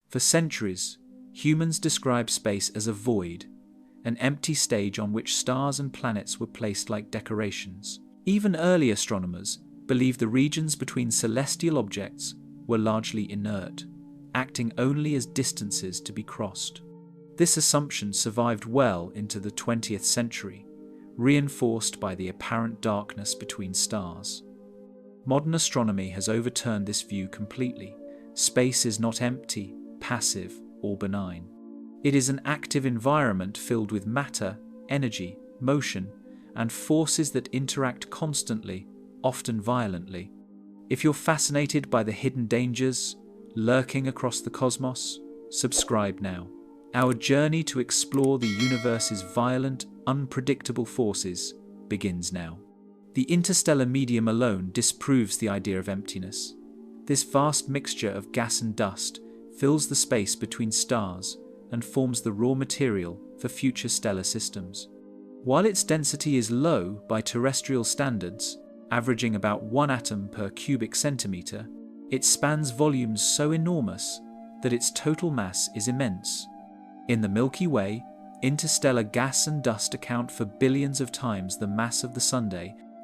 For centuries, humans described space as a void, an empty stage on which stars and planets were placed like decorations. Even early astronomers believed the regions between celestial objects were largely inert, acting only as distances to be crossed. This assumption survived well into the 20th century, reinforced by the apparent darkness between stars. Modern astronomy has overturned this view completely. Space is not empty, passive, or benign. It is an active environment filled with matter, energy, motion, and forces that interact constantly, often violently. If you're fascinated by the hidden dangers lurking across the cosmos, subscribe now. Our journey to explore the universe's violent, unpredictable forces begins now. The interstellar medium alone disproves the idea of emptiness. This vast mixture of gas and dust fills the space between stars and forms the raw material for future stellar systems. While its density is low by terrestrial standards, averaging about 1 atom per cubic centimeter, it spans volumes so enormous that its total mass is immense. In the Milky Way, interstellar gas and dust account for billions of times the mass of the Sun.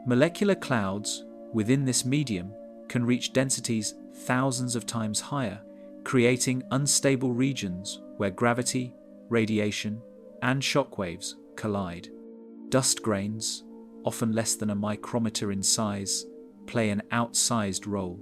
Molecular clouds within this medium can reach densities thousands of times higher, creating unstable regions where gravity, radiation, and shockwaves collide. Dust grains, often less than a micrometer in size, play an outsized role.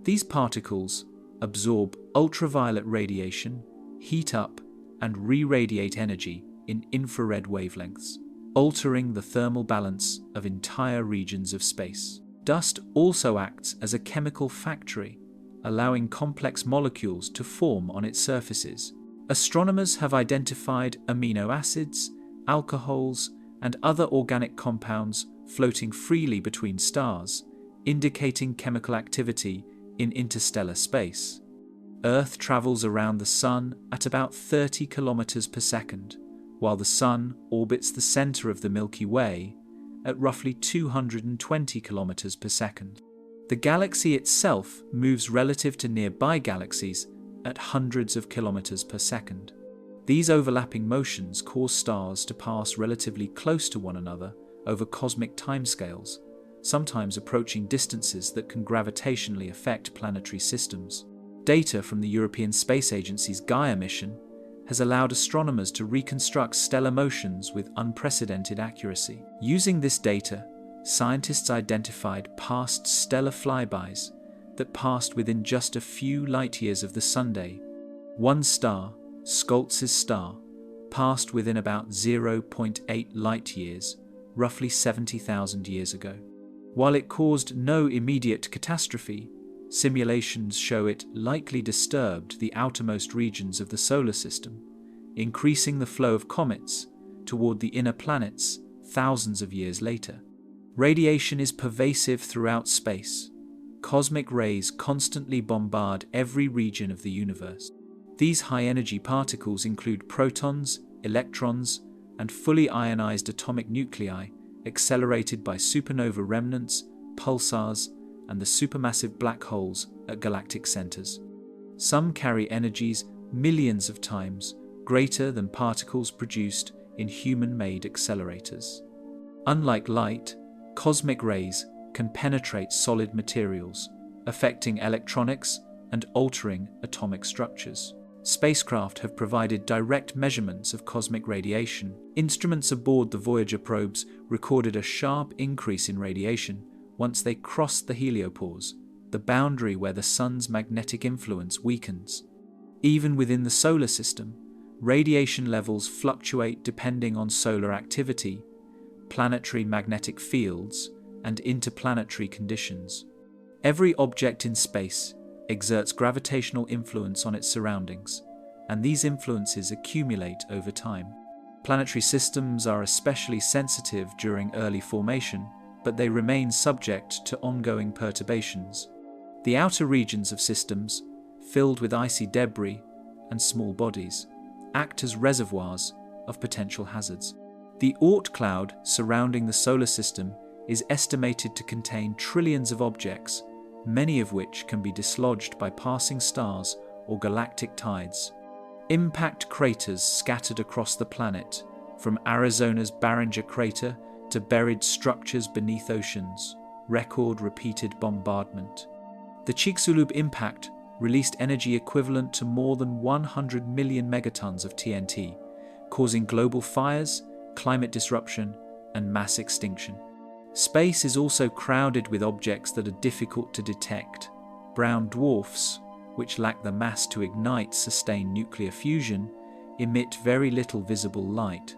These particles absorb ultraviolet radiation, heat up, and re-radiate energy in infrared wavelengths, altering the thermal balance of entire regions of space. Dust also acts as a chemical factory, allowing complex molecules to form on its surfaces. Astronomers have identified amino acids, alcohols, and other organic compounds floating freely between stars, indicating chemical activity in interstellar space. Earth travels around the Sun at about 30 kilometers per second, while the Sun orbits the center of the Milky Way at roughly 220 kilometers per second. The galaxy itself moves relative to nearby galaxies at hundreds of kilometers per second. These overlapping motions cause stars to pass relatively close to one another over cosmic timescales, sometimes approaching distances that can gravitationally affect planetary systems. Data from the European Space Agency's Gaia mission has allowed astronomers to reconstruct stellar motions with unprecedented accuracy. Using this data, scientists identified past stellar flybys that passed within just a few light-years of the Sun. One star, Scholz's star, passed within about 0.8 light-years, roughly 70,000 years ago. While it caused no immediate catastrophe, simulations show it likely disturbed the outermost regions of the solar system, increasing the flow of comets toward the inner planets thousands of years later. Radiation is pervasive throughout space. Cosmic rays constantly bombard every region of the universe. These high-energy particles include protons, electrons, and fully ionized atomic nuclei accelerated by supernova remnants, pulsars, and the supermassive black holes at galactic centers. Some carry energies millions of times greater than particles produced in human-made accelerators. Unlike light, cosmic rays can penetrate solid materials, affecting electronics and altering atomic structures. Spacecraft have provided direct measurements of cosmic radiation. Instruments aboard the Voyager probes recorded a sharp increase in radiation once they crossed the heliopause, the boundary where the Sun's magnetic influence weakens. Even within the solar system, radiation levels fluctuate depending on solar activity, planetary magnetic fields, and interplanetary conditions. Every object in space exerts gravitational influence on its surroundings, and these influences accumulate over time. Planetary systems are especially sensitive during early formation, but they remain subject to ongoing perturbations. The outer regions of systems, filled with icy debris and small bodies, act as reservoirs of potential hazards. The Oort cloud surrounding the solar system is estimated to contain trillions of objects, many of which can be dislodged by passing stars or galactic tides. Impact craters scattered across the planet, from Arizona's Barringer crater to buried structures beneath oceans, record repeated bombardment. The Chicxulub impact released energy equivalent to more than 100 million megatons of TNT, causing global fires, climate disruption, and mass extinction. Space is also crowded with objects that are difficult to detect. Brown dwarfs, which lack the mass to ignite sustained nuclear fusion, emit very little visible light.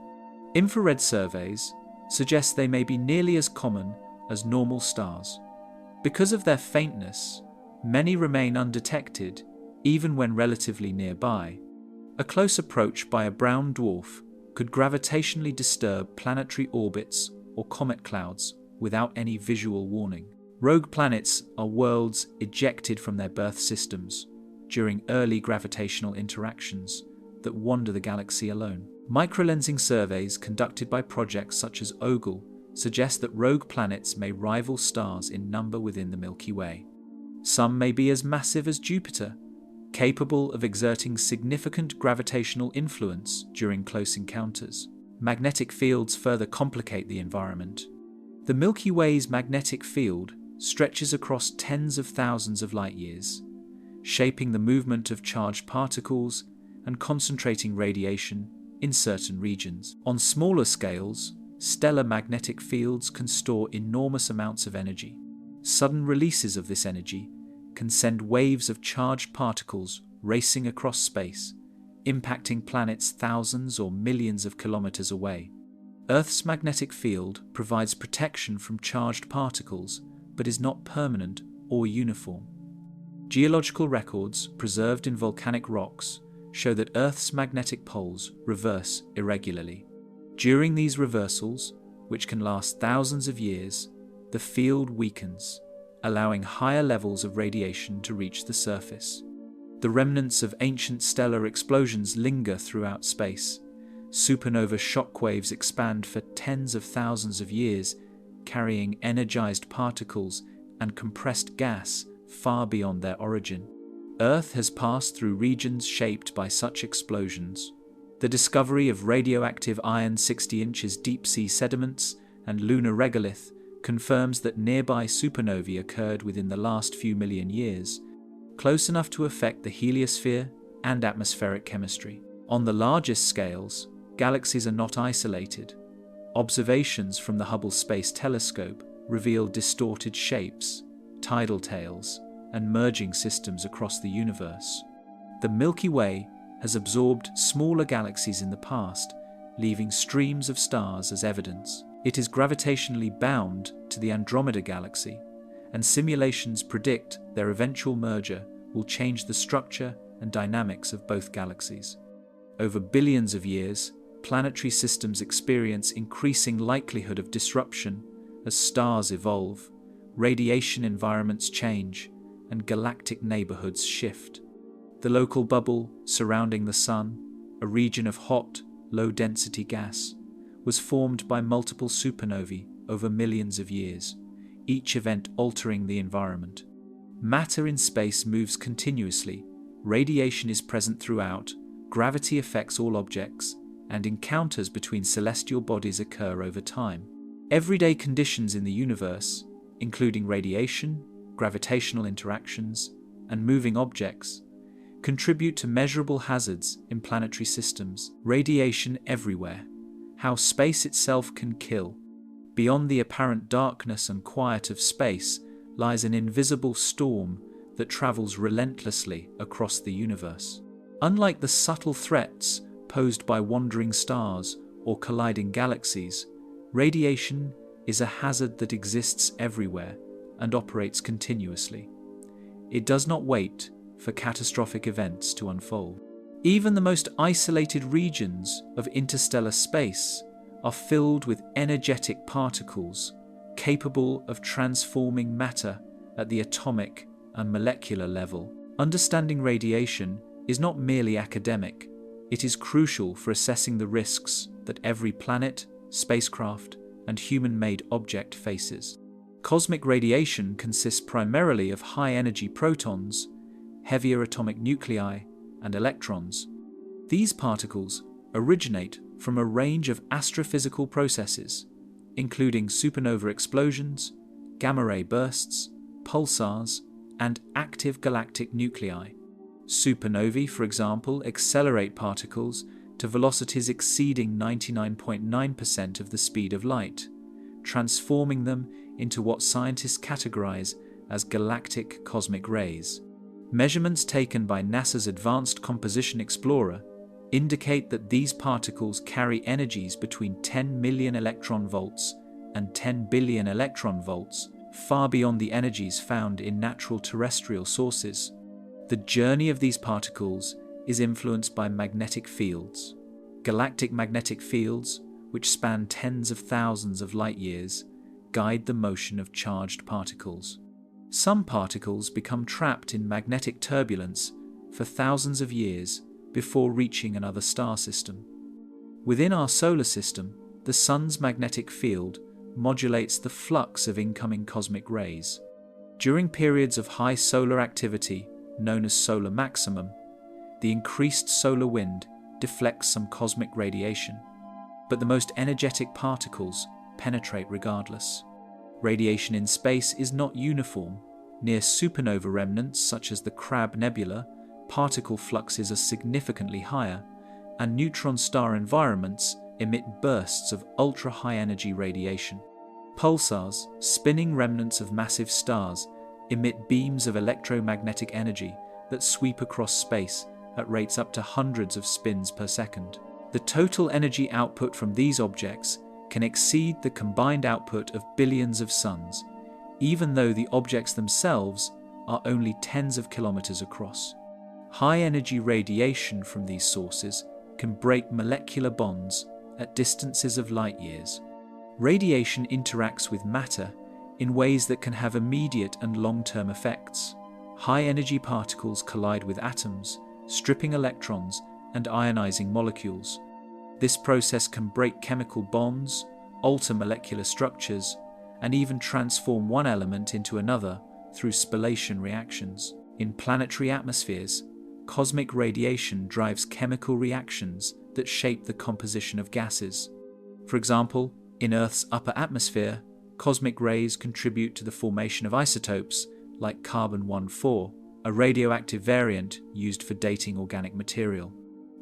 Infrared surveys suggest they may be nearly as common as normal stars. Because of their faintness, many remain undetected, even when relatively nearby. A close approach by a brown dwarf could gravitationally disturb planetary orbits or comet clouds without any visual warning. Rogue planets are worlds ejected from their birth systems during early gravitational interactions that wander the galaxy alone. Microlensing surveys conducted by projects such as OGLE suggest that rogue planets may rival stars in number within the Milky Way. Some may be as massive as Jupiter, capable of exerting significant gravitational influence during close encounters. Magnetic fields further complicate the environment. The Milky Way's magnetic field stretches across tens of thousands of light-years, shaping the movement of charged particles and concentrating radiation in certain regions. On smaller scales, stellar magnetic fields can store enormous amounts of energy. Sudden releases of this energy can send waves of charged particles racing across space, impacting planets thousands or millions of kilometers away. Earth's magnetic field provides protection from charged particles, but is not permanent or uniform. Geological records preserved in volcanic rocks show that Earth's magnetic poles reverse irregularly. During these reversals, which can last thousands of years, the field weakens, allowing higher levels of radiation to reach the surface. The remnants of ancient stellar explosions linger throughout space. Supernova shockwaves expand for tens of thousands of years, carrying energized particles and compressed gas far beyond their origin. Earth has passed through regions shaped by such explosions. The discovery of radioactive iron 60 inches deep-sea sediments and lunar regolith confirms that nearby supernovae occurred within the last few million years, close enough to affect the heliosphere and atmospheric chemistry. On the largest scales, galaxies are not isolated. Observations from the Hubble Space Telescope reveal distorted shapes, tidal tails, and merging systems across the universe. The Milky Way has absorbed smaller galaxies in the past, leaving streams of stars as evidence. It is gravitationally bound to the Andromeda galaxy, and simulations predict their eventual merger will change the structure and dynamics of both galaxies. Over billions of years, planetary systems experience increasing likelihood of disruption as stars evolve, radiation environments change, and galactic neighborhoods shift. The local bubble surrounding the Sun, a region of hot, low-density gas, was formed by multiple supernovae over millions of years, each event altering the environment. Matter in space moves continuously, radiation is present throughout, gravity affects all objects, and encounters between celestial bodies occur over time. Everyday conditions in the universe, including radiation, gravitational interactions, and moving objects, contribute to measurable hazards in planetary systems. Radiation everywhere. How space itself can kill. Beyond the apparent darkness and quiet of space lies an invisible storm that travels relentlessly across the universe. Unlike the subtle threats posed by wandering stars or colliding galaxies, radiation is a hazard that exists everywhere and operates continuously. It does not wait for catastrophic events to unfold. Even the most isolated regions of interstellar space are filled with energetic particles capable of transforming matter at the atomic and molecular level. Understanding radiation is not merely academic, it is crucial for assessing the risks that every planet, spacecraft, and human-made object faces. Cosmic radiation consists primarily of high-energy protons, heavier atomic nuclei, and electrons. These particles originate from a range of astrophysical processes, including supernova explosions, gamma-ray bursts, pulsars, and active galactic nuclei. Supernovae, for example, accelerate particles to velocities exceeding 99.9% of the speed of light, transforming them into what scientists categorize as galactic cosmic rays. Measurements taken by NASA's Advanced Composition Explorer indicate that these particles carry energies between 10 million electron volts and 10 billion electron volts, far beyond the energies found in natural terrestrial sources. The journey of these particles is influenced by magnetic fields. Galactic magnetic fields, which span tens of thousands of light years, guide the motion of charged particles. Some particles become trapped in magnetic turbulence for thousands of years before reaching another star system. Within our solar system, the Sun's magnetic field modulates the flux of incoming cosmic rays. During periods of high solar activity, known as solar maximum, the increased solar wind deflects some cosmic radiation, but the most energetic particles penetrate regardless. Radiation in space is not uniform. Near supernova remnants such as the Crab Nebula, particle fluxes are significantly higher, and neutron star environments emit bursts of ultra-high energy radiation. Pulsars, spinning remnants of massive stars, emit beams of electromagnetic energy that sweep across space at rates up to hundreds of spins per second. The total energy output from these objects can exceed the combined output of billions of suns, even though the objects themselves are only tens of kilometers across. High-energy radiation from these sources can break molecular bonds at distances of light years. Radiation interacts with matter in ways that can have immediate and long-term effects. High-energy particles collide with atoms, stripping electrons and ionizing molecules. This process can break chemical bonds, alter molecular structures, and even transform one element into another through spallation reactions. In planetary atmospheres, cosmic radiation drives chemical reactions that shape the composition of gases. For example, in Earth's upper atmosphere, cosmic rays contribute to the formation of isotopes like carbon-14, a radioactive variant used for dating organic material.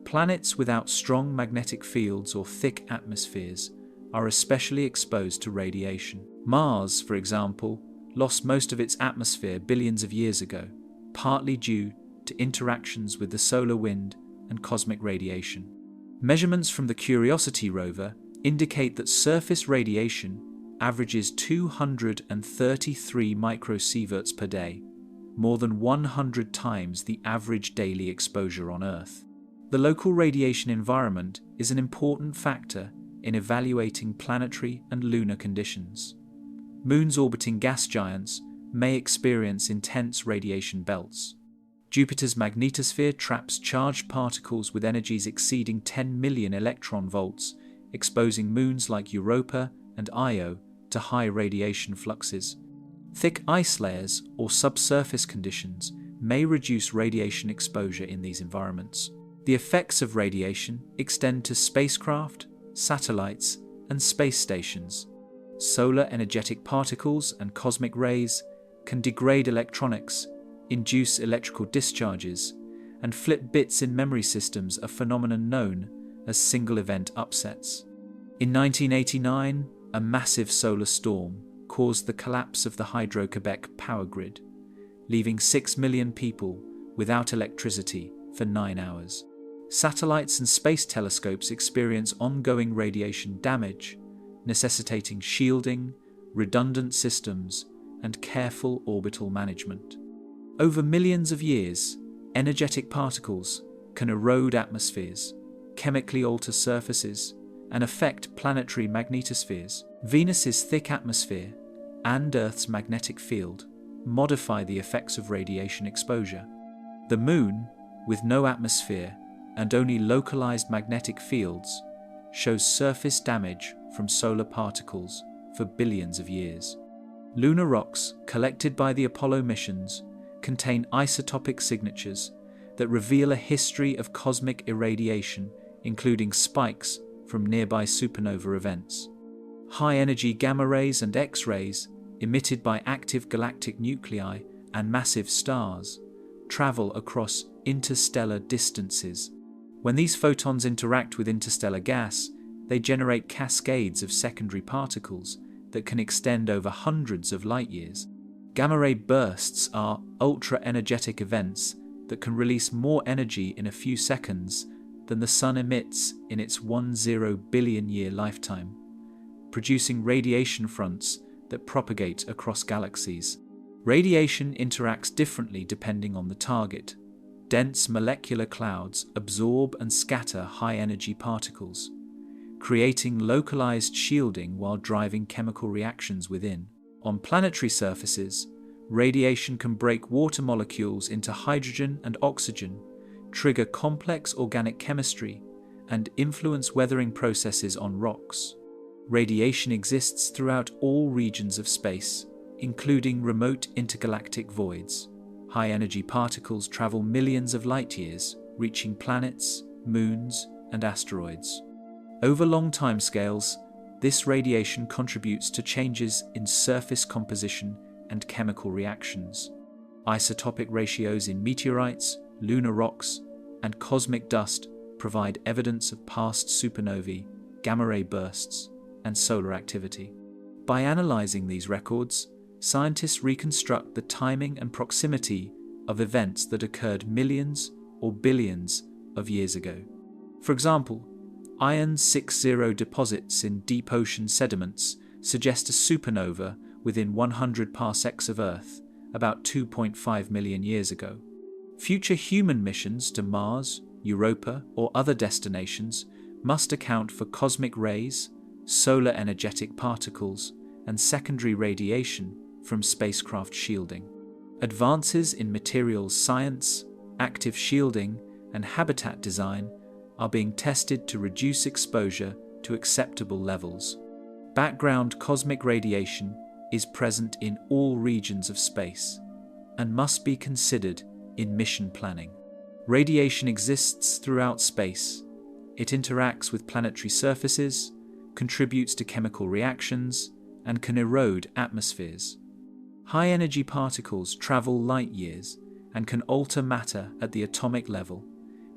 Planets without strong magnetic fields or thick atmospheres are especially exposed to radiation. Mars, for example, lost most of its atmosphere billions of years ago, partly due to interactions with the solar wind and cosmic radiation. Measurements from the Curiosity rover indicate that surface radiation averages 233 microsieverts per day, more than 100 times the average daily exposure on Earth. The local radiation environment is an important factor in evaluating planetary and lunar conditions. Moons orbiting gas giants may experience intense radiation belts. Jupiter's magnetosphere traps charged particles with energies exceeding 10 million electron volts, exposing moons like Europa and Io to high radiation fluxes. Thick ice layers or subsurface conditions may reduce radiation exposure in these environments. The effects of radiation extend to spacecraft, satellites, and space stations. Solar energetic particles and cosmic rays can degrade electronics, induce electrical discharges, and flip bits in memory systems, a phenomenon known as single-event upsets. In 1989, a massive solar storm caused the collapse of the Hydro-Quebec power grid, leaving 6 million people without electricity for 9 hours. Satellites and space telescopes experience ongoing radiation damage, necessitating shielding, redundant systems, and careful orbital management. Over millions of years, energetic particles can erode atmospheres, chemically alter surfaces, and affect planetary magnetospheres. Venus's thick atmosphere and Earth's magnetic field modify the effects of radiation exposure. The Moon, with no atmosphere and only localized magnetic fields, shows surface damage from solar particles for billions of years. Lunar rocks collected by the Apollo missions contain isotopic signatures that reveal a history of cosmic irradiation, including spikes from nearby supernova events. High-energy gamma rays and X-rays, emitted by active galactic nuclei and massive stars, travel across interstellar distances. When these photons interact with interstellar gas, they generate cascades of secondary particles that can extend over hundreds of light-years. Gamma-ray bursts are ultra-energetic events that can release more energy in a few seconds than the Sun emits in its 10 billion-year lifetime, producing radiation fronts that propagate across galaxies. Radiation interacts differently depending on the target. Dense molecular clouds absorb and scatter high-energy particles, creating localized shielding while driving chemical reactions within. On planetary surfaces, radiation can break water molecules into hydrogen and oxygen, trigger complex organic chemistry, and influence weathering processes on rocks. Radiation exists throughout all regions of space, including remote intergalactic voids. High-energy particles travel millions of light-years, reaching planets, moons, and asteroids. Over long timescales, this radiation contributes to changes in surface composition and chemical reactions. Isotopic ratios in meteorites, lunar rocks, and cosmic dust provide evidence of past supernovae, gamma-ray bursts, and solar activity. By analyzing these records, scientists reconstruct the timing and proximity of events that occurred millions or billions of years ago. For example, iron 60 deposits in deep ocean sediments suggest a supernova within 100 parsecs of Earth, about 2.5 million years ago. Future human missions to Mars, Europa, or other destinations must account for cosmic rays, solar energetic particles, and secondary radiation from spacecraft shielding. Advances in materials science, active shielding, and habitat design are being tested to reduce exposure to acceptable levels. Background cosmic radiation is present in all regions of space and must be considered in mission planning. Radiation exists throughout space. It interacts with planetary surfaces, contributes to chemical reactions, and can erode atmospheres. High-energy particles travel light years and can alter matter at the atomic level,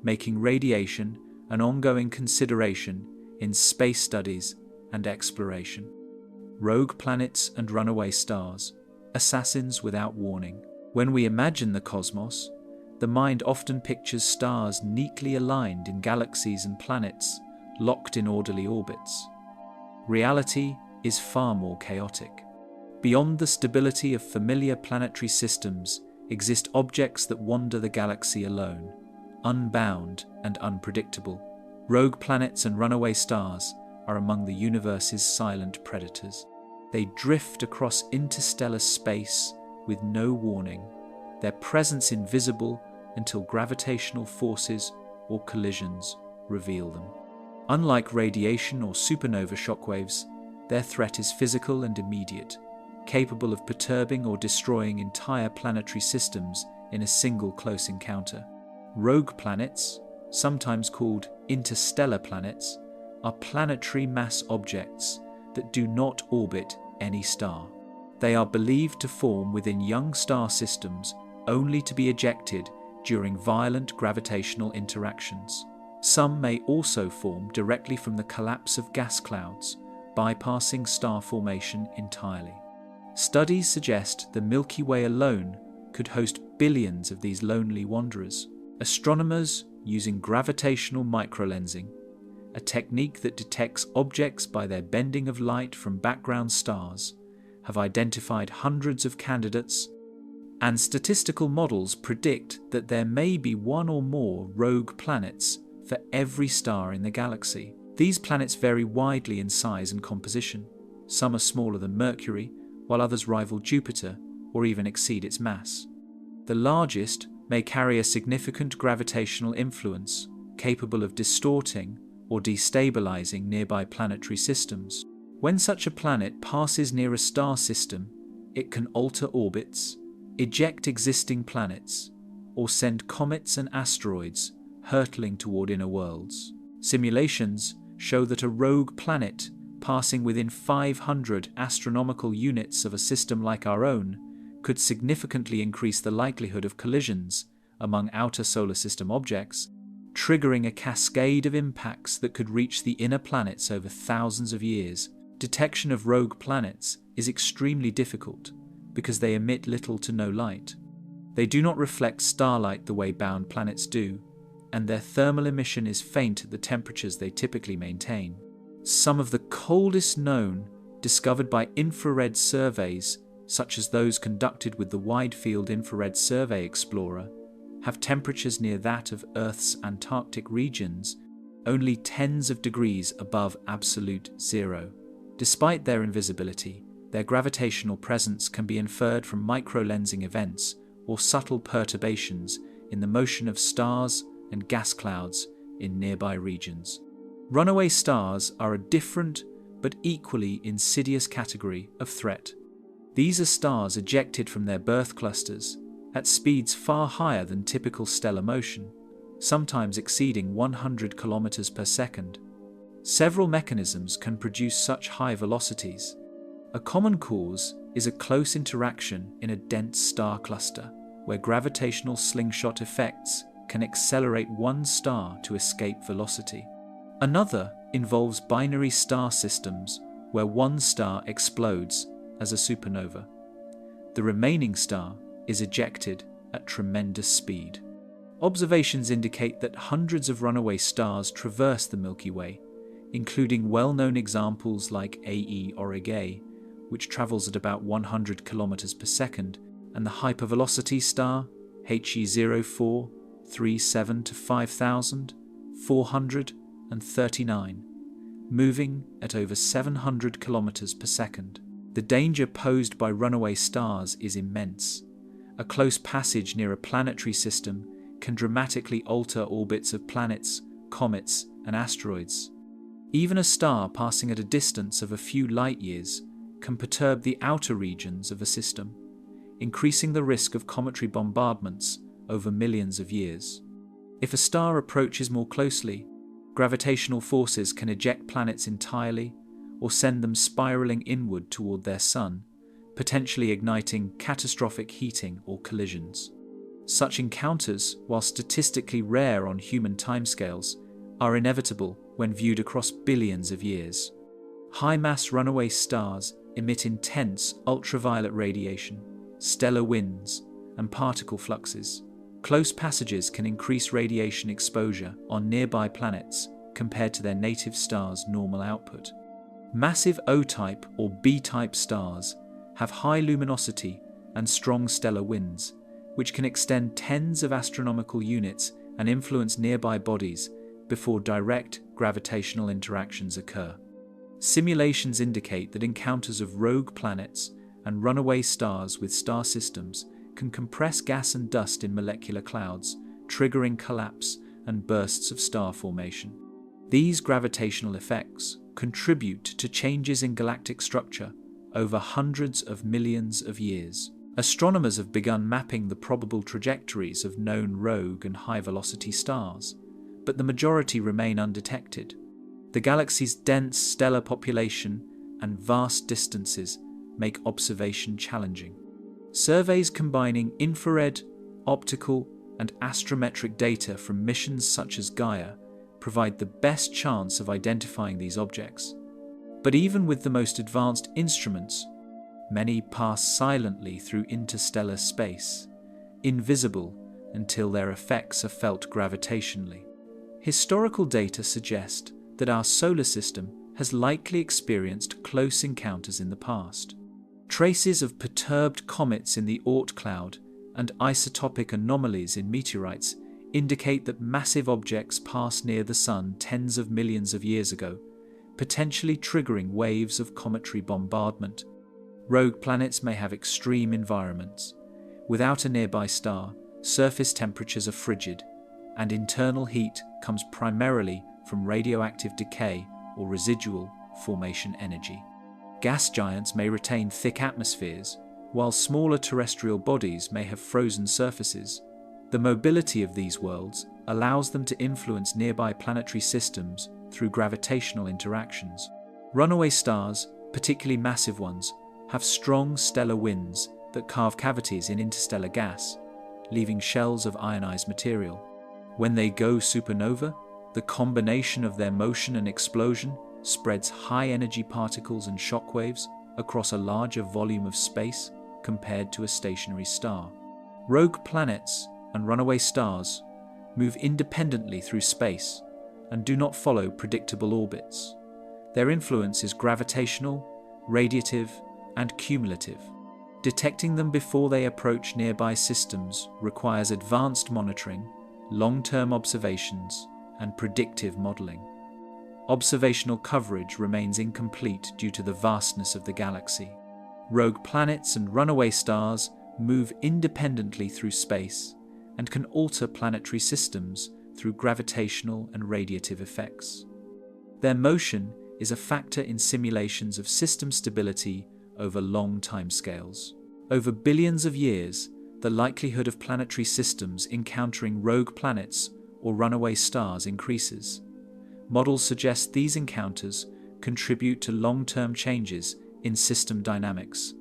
making radiation an ongoing consideration in space studies and exploration. Rogue planets and runaway stars, assassins without warning. When we imagine the cosmos, the mind often pictures stars neatly aligned in galaxies and planets, locked in orderly orbits. Reality is far more chaotic. Beyond the stability of familiar planetary systems exist objects that wander the galaxy alone, unbound and unpredictable. Rogue planets and runaway stars are among the universe's silent predators. They drift across interstellar space with no warning, their presence invisible until gravitational forces or collisions reveal them. Unlike radiation or supernova shockwaves, their threat is physical and immediate, capable of perturbing or destroying entire planetary systems in a single close encounter. Rogue planets, sometimes called interstellar planets, are planetary mass objects that do not orbit any star. They are believed to form within young star systems only to be ejected during violent gravitational interactions. Some may also form directly from the collapse of gas clouds, bypassing star formation entirely. Studies suggest the Milky Way alone could host billions of these lonely wanderers. Astronomers, using gravitational microlensing, a technique that detects objects by their bending of light from background stars, have identified hundreds of candidates, and statistical models predict that there may be one or more rogue planets for every star in the galaxy. These planets vary widely in size and composition. Some are smaller than Mercury, while others rival Jupiter or even exceed its mass. The largest may carry a significant gravitational influence, capable of distorting or destabilizing nearby planetary systems. When such a planet passes near a star system, it can alter orbits, eject existing planets, or send comets and asteroids hurtling toward inner worlds. Simulations show that a rogue planet passing within 500 astronomical units of a system like our own could significantly increase the likelihood of collisions among outer solar system objects, triggering a cascade of impacts that could reach the inner planets over thousands of years. Detection of rogue planets is extremely difficult because they emit little to no light. They do not reflect starlight the way bound planets do, and their thermal emission is faint at the temperatures they typically maintain. Some of the coldest known, discovered by infrared surveys, such as those conducted with the Wide Field Infrared Survey Explorer, have temperatures near that of Earth's Antarctic regions, only tens of degrees above absolute zero. Despite their invisibility, their gravitational presence can be inferred from microlensing events or subtle perturbations in the motion of stars and gas clouds in nearby regions. Runaway stars are a different but equally insidious category of threat. These are stars ejected from their birth clusters at speeds far higher than typical stellar motion, sometimes exceeding 100 kilometers per second. Several mechanisms can produce such high velocities. A common cause is a close interaction in a dense star cluster, where gravitational slingshot effects can accelerate one star to escape velocity. Another involves binary star systems, where one star explodes as a supernova. The remaining star is ejected at tremendous speed. Observations indicate that hundreds of runaway stars traverse the Milky Way, including well-known examples like AE Aurigae, which travels at about 100 kilometers per second, and the hypervelocity star HE 0437 to 5439, moving at over 700 kilometers per second. The danger posed by runaway stars is immense. A close passage near a planetary system can dramatically alter orbits of planets, comets, and asteroids. Even a star passing at a distance of a few light-years can perturb the outer regions of a system, increasing the risk of cometary bombardments over millions of years. If a star approaches more closely, gravitational forces can eject planets entirely or send them spiraling inward toward their sun, potentially igniting catastrophic heating or collisions. Such encounters, while statistically rare on human timescales, are inevitable when viewed across billions of years. High-mass runaway stars emit intense ultraviolet radiation, stellar winds, and particle fluxes. Close passages can increase radiation exposure on nearby planets compared to their native star's normal output. Massive O-type or B-type stars have high luminosity and strong stellar winds, which can extend tens of astronomical units and influence nearby bodies before direct gravitational interactions occur. Simulations indicate that encounters of rogue planets and runaway stars with star systems can compress gas and dust in molecular clouds, triggering collapse and bursts of star formation. These gravitational effects contribute to changes in galactic structure over hundreds of millions of years. Astronomers have begun mapping the probable trajectories of known rogue and high-velocity stars, but the majority remain undetected. The galaxy's dense stellar population and vast distances make observation challenging. Surveys combining infrared, optical, and astrometric data from missions such as Gaia provide the best chance of identifying these objects. But even with the most advanced instruments, many pass silently through interstellar space, invisible until their effects are felt gravitationally. Historical data suggest that our solar system has likely experienced close encounters in the past. Traces of perturbed comets in the Oort cloud and isotopic anomalies in meteorites indicate that massive objects passed near the Sun tens of millions of years ago, potentially triggering waves of cometary bombardment. Rogue planets may have extreme environments. Without a nearby star, surface temperatures are frigid, and internal heat comes primarily from radioactive decay or residual formation energy. Gas giants may retain thick atmospheres, While smaller terrestrial bodies may have frozen surfaces, the mobility of these worlds allows them to influence nearby planetary systems through gravitational interactions. Runaway stars, particularly massive ones, have strong stellar winds that carve cavities in interstellar gas, leaving shells of ionized material. When they go supernova, the combination of their motion and explosion spreads high-energy particles and shockwaves across a larger volume of space compared to a stationary star. Rogue planets and runaway stars move independently through space and do not follow predictable orbits. Their influence is gravitational, radiative, and cumulative. Detecting them before they approach nearby systems requires advanced monitoring, long-term observations, and predictive modeling. Observational coverage remains incomplete due to the vastness of the galaxy. Rogue planets and runaway stars move independently through space and can alter planetary systems through gravitational and radiative effects. Their motion is a factor in simulations of system stability over long timescales. Over billions of years, the likelihood of planetary systems encountering rogue planets or runaway stars increases. Models suggest these encounters contribute to long-term changes in system dynamics.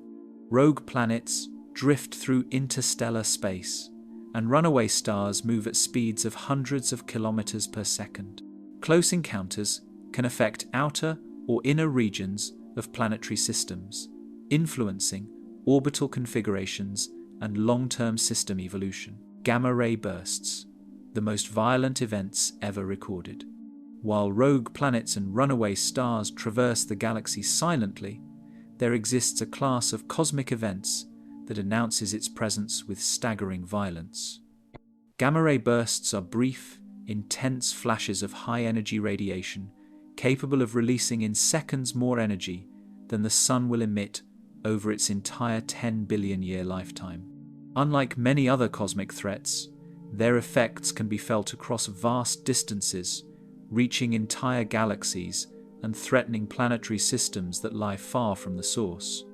Rogue planets drift through interstellar space, and runaway stars move at speeds of hundreds of kilometers per second. Close encounters can affect outer or inner regions of planetary systems, influencing orbital configurations and long-term system evolution. Gamma-ray bursts, the most violent events ever recorded. While rogue planets and runaway stars traverse the galaxy silently, there exists a class of cosmic events that announces its presence with staggering violence. Gamma-ray bursts are brief, intense flashes of high-energy radiation capable of releasing in seconds more energy than the Sun will emit over its entire 10 billion-year lifetime. Unlike many other cosmic threats, their effects can be felt across vast distances, reaching entire galaxies and threatening planetary systems that lie far from the source.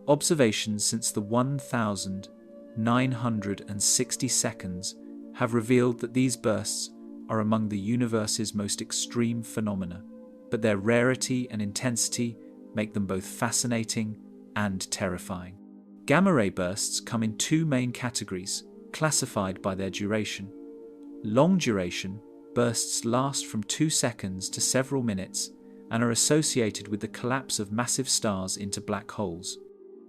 Observations since the 1,960 seconds have revealed that these bursts are among the universe's most extreme phenomena, but their rarity and intensity make them both fascinating and terrifying. Gamma-ray bursts come in two main categories, classified by their duration. Long duration bursts last from 2 seconds to several minutes and are associated with the collapse of massive stars into black holes.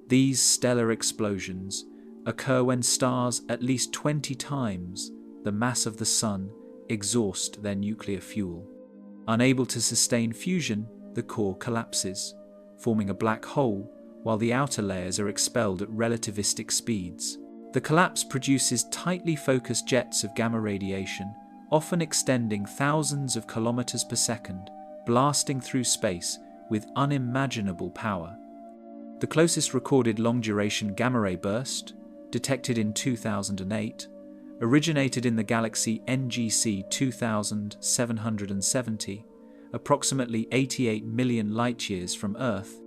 These stellar explosions occur when stars at least 20 times the mass of the Sun exhaust their nuclear fuel. Unable to sustain fusion, the core collapses, forming a black hole while the outer layers are expelled at relativistic speeds. The collapse produces tightly focused jets of gamma radiation, often extending thousands of kilometers per second, blasting through space with unimaginable power. The closest recorded long-duration gamma-ray burst, detected in 2008, originated in the galaxy NGC 2770, approximately 88 million light-years from Earth,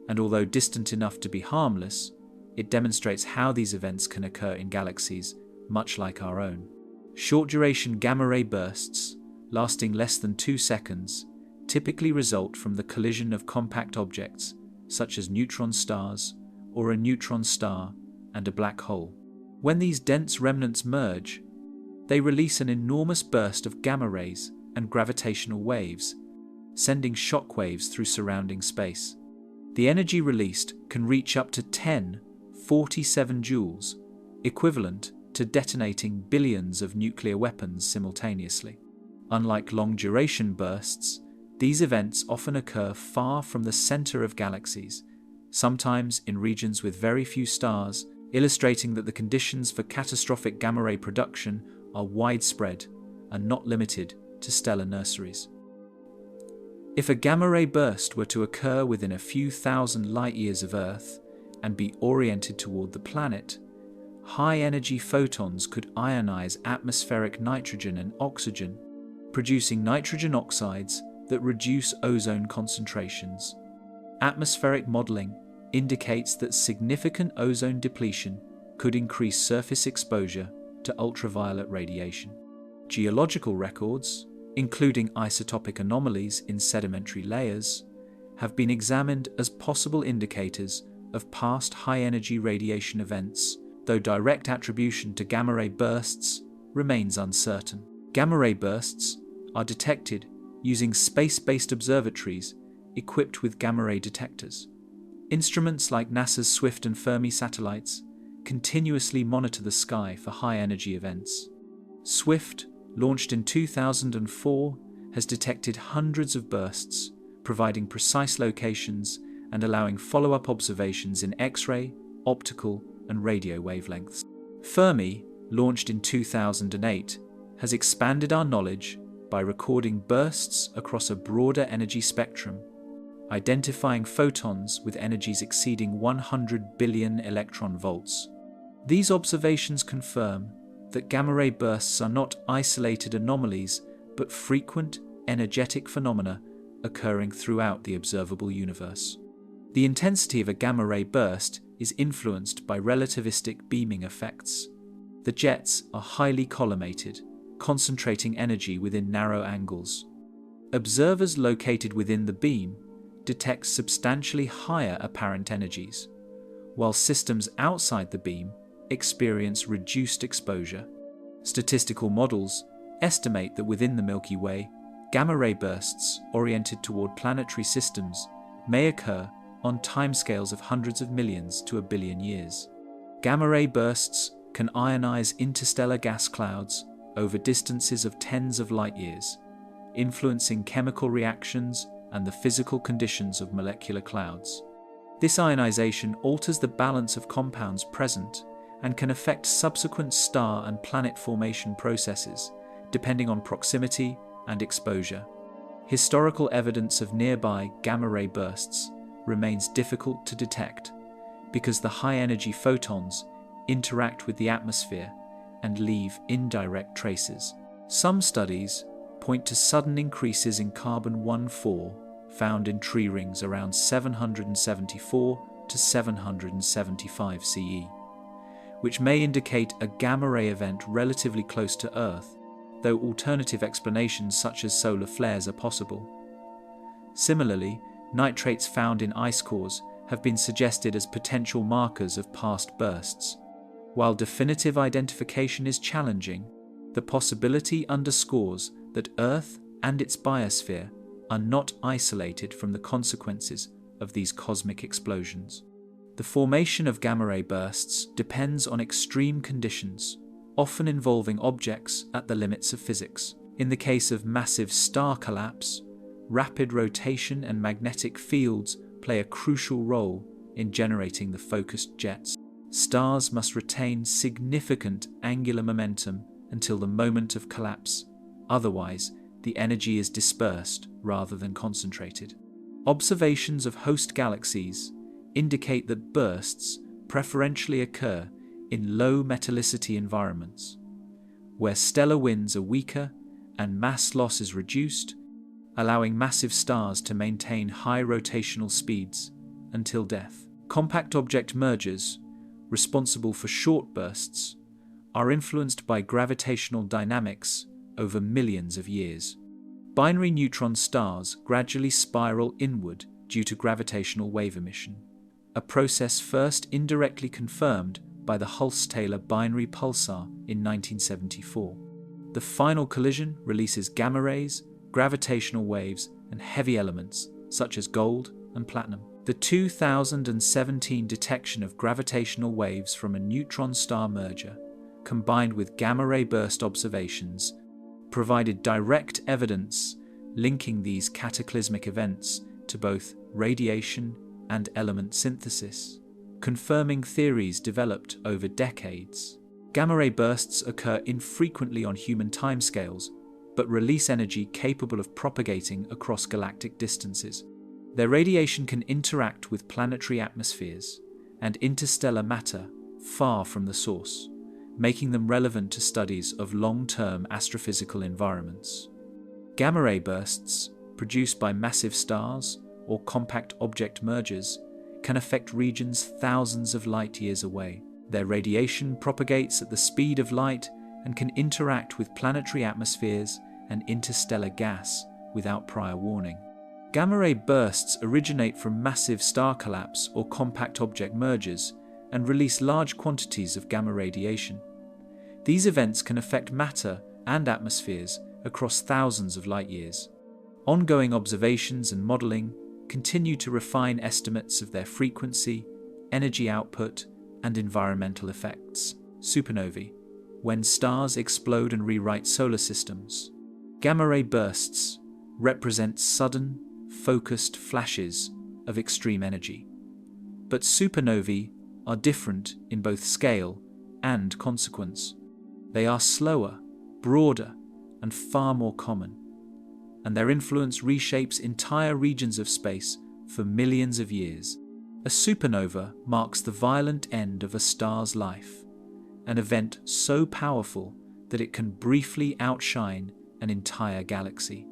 and although distant enough to be harmless, it demonstrates how these events can occur in galaxies much like our own. Short-duration gamma-ray bursts, lasting less than 2 seconds, typically result from the collision of compact objects such as neutron stars or a neutron star and a black hole. When these dense remnants merge, they release an enormous burst of gamma rays and gravitational waves, sending shock waves through surrounding space. The energy released can reach up to 1047 joules, equivalent to detonating billions of nuclear weapons simultaneously. Unlike long-duration bursts, these events often occur far from the center of galaxies, sometimes in regions with very few stars, illustrating that the conditions for catastrophic gamma-ray production are widespread and not limited to stellar nurseries. If a gamma-ray burst were to occur within a few thousand light-years of Earth and be oriented toward the planet, high-energy photons could ionize atmospheric nitrogen and oxygen, producing nitrogen oxides that reduce ozone concentrations. Atmospheric modeling indicates that significant ozone depletion could increase surface exposure to ultraviolet radiation. Geological records, including isotopic anomalies in sedimentary layers, have been examined as possible indicators of past high-energy radiation events, though direct attribution to gamma-ray bursts remains uncertain. Gamma-ray bursts are detected using space-based observatories equipped with gamma-ray detectors. Instruments like NASA's Swift and Fermi satellites continuously monitor the sky for high-energy events. Swift, launched in 2004, has detected hundreds of bursts, providing precise locations and allowing follow-up observations in X-ray, optical, and radio wavelengths. Fermi, launched in 2008, has expanded our knowledge by recording bursts across a broader energy spectrum, identifying photons with energies exceeding 100 billion electron volts. These observations confirm that gamma-ray bursts are not isolated anomalies, but frequent, energetic phenomena occurring throughout the observable universe. The intensity of a gamma-ray burst is influenced by relativistic beaming effects. The jets are highly collimated, concentrating energy within narrow angles. Observers located within the beam detect substantially higher apparent energies, while systems outside the beam experience reduced exposure. Statistical models estimate that within the Milky Way, gamma-ray bursts oriented toward planetary systems may occur on timescales of hundreds of millions to a billion years. Gamma-ray bursts can ionize interstellar gas clouds over distances of tens of light-years, influencing chemical reactions and the physical conditions of molecular clouds. This ionization alters the balance of compounds present and can affect subsequent star and planet formation processes, depending on proximity and exposure. Historical evidence of nearby gamma-ray bursts remains difficult to detect because the high-energy photons interact with the atmosphere and leave indirect traces. Some studies point to sudden increases in carbon-14 found in tree rings around 774 to 775 CE, which may indicate a gamma-ray event relatively close to Earth, though alternative explanations such as solar flares are possible. Similarly, nitrates found in ice cores have been suggested as potential markers of past bursts. While definitive identification is challenging, the possibility underscores that Earth and its biosphere are not isolated from the consequences of these cosmic explosions. The formation of gamma-ray bursts depends on extreme conditions, often involving objects at the limits of physics. In the case of massive star collapse, rapid rotation and magnetic fields play a crucial role in generating the focused jets. Stars must retain significant angular momentum until the moment of collapse, otherwise the energy is dispersed rather than concentrated. Observations of host galaxies indicate that bursts preferentially occur in low metallicity environments, where stellar winds are weaker and mass loss is reduced, allowing massive stars to maintain high rotational speeds until death. Compact object mergers, responsible for short bursts, are influenced by gravitational dynamics over millions of years. Binary neutron stars gradually spiral inward due to gravitational wave emission, a process first indirectly confirmed by the Hulse-Taylor binary pulsar in 1974. The final collision releases gamma rays, gravitational waves, and heavy elements such as gold and platinum. The 2017 detection of gravitational waves from a neutron star merger, combined with gamma-ray burst observations, provided direct evidence linking these cataclysmic events to both radiation and element synthesis, confirming theories developed over decades. Gamma-ray bursts occur infrequently on human timescales, but release energy capable of propagating across galactic distances. Their radiation can interact with planetary atmospheres and interstellar matter far from the source, making them relevant to studies of long-term astrophysical environments. Gamma-ray bursts, produced by massive stars or compact object mergers, can affect regions thousands of light years away. Their radiation propagates at the speed of light and can interact with planetary atmospheres and interstellar gas without prior warning. Gamma-ray bursts originate from massive star collapse or compact object mergers and release large quantities of gamma radiation. These events can affect matter and atmospheres across thousands of light years. Ongoing observations and modeling continue to refine estimates of their frequency, energy output, and environmental effects. Supernovae, when stars explode and rewrite solar systems. Gamma-ray bursts represent sudden, focused flashes of extreme energy. But supernovae are different in both scale and consequence. They are slower, broader, and far more common, and their influence reshapes entire regions of space for millions of years. A supernova marks the violent end of a star's life, an event so powerful that it can briefly outshine an entire galaxy.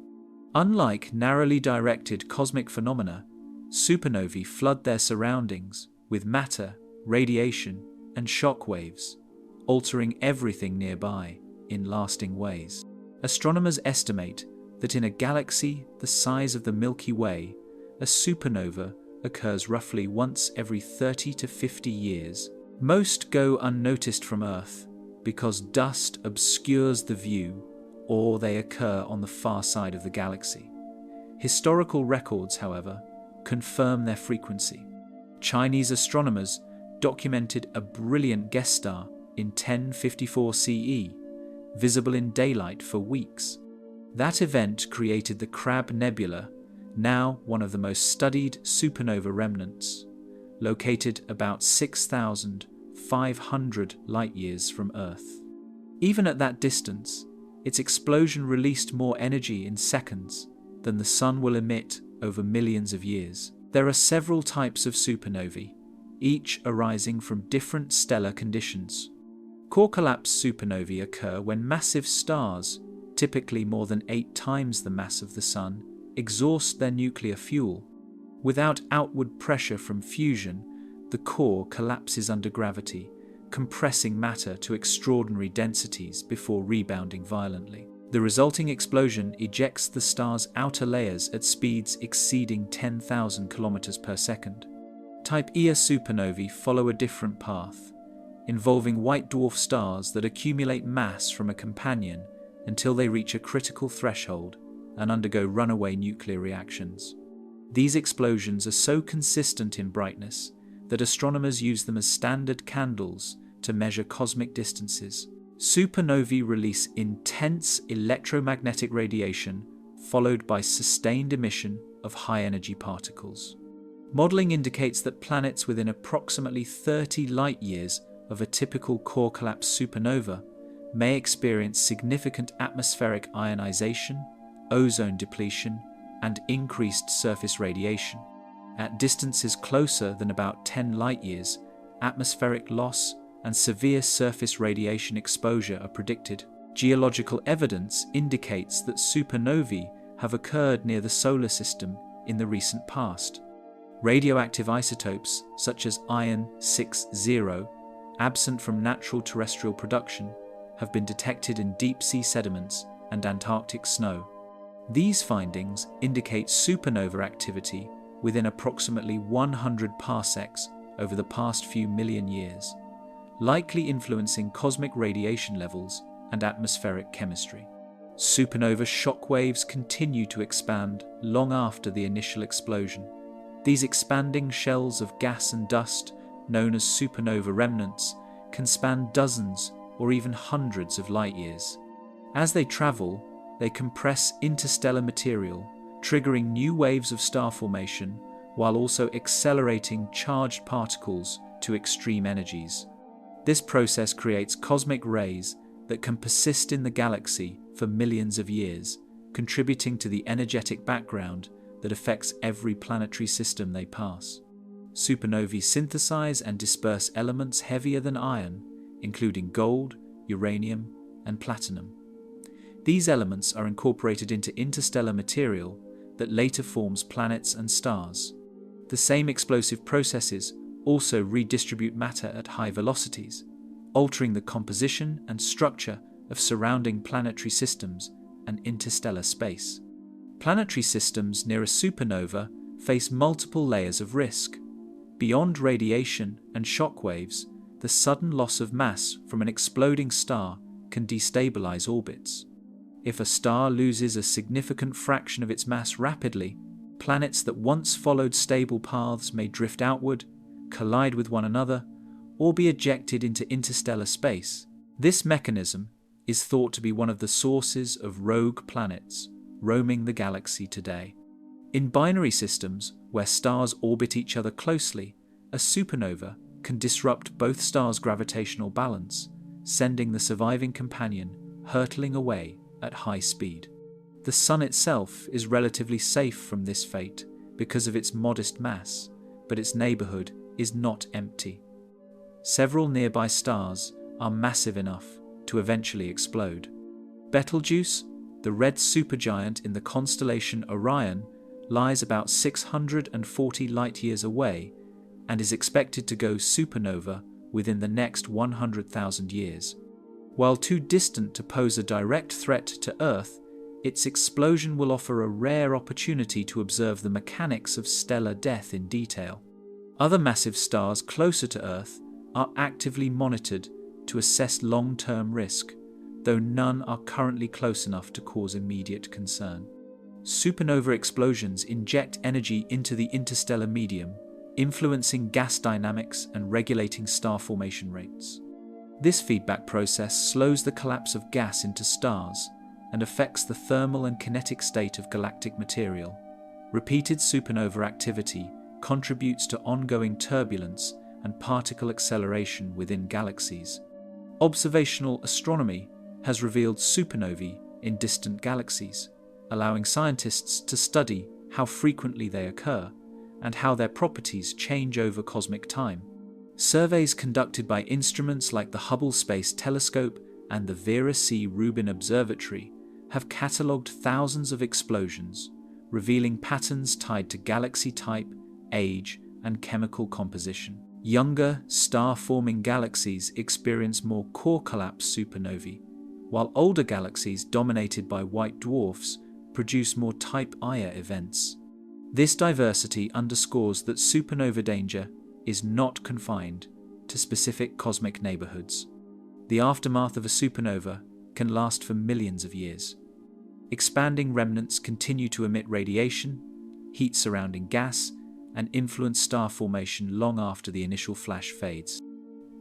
Unlike narrowly directed cosmic phenomena, supernovae flood their surroundings with matter, radiation, and shock waves, altering everything nearby in lasting ways. Astronomers estimate that in a galaxy the size of the Milky Way, a supernova occurs roughly once every 30 to 50 years. Most go unnoticed from Earth because dust obscures the view, or they occur on the far side of the galaxy. Historical records, however, confirm their frequency. Chinese astronomers documented a brilliant guest star in 1054 CE, visible in daylight for weeks. That event created the Crab Nebula, now one of the most studied supernova remnants, located about 6,500 light-years from Earth. Even at that distance, its explosion released more energy in seconds than the Sun will emit over millions of years. There are several types of supernovae, each arising from different stellar conditions. Core collapse supernovae occur when massive stars, typically more than 8 times the mass of the Sun, exhaust their nuclear fuel. Without outward pressure from fusion, the core collapses under gravity, compressing matter to extraordinary densities before rebounding violently. The resulting explosion ejects the star's outer layers at speeds exceeding 10,000 kilometers per second. Type Ia supernovae follow a different path, involving white dwarf stars that accumulate mass from a companion until they reach a critical threshold and undergo runaway nuclear reactions. These explosions are so consistent in brightness that astronomers use them as standard candles to measure cosmic distances. Supernovae release intense electromagnetic radiation followed by sustained emission of high-energy particles. Modeling indicates that planets within approximately 30 light-years of a typical core collapse supernova may experience significant atmospheric ionization, ozone depletion, and increased surface radiation. At distances closer than about 10 light-years, atmospheric loss and severe surface radiation exposure are predicted. Geological evidence indicates that supernovae have occurred near the solar system in the recent past. Radioactive isotopes such as iron-60, absent from natural terrestrial production, have been detected in deep-sea sediments and Antarctic snow. These findings indicate supernova activity within approximately 100 parsecs over the past few million years, likely influencing cosmic radiation levels and atmospheric chemistry. Supernova shock waves continue to expand long after the initial explosion. These expanding shells of gas and dust, known as supernova remnants, can span dozens or even hundreds of light years. As they travel, they compress interstellar material, triggering new waves of star formation while also accelerating charged particles to extreme energies. This process creates cosmic rays that can persist in the galaxy for millions of years, contributing to the energetic background that affects every planetary system they pass. Supernovae synthesize and disperse elements heavier than iron, including gold, uranium, and platinum. These elements are incorporated into interstellar material that later forms planets and stars. The same explosive processes also redistribute matter at high velocities, altering the composition and structure of surrounding planetary systems and interstellar space. Planetary systems near a supernova face multiple layers of risk. Beyond radiation and shock waves, the sudden loss of mass from an exploding star can destabilize orbits. If a star loses a significant fraction of its mass rapidly, planets that once followed stable paths may drift outward, collide with one another, or be ejected into interstellar space. This mechanism is thought to be one of the sources of rogue planets roaming the galaxy today. In binary systems, where stars orbit each other closely, a supernova can disrupt both stars' gravitational balance, sending the surviving companion hurtling away at high speed. The Sun itself is relatively safe from this fate because of its modest mass, but its neighborhood is not empty. Several nearby stars are massive enough to eventually explode. Betelgeuse, the red supergiant in the constellation Orion, lies about 640 light-years away and is expected to go supernova within the next 100,000 years. While too distant to pose a direct threat to Earth, its explosion will offer a rare opportunity to observe the mechanics of stellar death in detail. Other massive stars closer to Earth are actively monitored to assess long-term risk, though none are currently close enough to cause immediate concern. Supernova explosions inject energy into the interstellar medium, influencing gas dynamics and regulating star formation rates. This feedback process slows the collapse of gas into stars and affects the thermal and kinetic state of galactic material. Repeated supernova activity contributes to ongoing turbulence and particle acceleration within galaxies. Observational astronomy has revealed supernovae in distant galaxies, allowing scientists to study how frequently they occur and how their properties change over cosmic time. Surveys conducted by instruments like the Hubble Space Telescope and the Vera C. Rubin Observatory have catalogued thousands of explosions, revealing patterns tied to galaxy type, age, and chemical composition. Younger, star-forming galaxies experience more core collapse supernovae, while older galaxies dominated by white dwarfs produce more Type Ia events. This diversity underscores that supernova danger is not confined to specific cosmic neighborhoods. The aftermath of a supernova can last for millions of years. Expanding remnants continue to emit radiation, heat surrounding gas, and influence star formation long after the initial flash fades.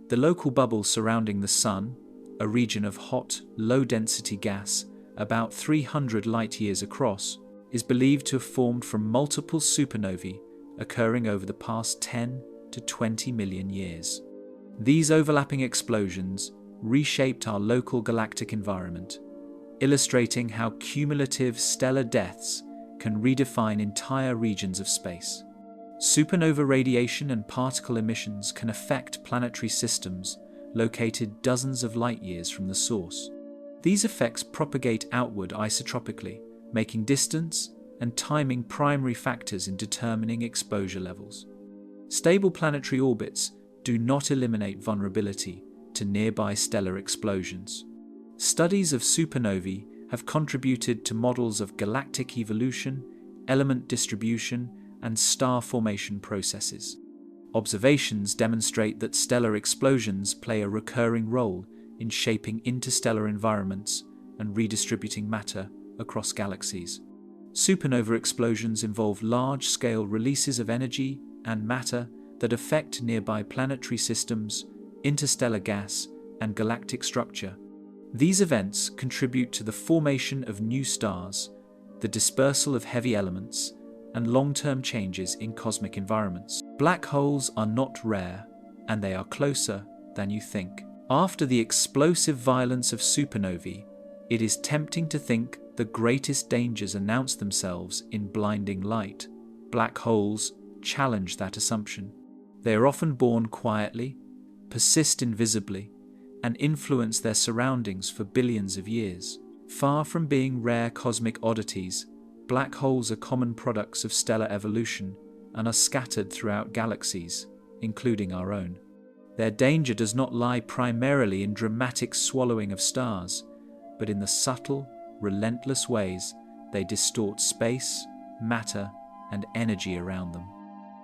The local bubble surrounding the Sun, a region of hot, low-density gas about 300 light-years across, is believed to have formed from multiple supernovae occurring over the past 10 to 20 million years. These overlapping explosions reshaped our local galactic environment, illustrating how cumulative stellar deaths can redefine entire regions of space. Supernova radiation and particle emissions can affect planetary systems located dozens of light-years from the source. These effects propagate outward isotropically, making distance and timing primary factors in determining exposure levels. Stable planetary orbits do not eliminate vulnerability to nearby stellar explosions. Studies of supernovae have contributed to models of galactic evolution, element distribution, and star formation processes. Observations demonstrate that stellar explosions play a recurring role in shaping interstellar environments and redistributing matter across galaxies. Supernova explosions involve large-scale releases of energy and matter that affect nearby planetary systems, interstellar gas, and galactic structure. These events contribute to the formation of new stars, the dispersal of heavy elements, and long-term changes in cosmic environments. Black holes are not rare, and they are closer than you think. After the explosive violence of supernovae, it is tempting to think the greatest dangers announce themselves in blinding light. Black holes challenge that assumption. They are often born quietly, persist invisibly, and influence their surroundings for billions of years. Far from being rare cosmic oddities, black holes are common products of stellar evolution, and are scattered throughout galaxies, including our own. Their danger does not lie primarily in dramatic swallowing of stars, but in the subtle, relentless ways they distort space, matter, and energy around them.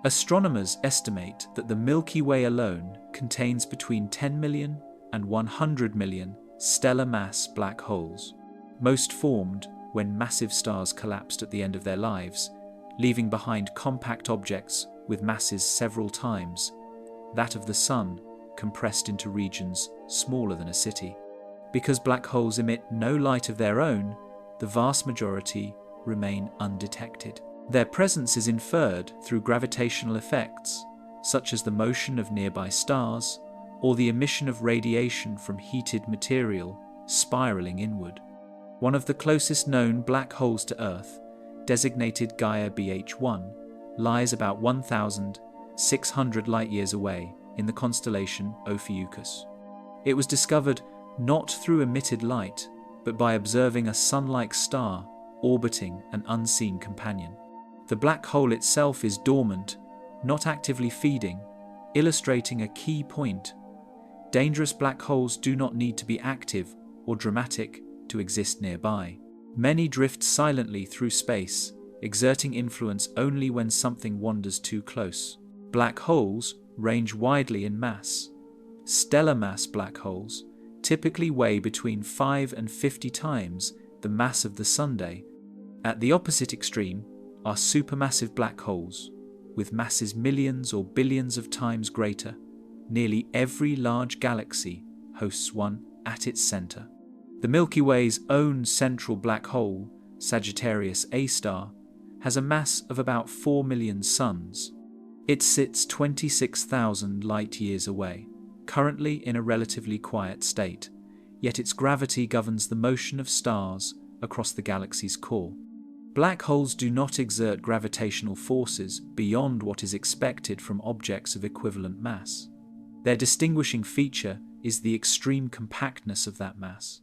Astronomers estimate that the Milky Way alone contains between 10 million and 100 million stellar mass black holes, most formed when massive stars collapsed at the end of their lives, leaving behind compact objects with masses several times that of the Sun, compressed into regions smaller than a city. Because black holes emit no light of their own, the vast majority remain undetected. Their presence is inferred through gravitational effects, such as the motion of nearby stars or the emission of radiation from heated material spiraling inward. One of the closest known black holes to Earth, designated Gaia BH1, lies about 1,600 light-years away in the constellation Ophiuchus. It was discovered not through emitted light, but by observing a sun-like star orbiting an unseen companion. The black hole itself is dormant, not actively feeding, illustrating a key point. Dangerous black holes do not need to be active or dramatic to exist nearby. Many drift silently through space, exerting influence only when something wanders too close. Black holes range widely in mass. Stellar mass black holes typically weigh between 5 and 50 times the mass of the Sunday. At the opposite extreme are supermassive black holes, with masses millions or billions of times greater. Nearly every large galaxy hosts one at its center. The Milky Way's own central black hole, Sagittarius A star, has a mass of about 4 million suns. It sits 26,000 light-years away, currently in a relatively quiet state, yet its gravity governs the motion of stars across the galaxy's core. Black holes do not exert gravitational forces beyond what is expected from objects of equivalent mass. Their distinguishing feature is the extreme compactness of that mass.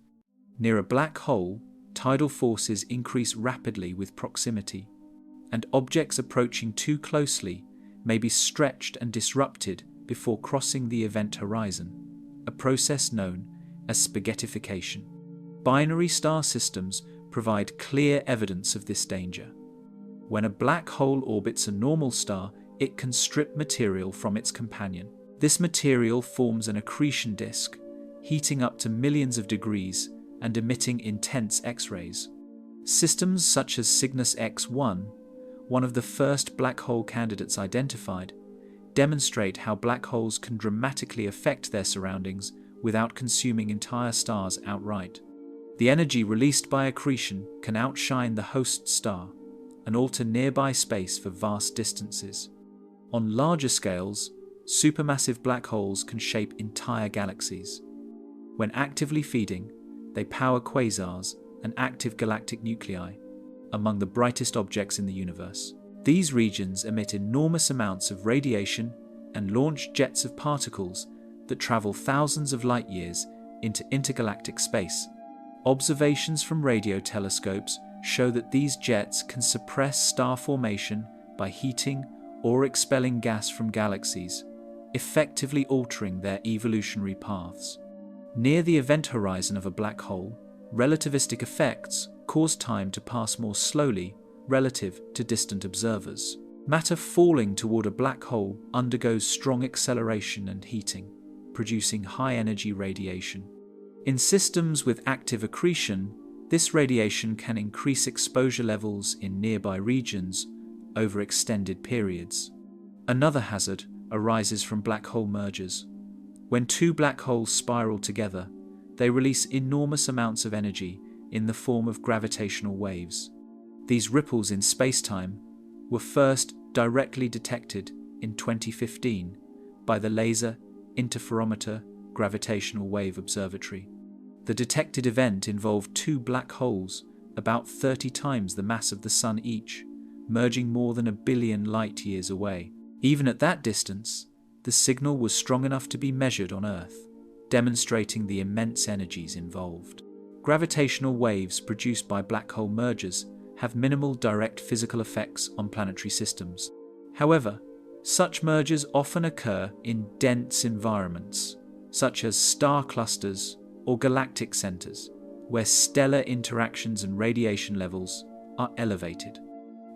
Near a black hole, tidal forces increase rapidly with proximity, and objects approaching too closely may be stretched and disrupted before crossing the event horizon, a process known as spaghettification. Binary star systems provide clear evidence of this danger. When a black hole orbits a normal star, it can strip material from its companion. This material forms an accretion disk, heating up to millions of degrees and emitting intense X-rays. Systems such as Cygnus X1, one of the first black hole candidates identified, demonstrate how black holes can dramatically affect their surroundings without consuming entire stars outright. The energy released by accretion can outshine the host star and alter nearby space for vast distances. On larger scales, supermassive black holes can shape entire galaxies. When actively feeding, they power quasars and active galactic nuclei, among the brightest objects in the universe. These regions emit enormous amounts of radiation and launch jets of particles that travel thousands of light-years into intergalactic space. Observations from radio telescopes show that these jets can suppress star formation by heating or expelling gas from galaxies, effectively altering their evolutionary paths. Near the event horizon of a black hole, relativistic effects cause time to pass more slowly relative to distant observers. Matter falling toward a black hole undergoes strong acceleration and heating, producing high-energy radiation. In systems with active accretion, this radiation can increase exposure levels in nearby regions over extended periods. Another hazard arises from black hole mergers. When two black holes spiral together, they release enormous amounts of energy in the form of gravitational waves. These ripples in space-time were first directly detected in 2015 by the Laser Interferometer Gravitational Wave Observatory. The detected event involved two black holes about 30 times the mass of the Sun each, merging more than 1 billion light-years away. Even at that distance, the signal was strong enough to be measured on Earth, demonstrating the immense energies involved. Gravitational waves produced by black hole mergers have minimal direct physical effects on planetary systems. However, such mergers often occur in dense environments, such as star clusters or galactic centers, where stellar interactions and radiation levels are elevated.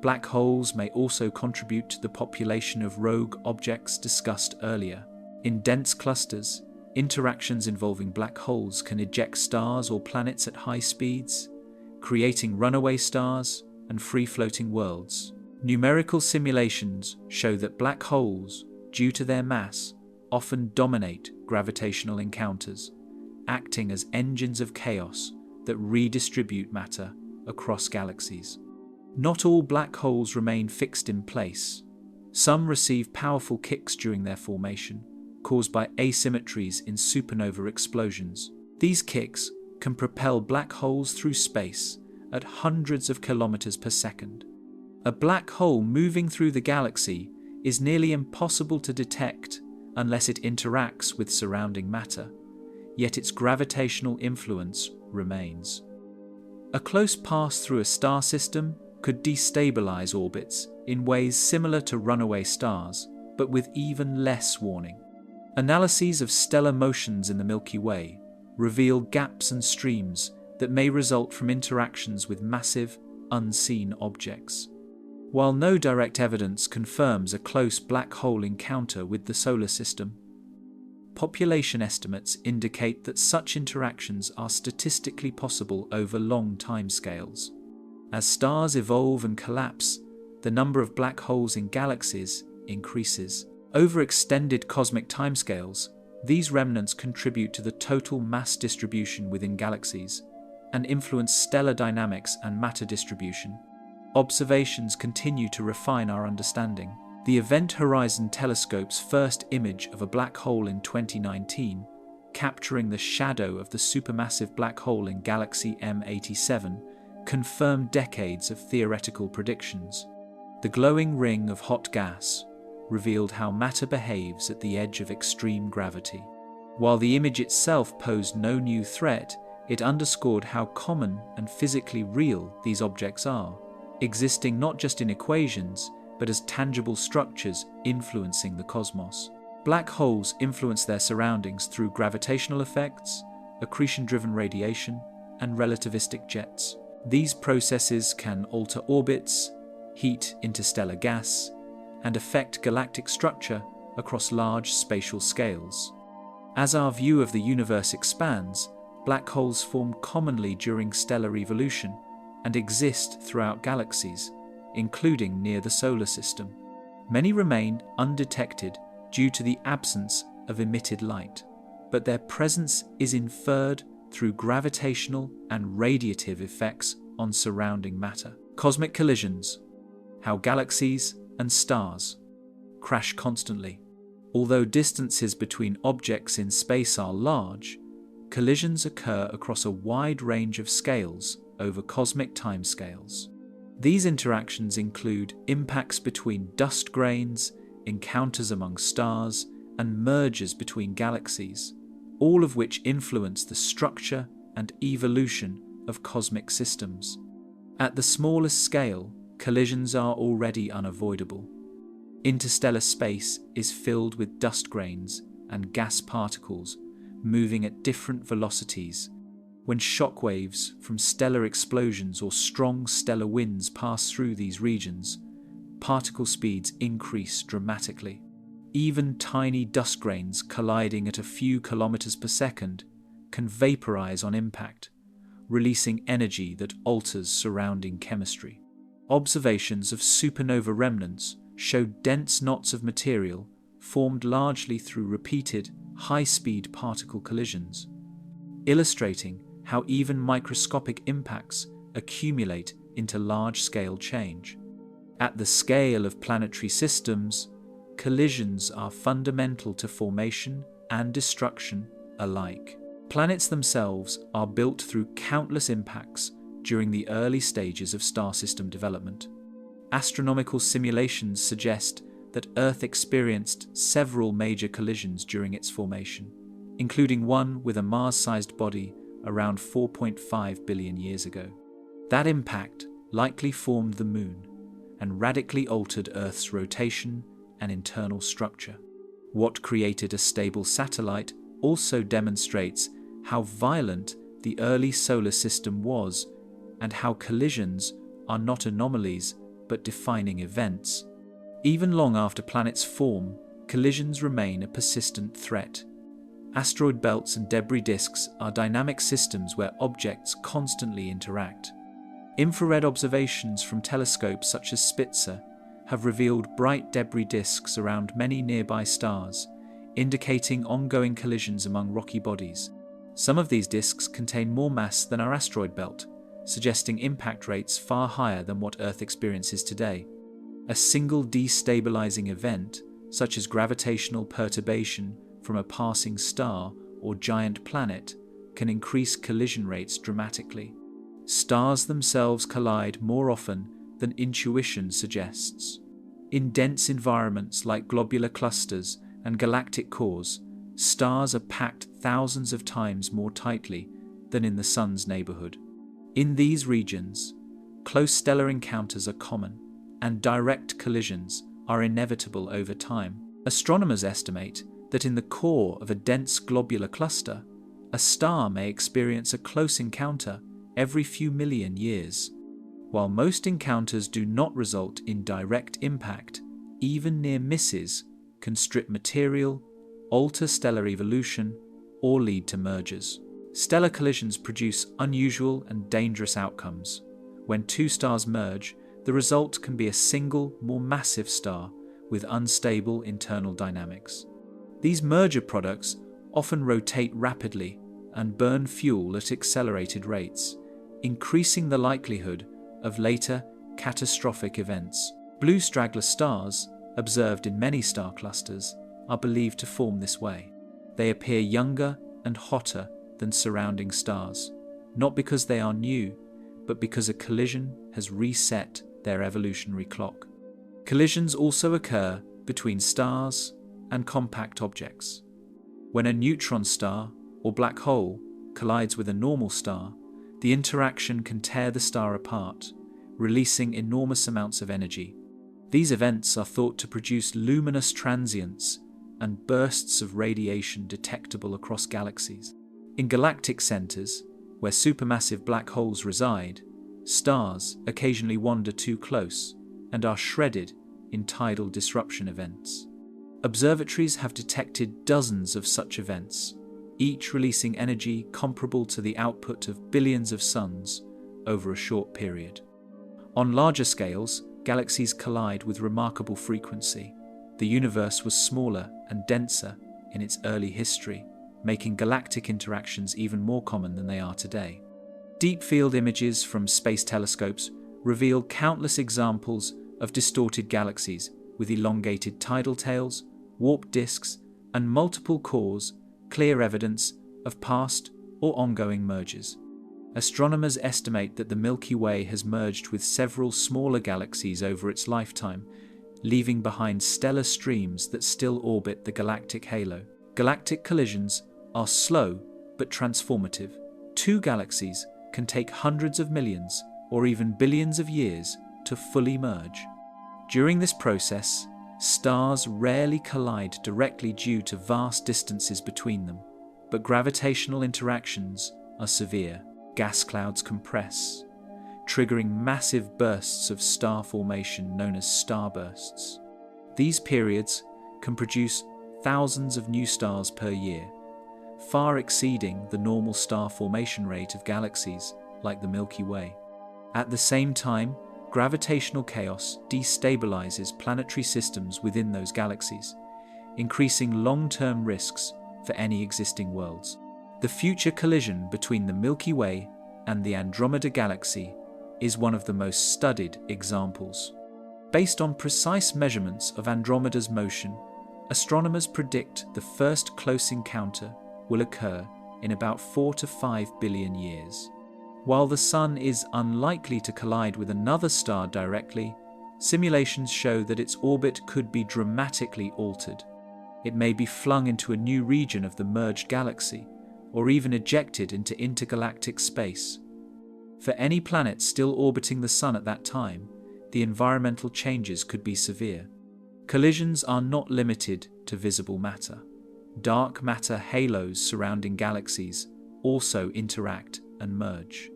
Black holes may also contribute to the population of rogue objects discussed earlier. In dense clusters, interactions involving black holes can eject stars or planets at high speeds, creating runaway stars and free-floating worlds. Numerical simulations show that black holes, due to their mass, often dominate gravitational encounters, acting as engines of chaos that redistribute matter across galaxies. Not all black holes remain fixed in place. Some receive powerful kicks during their formation, caused by asymmetries in supernova explosions. These kicks can propel black holes through space at hundreds of kilometers per second. A black hole moving through the galaxy is nearly impossible to detect unless it interacts with surrounding matter, yet its gravitational influence remains. A close pass through a star system could destabilize orbits in ways similar to runaway stars, but with even less warning. Analyses of stellar motions in the Milky Way reveal gaps and streams that may result from interactions with massive, unseen objects. While no direct evidence confirms a close black hole encounter with the solar system, population estimates indicate that such interactions are statistically possible over long timescales. As stars evolve and collapse, the number of black holes in galaxies increases. Over extended cosmic timescales, these remnants contribute to the total mass distribution within galaxies and influence stellar dynamics and matter distribution. Observations continue to refine our understanding. The Event Horizon Telescope's first image of a black hole in 2019, capturing the shadow of the supermassive black hole in galaxy M87, confirmed decades of theoretical predictions. The glowing ring of hot gas revealed how matter behaves at the edge of extreme gravity. While the image itself posed no new threat, it underscored how common and physically real these objects are, existing not just in equations, but as tangible structures influencing the cosmos. Black holes influence their surroundings through gravitational effects, accretion-driven radiation, and relativistic jets. These processes can alter orbits, heat interstellar gas, and affect galactic structure across large spatial scales. As our view of the universe expands, black holes form commonly during stellar evolution and exist throughout galaxies, including near the solar system. Many remain undetected due to the absence of emitted light, but their presence is inferred through gravitational and radiative effects on surrounding matter. Cosmic collisions, how galaxies and stars crash constantly. Although distances between objects in space are large, collisions occur across a wide range of scales over cosmic timescales. These interactions include impacts between dust grains, encounters among stars, and mergers between galaxies, all of which influence the structure and evolution of cosmic systems. At the smallest scale, collisions are already unavoidable. Interstellar space is filled with dust grains and gas particles moving at different velocities. When shockwaves from stellar explosions or strong stellar winds pass through these regions, particle speeds increase dramatically. Even tiny dust grains colliding at a few kilometers per second can vaporize on impact, releasing energy that alters surrounding chemistry. Observations of supernova remnants show dense knots of material formed largely through repeated, high-speed particle collisions, illustrating how even microscopic impacts accumulate into large-scale change. At the scale of planetary systems, collisions are fundamental to formation and destruction alike. Planets themselves are built through countless impacts during the early stages of star system development. Astronomical simulations suggest that Earth experienced several major collisions during its formation, including one with a Mars-sized body around 4.5 billion years ago. That impact likely formed the Moon, and radically altered Earth's rotation and internal structure. What created a stable satellite also demonstrates how violent the early solar system was and how collisions are not anomalies but defining events. Even long after planets form, collisions remain a persistent threat. Asteroid belts and debris disks are dynamic systems where objects constantly interact. Infrared observations from telescopes such as Spitzer have revealed bright debris disks around many nearby stars, indicating ongoing collisions among rocky bodies. Some of these disks contain more mass than our asteroid belt, suggesting impact rates far higher than what Earth experiences today. A single destabilizing event, such as gravitational perturbation from a passing star or giant planet, can increase collision rates dramatically. Stars themselves collide more often than intuition suggests. In dense environments like globular clusters and galactic cores, stars are packed thousands of times more tightly than in the Sun's neighborhood. In these regions, close stellar encounters are common, and direct collisions are inevitable over time. Astronomers estimate that in the core of a dense globular cluster, a star may experience a close encounter every few million years. While most encounters do not result in direct impact, even near misses can strip material, alter stellar evolution, or lead to mergers. Stellar collisions produce unusual and dangerous outcomes. When two stars merge, the result can be a single, more massive star with unstable internal dynamics. These merger products often rotate rapidly and burn fuel at accelerated rates, increasing the likelihood of later catastrophic events. Blue straggler stars, observed in many star clusters, are believed to form this way. They appear younger and hotter than surrounding stars, not because they are new, but because a collision has reset their evolutionary clock. Collisions also occur between stars and compact objects. When a neutron star or black hole collides with a normal star, the interaction can tear the star apart, releasing enormous amounts of energy. These events are thought to produce luminous transients and bursts of radiation detectable across galaxies. In galactic centers, where supermassive black holes reside, stars occasionally wander too close and are shredded in tidal disruption events. Observatories have detected dozens of such events, each releasing energy comparable to the output of billions of suns over a short period. On larger scales, galaxies collide with remarkable frequency. The universe was smaller and denser in its early history, making galactic interactions even more common than they are today. Deep field images from space telescopes reveal countless examples of distorted galaxies with elongated tidal tails, warped disks, and multiple cores, clear evidence of past or ongoing mergers. Astronomers estimate that the Milky Way has merged with several smaller galaxies over its lifetime, leaving behind stellar streams that still orbit the galactic halo. Galactic collisions are slow but transformative. Two galaxies can take hundreds of millions or even billions of years to fully merge. During this process, stars rarely collide directly due to vast distances between them, but gravitational interactions are severe. Gas clouds compress, triggering massive bursts of star formation known as starbursts. These periods can produce thousands of new stars per year, far exceeding the normal star formation rate of galaxies like the Milky Way. At the same time, gravitational chaos destabilizes planetary systems within those galaxies, increasing long-term risks for any existing worlds. The future collision between the Milky Way and the Andromeda Galaxy is one of the most studied examples. Based on precise measurements of Andromeda's motion, astronomers predict the first close encounter will occur in about 4 to 5 billion years. While the Sun is unlikely to collide with another star directly, simulations show that its orbit could be dramatically altered. It may be flung into a new region of the merged galaxy, or even ejected into intergalactic space. For any planet still orbiting the Sun at that time, the environmental changes could be severe. Collisions are not limited to visible matter. Dark matter halos surrounding galaxies also interact and merge.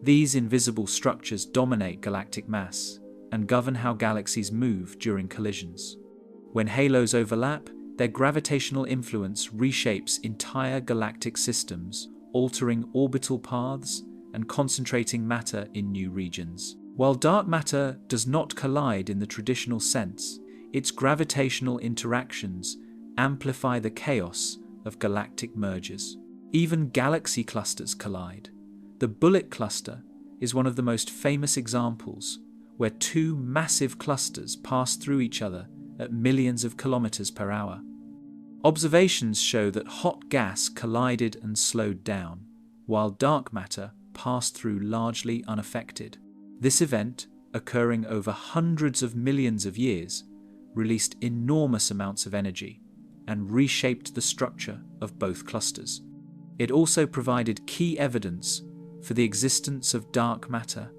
These invisible structures dominate galactic mass and govern how galaxies move during collisions. When halos overlap, their gravitational influence reshapes entire galactic systems, altering orbital paths and concentrating matter in new regions. While dark matter does not collide in the traditional sense, its gravitational interactions amplify the chaos of galactic mergers. Even galaxy clusters collide. The Bullet cluster is one of the most famous examples, where two massive clusters pass through each other at millions of kilometers per hour. Observations show that hot gas collided and slowed down, while dark matter passed through largely unaffected. This event, occurring over hundreds of millions of years, released enormous amounts of energy and reshaped the structure of both clusters. It also provided key evidence for the existence of dark matter,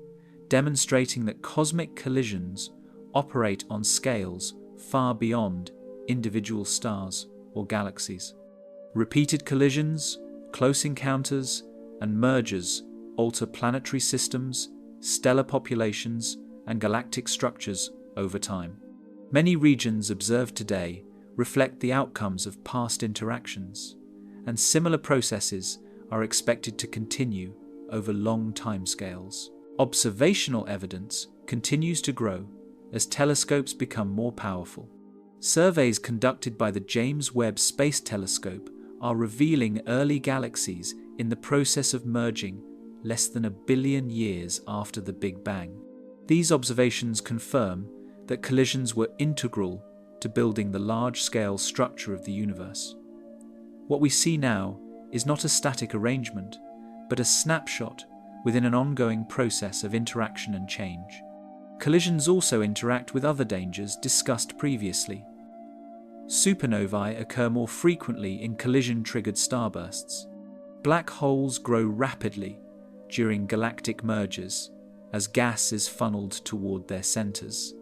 demonstrating that cosmic collisions operate on scales far beyond individual stars or galaxies. Repeated collisions, close encounters, and mergers alter planetary systems, stellar populations, and galactic structures over time. Many regions observed today reflect the outcomes of past interactions, and similar processes are expected to continue over long timescales. Observational evidence continues to grow as telescopes become more powerful. Surveys conducted by the James Webb Space Telescope are revealing early galaxies in the process of merging less than 1 billion years after the Big Bang. These observations confirm that collisions were integral to building the large-scale structure of the universe. What we see now is not a static arrangement, but a snapshot within an ongoing process of interaction and change. Collisions also interact with other dangers discussed previously. Supernovae occur more frequently in collision-triggered starbursts. Black holes grow rapidly during galactic mergers as gas is funneled toward their centers.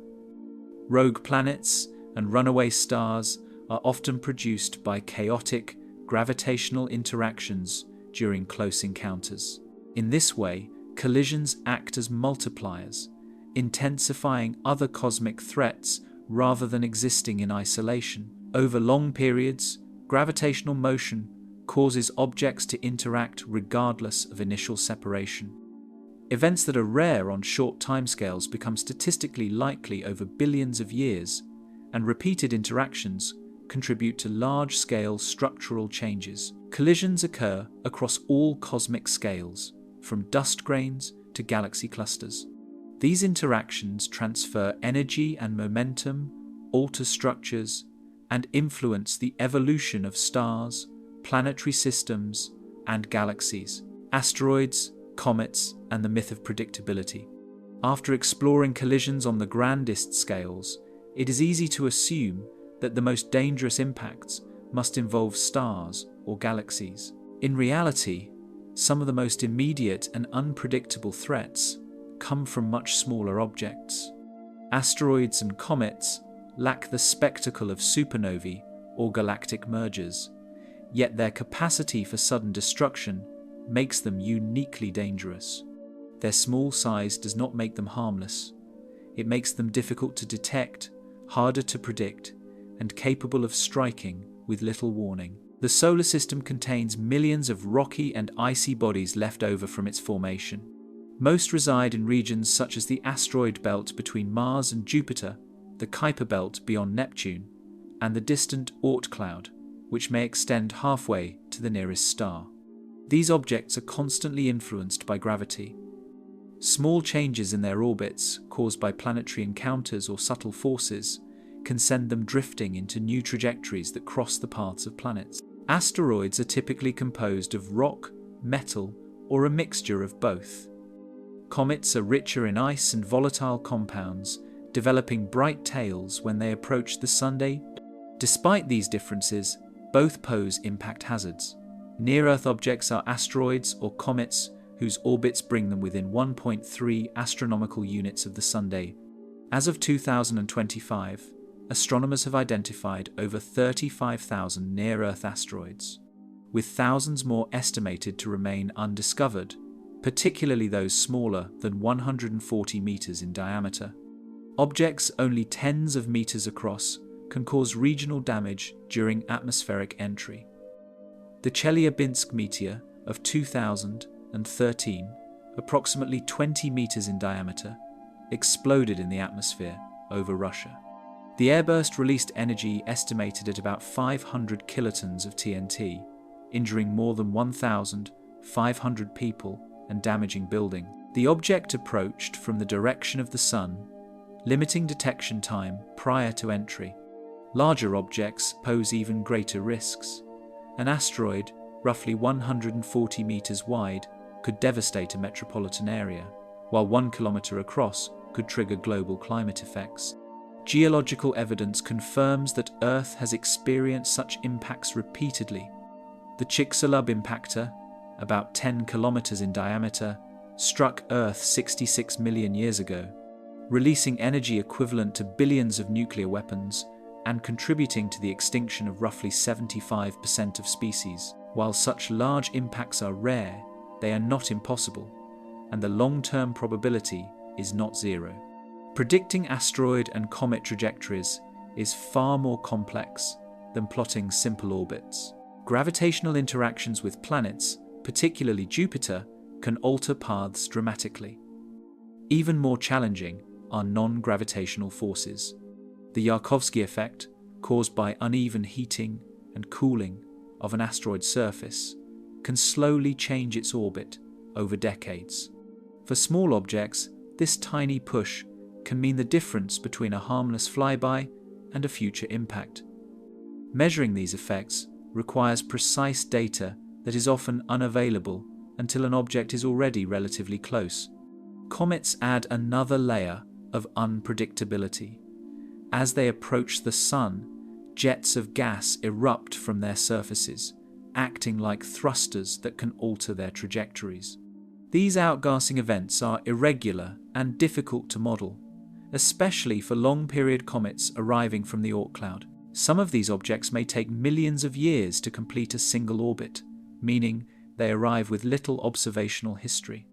Rogue planets and runaway stars are often produced by chaotic gravitational interactions during close encounters. In this way, collisions act as multipliers, intensifying other cosmic threats rather than existing in isolation. Over long periods, gravitational motion causes objects to interact regardless of initial separation. Events that are rare on short timescales become statistically likely over billions of years, and repeated interactions contribute to large-scale structural changes. Collisions occur across all cosmic scales, from dust grains to galaxy clusters. These interactions transfer energy and momentum, alter structures, and influence the evolution of stars, planetary systems, and galaxies, asteroids, comets, and the myth of predictability. After exploring collisions on the grandest scales, it is easy to assume that the most dangerous impacts must involve stars or galaxies. In reality, some of the most immediate and unpredictable threats come from much smaller objects. Asteroids and comets lack the spectacle of supernovae or galactic mergers, yet their capacity for sudden destruction makes them uniquely dangerous. Their small size does not make them harmless. It makes them difficult to detect, harder to predict, and capable of striking with little warning. The solar system contains millions of rocky and icy bodies left over from its formation. Most reside in regions such as the asteroid belt between Mars and Jupiter, the Kuiper belt beyond Neptune, and the distant Oort cloud, which may extend halfway to the nearest star. These objects are constantly influenced by gravity. Small changes in their orbits, caused by planetary encounters or subtle forces, can send them drifting into new trajectories that cross the paths of planets. Asteroids are typically composed of rock, metal, or a mixture of both. Comets are richer in ice and volatile compounds, developing bright tails when they approach the Sun. Despite these differences, both pose impact hazards. Near-Earth objects are asteroids or comets whose orbits bring them within 1.3 astronomical units of the Sun. As of 2025, astronomers have identified over 35,000 near-Earth asteroids, with thousands more estimated to remain undiscovered, particularly those smaller than 140 meters in diameter. Objects only tens of meters across can cause regional damage during atmospheric entry. The Chelyabinsk meteor of 2013, approximately 20 meters in diameter, exploded in the atmosphere over Russia. The airburst released energy estimated at about 500 kilotons of TNT, injuring more than 1,500 people and damaging buildings. The object approached from the direction of the Sun, limiting detection time prior to entry. Larger objects pose even greater risks. An asteroid, roughly 140 meters wide, could devastate a metropolitan area, while 1 kilometer across could trigger global climate effects. Geological evidence confirms that Earth has experienced such impacts repeatedly. The Chicxulub impactor, about 10 kilometers in diameter, struck Earth 66 million years ago, releasing energy equivalent to billions of nuclear weapons and contributing to the extinction of roughly 75% of species. While such large impacts are rare, they are not impossible, and the long-term probability is not zero. Predicting asteroid and comet trajectories is far more complex than plotting simple orbits. Gravitational interactions with planets, particularly Jupiter, can alter paths dramatically. Even more challenging are non-gravitational forces. The Yarkovsky effect, caused by uneven heating and cooling of an asteroid's surface, can slowly change its orbit over decades. For small objects, this tiny push can mean the difference between a harmless flyby and a future impact. Measuring these effects requires precise data that is often unavailable until an object is already relatively close. Comets add another layer of unpredictability. As they approach the Sun, jets of gas erupt from their surfaces, acting like thrusters that can alter their trajectories. These outgassing events are irregular and difficult to model, especially for long-period comets arriving from the Oort cloud. Some of these objects may take millions of years to complete a single orbit, meaning they arrive with little observational history.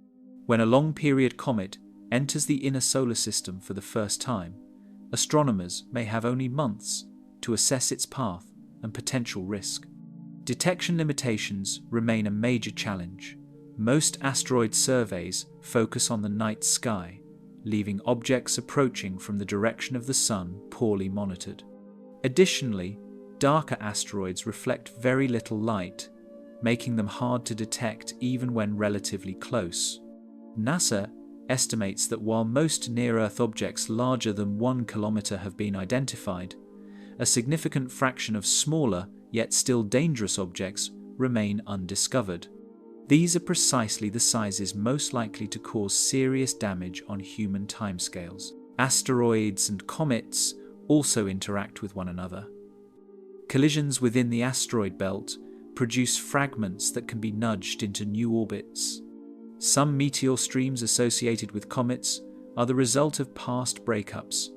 When a long-period comet enters the inner solar system for the first time, astronomers may have only months to assess its path and potential risk. Detection limitations remain a major challenge. Most asteroid surveys focus on the night sky, leaving objects approaching from the direction of the Sun poorly monitored. Additionally, darker asteroids reflect very little light, making them hard to detect even when relatively close. NASA estimates that while most near-Earth objects larger than 1 kilometer have been identified, a significant fraction of smaller yet still dangerous objects remain undiscovered. These are precisely the sizes most likely to cause serious damage on human timescales. Asteroids and comets also interact with one another. Collisions within the asteroid belt produce fragments that can be nudged into new orbits. Some meteor streams associated with comets are the result of past breakups,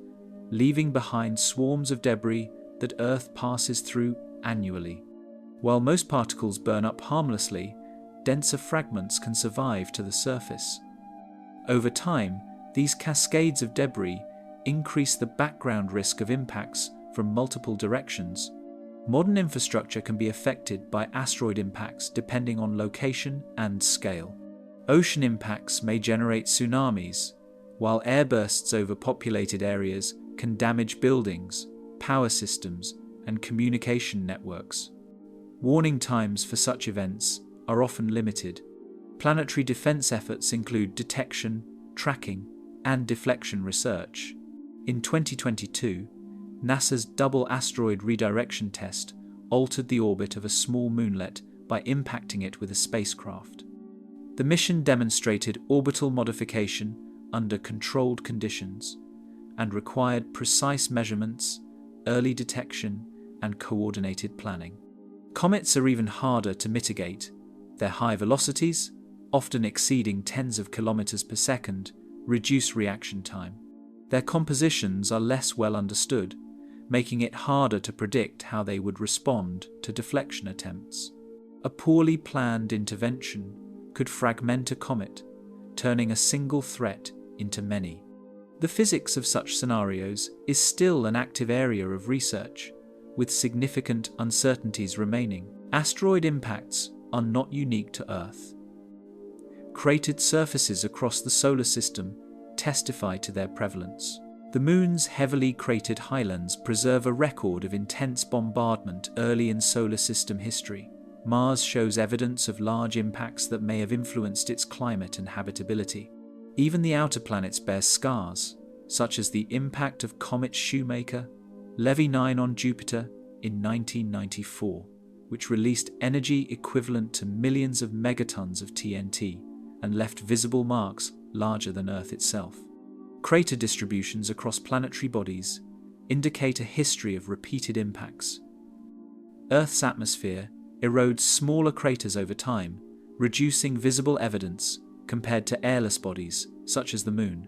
leaving behind swarms of debris that Earth passes through annually. While most particles burn up harmlessly, denser fragments can survive to the surface. Over time, these cascades of debris increase the background risk of impacts from multiple directions. Modern infrastructure can be affected by asteroid impacts depending on location and scale. Ocean impacts may generate tsunamis, while airbursts over populated areas can damage buildings, power systems, and communication networks. Warning times for such events are often limited. Planetary defense efforts include detection, tracking, and deflection research. In 2022, NASA's double asteroid redirection test altered the orbit of a small moonlet by impacting it with a spacecraft. The mission demonstrated orbital modification under controlled conditions and required precise measurements, early detection, and coordinated planning. Comets are even harder to mitigate. Their high velocities, often exceeding tens of kilometers per second, reduce reaction time. Their compositions are less well understood, making it harder to predict how they would respond to deflection attempts. A poorly planned intervention could fragment a comet, turning a single threat into many. The physics of such scenarios is still an active area of research, with significant uncertainties remaining. Asteroid impacts are not unique to Earth. Cratered surfaces across the solar system testify to their prevalence. The Moon's heavily cratered highlands preserve a record of intense bombardment early in solar system history. Mars shows evidence of large impacts that may have influenced its climate and habitability. Even the outer planets bear scars, such as the impact of Comet Shoemaker, Levy 9 on Jupiter in 1994, which released energy equivalent to millions of megatons of TNT and left visible marks larger than Earth itself. Crater distributions across planetary bodies indicate a history of repeated impacts. Earth's atmosphere erodes smaller craters over time, reducing visible evidence compared to airless bodies, such as the Moon.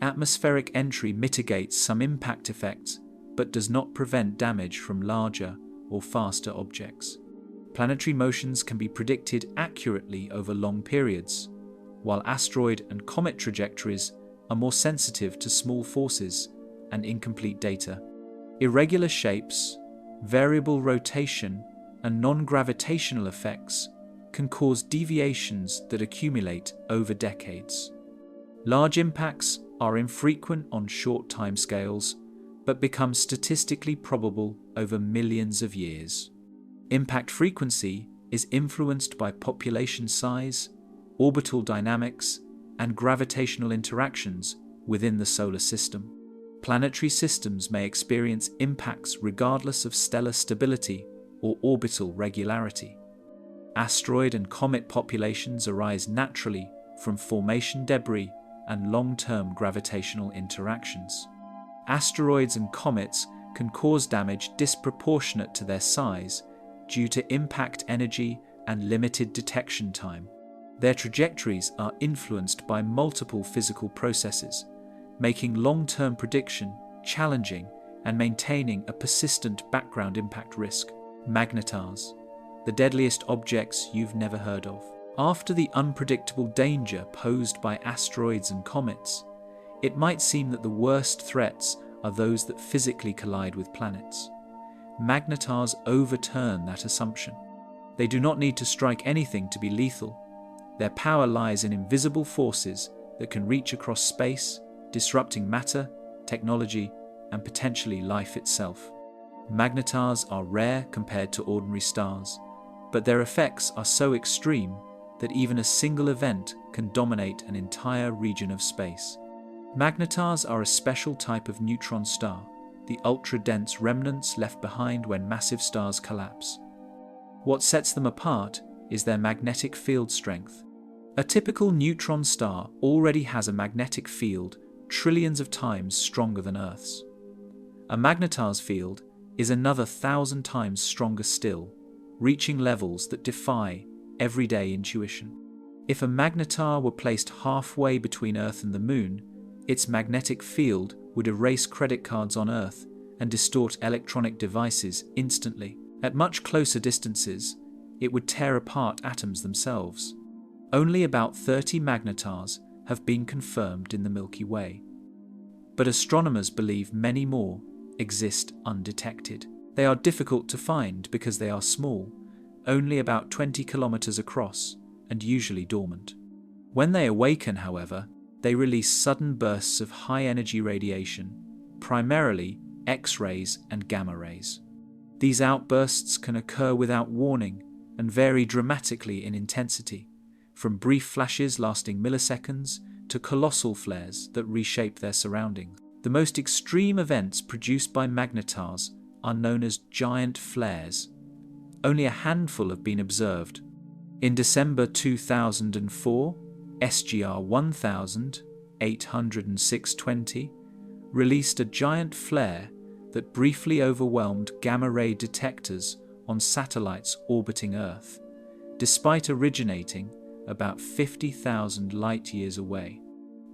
Atmospheric entry mitigates some impact effects, but does not prevent damage from larger or faster objects. Planetary motions can be predicted accurately over long periods, while asteroid and comet trajectories are more sensitive to small forces and incomplete data. Irregular shapes, variable rotation, and non-gravitational effects can cause deviations that accumulate over decades. Large impacts are infrequent on short timescales, but become statistically probable over millions of years. Impact frequency is influenced by population size, orbital dynamics, and gravitational interactions within the solar system. Planetary systems may experience impacts regardless of stellar stability or orbital regularity. Asteroid and comet populations arise naturally from formation debris and long-term gravitational interactions. Asteroids and comets can cause damage disproportionate to their size due to impact energy and limited detection time. Their trajectories are influenced by multiple physical processes, making long-term prediction challenging and maintaining a persistent background impact risk. Magnetars, the deadliest objects you've never heard of. After the unpredictable danger posed by asteroids and comets, it might seem that the worst threats are those that physically collide with planets. Magnetars overturn that assumption. They do not need to strike anything to be lethal. Their power lies in invisible forces that can reach across space, disrupting matter, technology, and potentially life itself. Magnetars are rare compared to ordinary stars, but their effects are so extreme that even a single event can dominate an entire region of space. Magnetars are a special type of neutron star, the ultra-dense remnants left behind when massive stars collapse. What sets them apart is their magnetic field strength. A typical neutron star already has a magnetic field trillions of times stronger than Earth's. A magnetar's field is another 1,000 times stronger still, reaching levels that defy everyday intuition. If a magnetar were placed halfway between Earth and the Moon, its magnetic field would erase credit cards on Earth and distort electronic devices instantly. At much closer distances, it would tear apart atoms themselves. Only about 30 magnetars have been confirmed in the Milky Way. But astronomers believe many more exist undetected. They are difficult to find because they are small, only about 20 kilometers across, and usually dormant. When they awaken, however, they release sudden bursts of high-energy radiation, primarily X-rays and gamma rays. These outbursts can occur without warning and vary dramatically in intensity, from brief flashes lasting milliseconds to colossal flares that reshape their surroundings. The most extreme events produced by magnetars are known as giant flares. Only a handful have been observed. In December 2004, SGR 180620 released a giant flare that briefly overwhelmed gamma-ray detectors on satellites orbiting Earth, despite originating about 50,000 light-years away.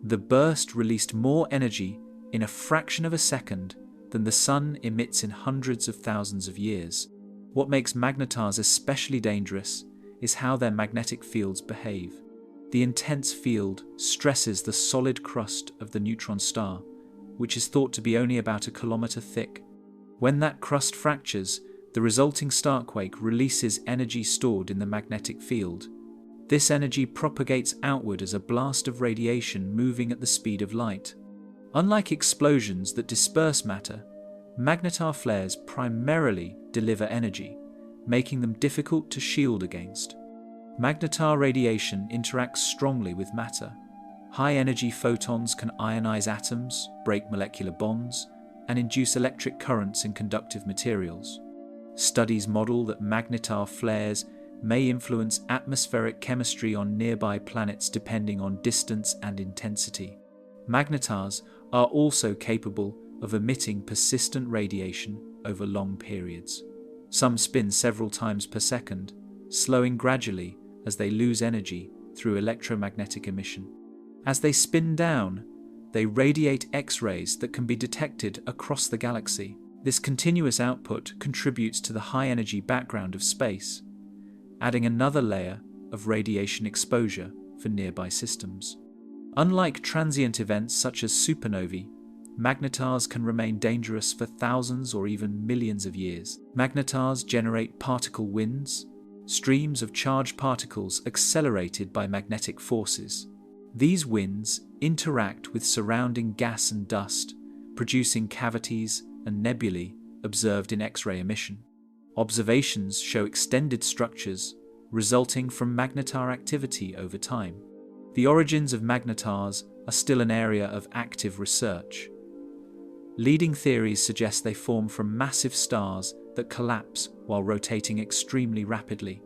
The burst released more energy in a fraction of a second than the Sun emits in hundreds of thousands of years. What makes magnetars especially dangerous is how their magnetic fields behave. The intense field stresses the solid crust of the neutron star, which is thought to be only about a kilometer thick. When that crust fractures, the resulting starquake releases energy stored in the magnetic field. This energy propagates outward as a blast of radiation moving at the speed of light. Unlike explosions that disperse matter, magnetar flares primarily deliver energy, making them difficult to shield against. Magnetar radiation interacts strongly with matter. High-energy photons can ionize atoms, break molecular bonds, and induce electric currents in conductive materials. Studies model that magnetar flares may influence atmospheric chemistry on nearby planets depending on distance and intensity. Magnetars are also capable of emitting persistent radiation over long periods. Some spin several times per second, slowing gradually as they lose energy through electromagnetic emission. As they spin down, they radiate X-rays that can be detected across the galaxy. This continuous output contributes to the high-energy background of space, adding another layer of radiation exposure for nearby systems. Unlike transient events such as supernovae, magnetars can remain dangerous for thousands or even millions of years. Magnetars generate particle winds, streams of charged particles accelerated by magnetic forces. These winds interact with surrounding gas and dust, producing cavities and nebulae observed in X-ray emission. Observations show extended structures resulting from magnetar activity over time. The origins of magnetars are still an area of active research. Leading theories suggest they form from massive stars that collapse while rotating extremely rapidly.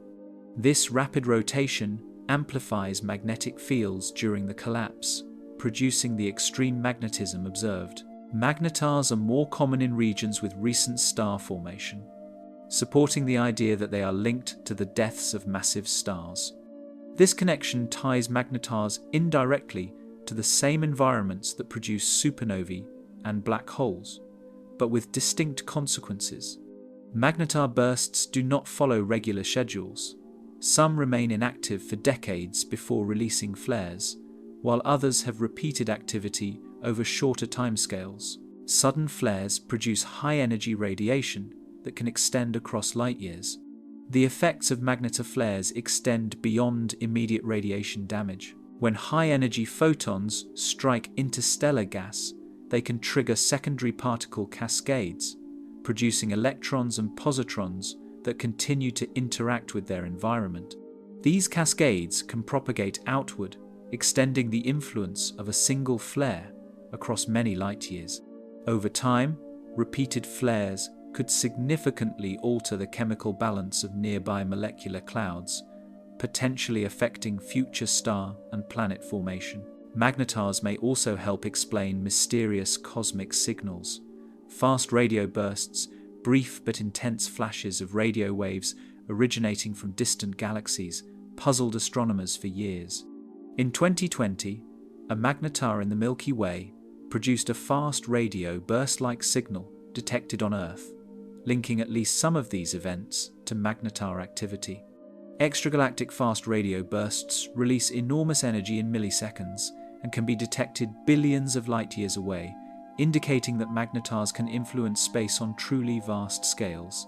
This rapid rotation amplifies magnetic fields during the collapse, producing the extreme magnetism observed. Magnetars are more common in regions with recent star formation, supporting the idea that they are linked to the deaths of massive stars. This connection ties magnetars indirectly to the same environments that produce supernovae and black holes, but with distinct consequences. Magnetar bursts do not follow regular schedules. Some remain inactive for decades before releasing flares, while others have repeated activity over shorter timescales. Sudden flares produce high-energy radiation that can extend across light years. The effects of magnetar flares extend beyond immediate radiation damage. When high-energy photons strike interstellar gas, they can trigger secondary particle cascades, producing electrons and positrons that continue to interact with their environment. These cascades can propagate outward, extending the influence of a single flare across many light years. Over time, repeated flares could significantly alter the chemical balance of nearby molecular clouds, potentially affecting future star and planet formation. Magnetars may also help explain mysterious cosmic signals. Fast radio bursts, brief but intense flashes of radio waves originating from distant galaxies, puzzled astronomers for years. In 2020, a magnetar in the Milky Way produced a fast radio burst-like signal detected on Earth, linking at least some of these events to magnetar activity. Extragalactic fast radio bursts release enormous energy in milliseconds and can be detected billions of light-years away, indicating that magnetars can influence space on truly vast scales.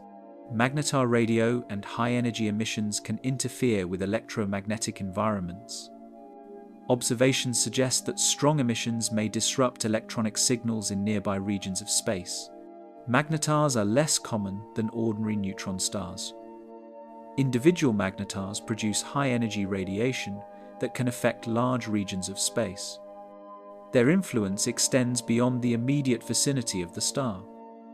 Magnetar radio and high-energy emissions can interfere with electromagnetic environments. Observations suggest that strong emissions may disrupt electronic signals in nearby regions of space. Magnetars are less common than ordinary neutron stars. Individual magnetars produce high-energy radiation that can affect large regions of space. Their influence extends beyond the immediate vicinity of the star.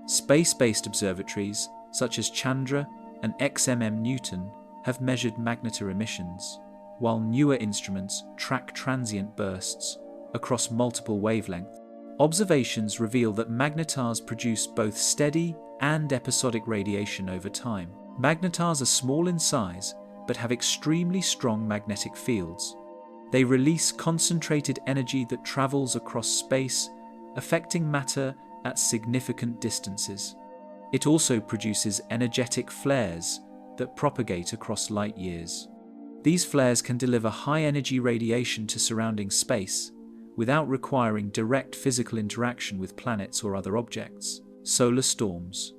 Space-based observatories, such as Chandra and XMM Newton, have measured magnetar emissions, while newer instruments track transient bursts across multiple wavelengths. Observations reveal that magnetars produce both steady and episodic radiation over time. Magnetars are small in size, but have extremely strong magnetic fields. They release concentrated energy that travels across space affecting matter at significant distances. It also produces energetic flares that propagate across light years. These flares can deliver high-energy radiation to surrounding space without requiring direct physical interaction with planets or other objects. Solar storms.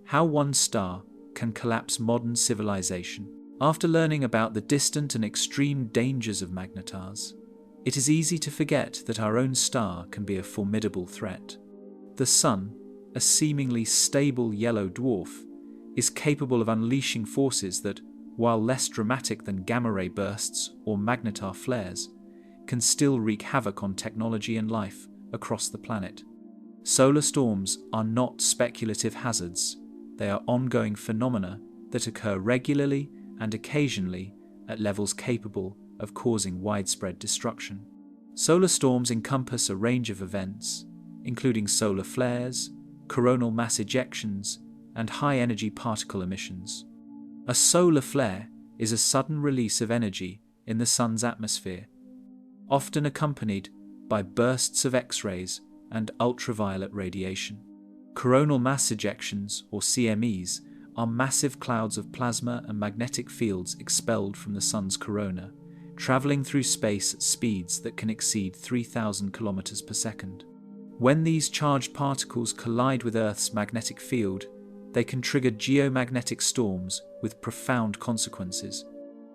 How one star can collapse modern civilization. After learning about the distant and extreme dangers of magnetars, it is easy to forget that our own star can be a formidable threat. The Sun, a seemingly stable yellow dwarf, is capable of unleashing forces that, while less dramatic than gamma-ray bursts or magnetar flares, can still wreak havoc on technology and life across the planet. Solar storms are not speculative hazards. They are ongoing phenomena that occur regularly and occasionally at levels capable of causing widespread destruction. Solar storms encompass a range of events, including solar flares, coronal mass ejections, and high-energy particle emissions. A solar flare is a sudden release of energy in the Sun's atmosphere, often accompanied by bursts of X-rays and ultraviolet radiation. Coronal mass ejections, or CMEs, are massive clouds of plasma and magnetic fields expelled from the Sun's corona, traveling through space at speeds that can exceed 3,000 kilometers per second. When these charged particles collide with Earth's magnetic field, they can trigger geomagnetic storms with profound consequences.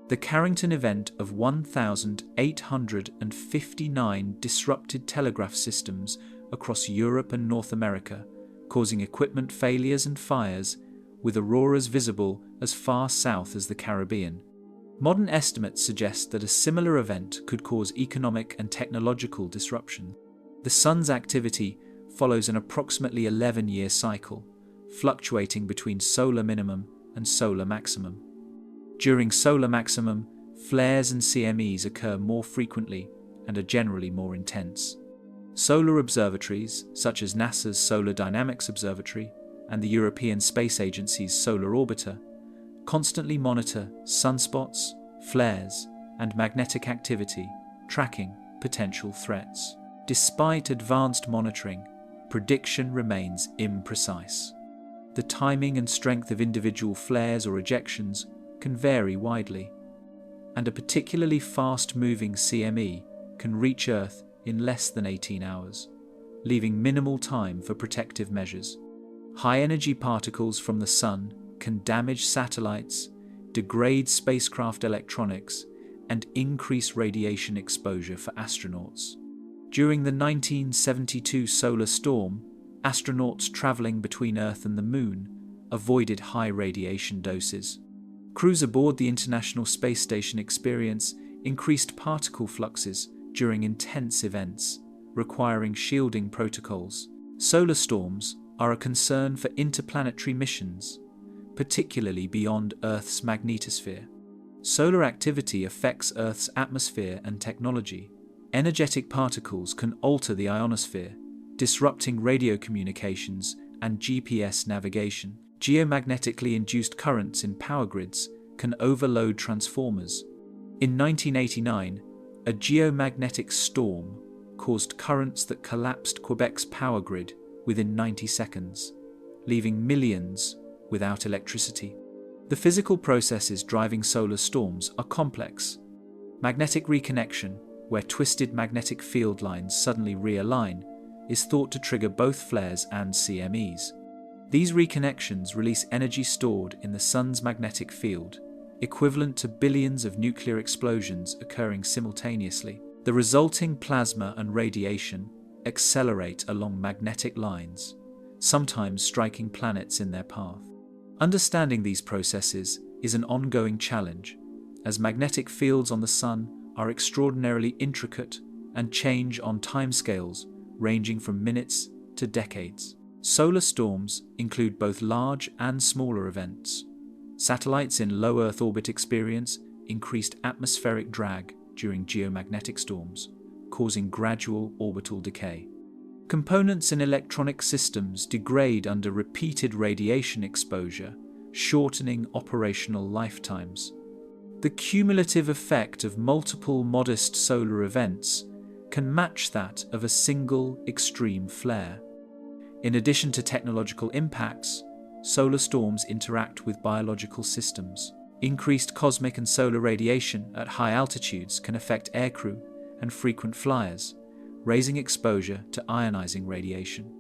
The Carrington event of 1,859 disrupted telegraph systems across Europe and North America, causing equipment failures and fires, with auroras visible as far south as the Caribbean. Modern estimates suggest that a similar event could cause economic and technological disruption. The Sun's activity follows an approximately 11-year cycle, fluctuating between solar minimum and solar maximum. During solar maximum, flares and CMEs occur more frequently and are generally more intense. Solar observatories, such as NASA's Solar Dynamics Observatory and the European Space Agency's Solar Orbiter, constantly monitor sunspots, flares, and magnetic activity, tracking potential threats. Despite advanced monitoring, prediction remains imprecise. The timing and strength of individual flares or ejections can vary widely, and a particularly fast-moving CME can reach Earth in less than 18 hours, leaving minimal time for protective measures. High-energy particles from the Sun can damage satellites, degrade spacecraft electronics, and increase radiation exposure for astronauts. During the 1972 solar storm, astronauts traveling between Earth and the Moon avoided high radiation doses. Crews aboard the International Space Station experienced increased particle fluxes during intense events, requiring shielding protocols. Solar storms are a concern for interplanetary missions, particularly beyond Earth's magnetosphere. Solar activity affects Earth's atmosphere and technology. Energetic particles can alter the ionosphere, disrupting radio communications and GPS navigation. Geomagnetically induced currents in power grids can overload transformers. In 1989, a geomagnetic storm caused currents that collapsed Quebec's power grid within 90 seconds, leaving millions without electricity. The physical processes driving solar storms are complex. Magnetic reconnection, where twisted magnetic field lines suddenly realign, is thought to trigger both flares and CMEs. These reconnections release energy stored in the Sun's magnetic field, equivalent to billions of nuclear explosions occurring simultaneously. The resulting plasma and radiation accelerate along magnetic lines, sometimes striking planets in their path. Understanding these processes is an ongoing challenge, as magnetic fields on the Sun are extraordinarily intricate and change on timescales ranging from minutes to decades. Solar storms include both large and smaller events. Satellites in low Earth orbit experience increased atmospheric drag during geomagnetic storms, causing gradual orbital decay. Components in electronic systems degrade under repeated radiation exposure, shortening operational lifetimes. The cumulative effect of multiple modest solar events can match that of a single extreme flare. In addition to technological impacts, solar storms interact with biological systems. Increased cosmic and solar radiation at high altitudes can affect aircrew and frequent flyers, raising exposure to ionizing radiation.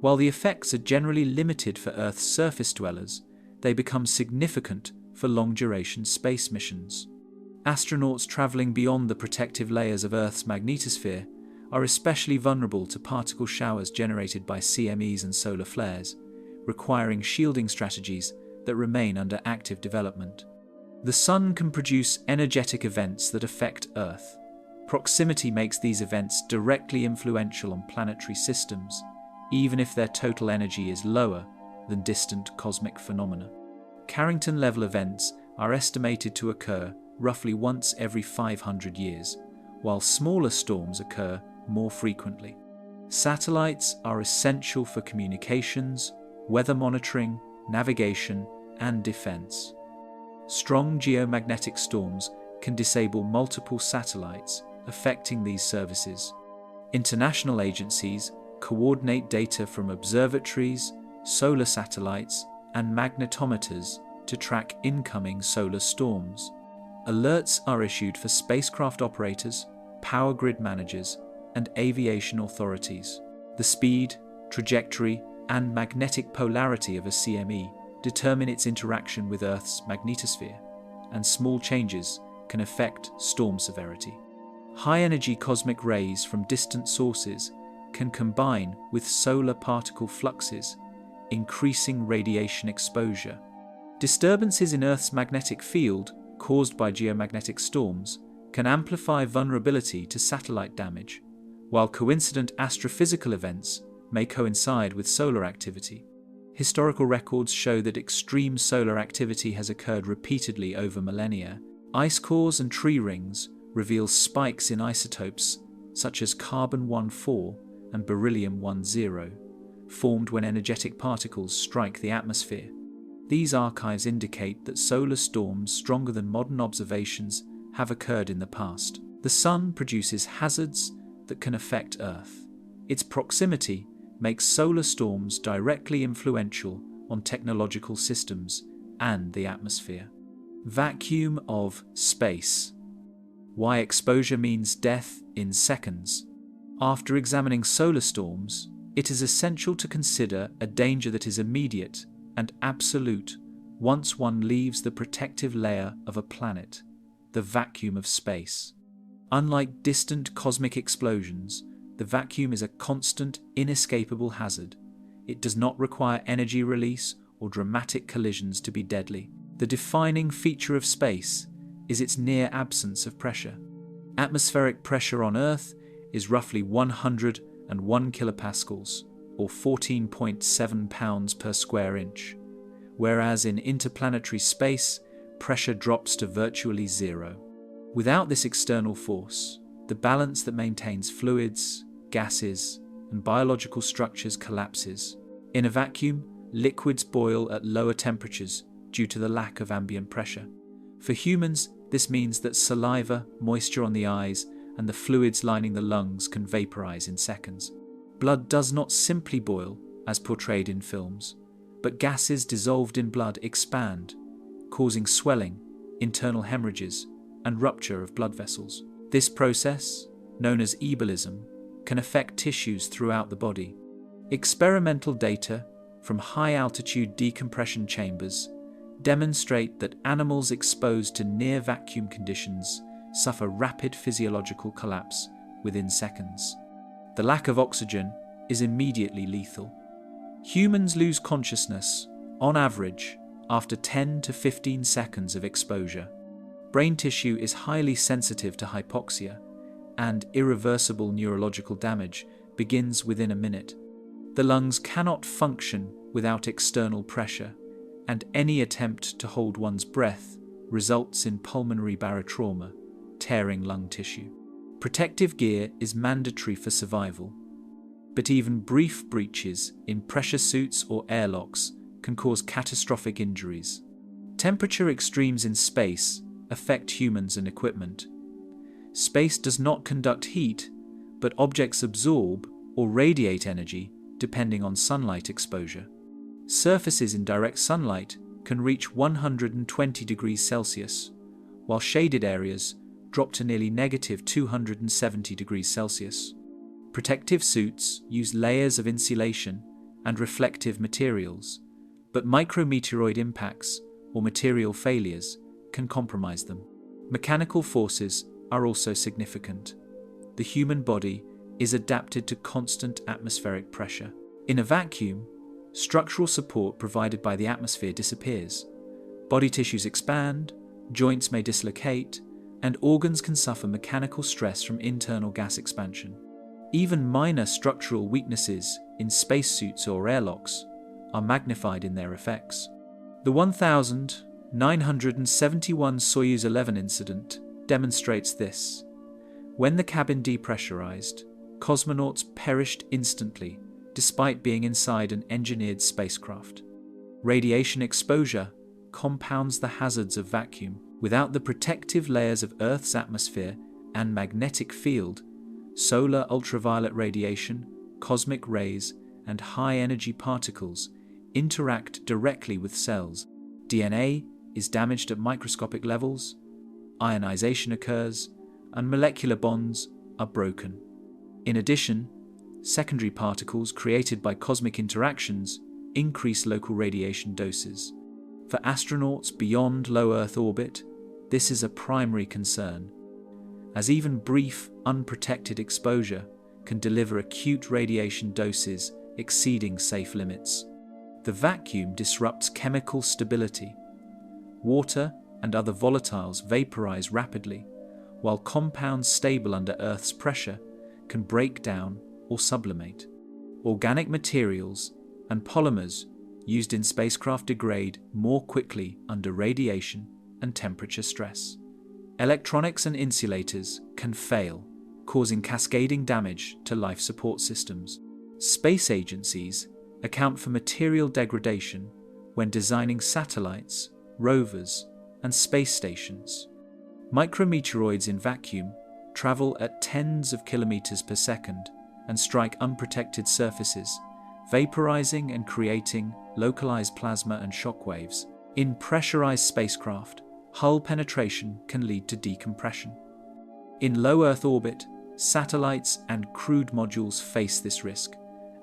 While the effects are generally limited for Earth's surface dwellers, they become significant for long-duration space missions. Astronauts traveling beyond the protective layers of Earth's magnetosphere are especially vulnerable to particle showers generated by CMEs and solar flares, requiring shielding strategies that remain under active development. The Sun can produce energetic events that affect Earth. Proximity makes these events directly influential on planetary systems, even if their total energy is lower than distant cosmic phenomena. Carrington-level events are estimated to occur roughly once every 500 years, while smaller storms occur more frequently. Satellites are essential for communications, weather monitoring, navigation, and defense. Strong geomagnetic storms can disable multiple satellites, affecting these services. International agencies coordinate data from observatories, solar satellites, and magnetometers to track incoming solar storms. Alerts are issued for spacecraft operators, power grid managers, and aviation authorities. The speed, trajectory, and magnetic polarity of a CME determine its interaction with Earth's magnetosphere, and small changes can affect storm severity. High-energy cosmic rays from distant sources can combine with solar particle fluxes, increasing radiation exposure. Disturbances in Earth's magnetic field caused by geomagnetic storms can amplify vulnerability to satellite damage, while coincident astrophysical events may coincide with solar activity. Historical records show that extreme solar activity has occurred repeatedly over millennia. Ice cores and tree rings reveal spikes in isotopes such as carbon-14 and beryllium-10, formed when energetic particles strike the atmosphere. These archives indicate that solar storms stronger than modern observations have occurred in the past. The Sun produces hazards that can affect Earth. Its proximity makes solar storms directly influential on technological systems and the atmosphere. Vacuum of space. Why exposure means death in seconds. After examining solar storms, it is essential to consider a danger that is immediate and absolute once one leaves the protective layer of a planet, the vacuum of space. Unlike distant cosmic explosions, the vacuum is a constant, inescapable hazard. It does not require energy release or dramatic collisions to be deadly. The defining feature of space is its near absence of pressure. Atmospheric pressure on Earth is roughly 101 kilopascals, or 14.7 pounds per square inch, whereas in interplanetary space, pressure drops to virtually zero. Without this external force, the balance that maintains fluids, gases, and biological structures collapses. In a vacuum, liquids boil at lower temperatures due to the lack of ambient pressure. For humans, this means that saliva, moisture on the eyes, and the fluids lining the lungs can vaporize in seconds. Blood does not simply boil, as portrayed in films, but gases dissolved in blood expand, causing swelling, internal hemorrhages, and rupture of blood vessels. This process, known as embolism, can affect tissues throughout the body. Experimental data from high-altitude decompression chambers demonstrate that animals exposed to near-vacuum conditions suffer rapid physiological collapse within seconds. The lack of oxygen is immediately lethal. Humans lose consciousness, on average, after 10 to 15 seconds of exposure. Brain tissue is highly sensitive to hypoxia, and irreversible neurological damage begins within a minute. The lungs cannot function without external pressure, and any attempt to hold one's breath results in pulmonary barotrauma, tearing lung tissue. Protective gear is mandatory for survival, but even brief breaches in pressure suits or airlocks can cause catastrophic injuries. Temperature extremes in space affect humans and equipment. Space does not conduct heat, but objects absorb or radiate energy depending on sunlight exposure. Surfaces in direct sunlight can reach 120 degrees Celsius, while shaded areas drop to nearly negative 270 degrees Celsius. Protective suits use layers of insulation and reflective materials, but micrometeoroid impacts or material failures can compromise them. Mechanical forces are also significant. The human body is adapted to constant atmospheric pressure. In a vacuum, structural support provided by the atmosphere disappears. Body tissues expand, joints may dislocate, and organs can suffer mechanical stress from internal gas expansion. Even minor structural weaknesses in spacesuits or airlocks are magnified in their effects. The 1971 Soyuz 11 incident demonstrates this. When the cabin depressurized, cosmonauts perished instantly despite being inside an engineered spacecraft. Radiation exposure compounds the hazards of vacuum. Without the protective layers of Earth's atmosphere and magnetic field, solar ultraviolet radiation, cosmic rays, and high-energy particles interact directly with cells. DNA is damaged at microscopic levels, ionization occurs, and molecular bonds are broken. In addition, secondary particles created by cosmic interactions increase local radiation doses. For astronauts beyond low Earth orbit, this is a primary concern, as even brief, unprotected exposure can deliver acute radiation doses exceeding safe limits. The vacuum disrupts chemical stability. Water and other volatiles vaporize rapidly, while compounds stable under Earth's pressure can break down or sublimate. Organic materials and polymers used in spacecraft degrade more quickly under radiation and temperature stress. Electronics and insulators can fail, causing cascading damage to life support systems. Space agencies account for material degradation when designing satellites, rovers, and space stations. Micrometeoroids in vacuum travel at tens of kilometers per second and strike unprotected surfaces, vaporizing and creating localized plasma and shock waves. In pressurized spacecraft, hull penetration can lead to decompression. In low Earth orbit, satellites and crewed modules face this risk,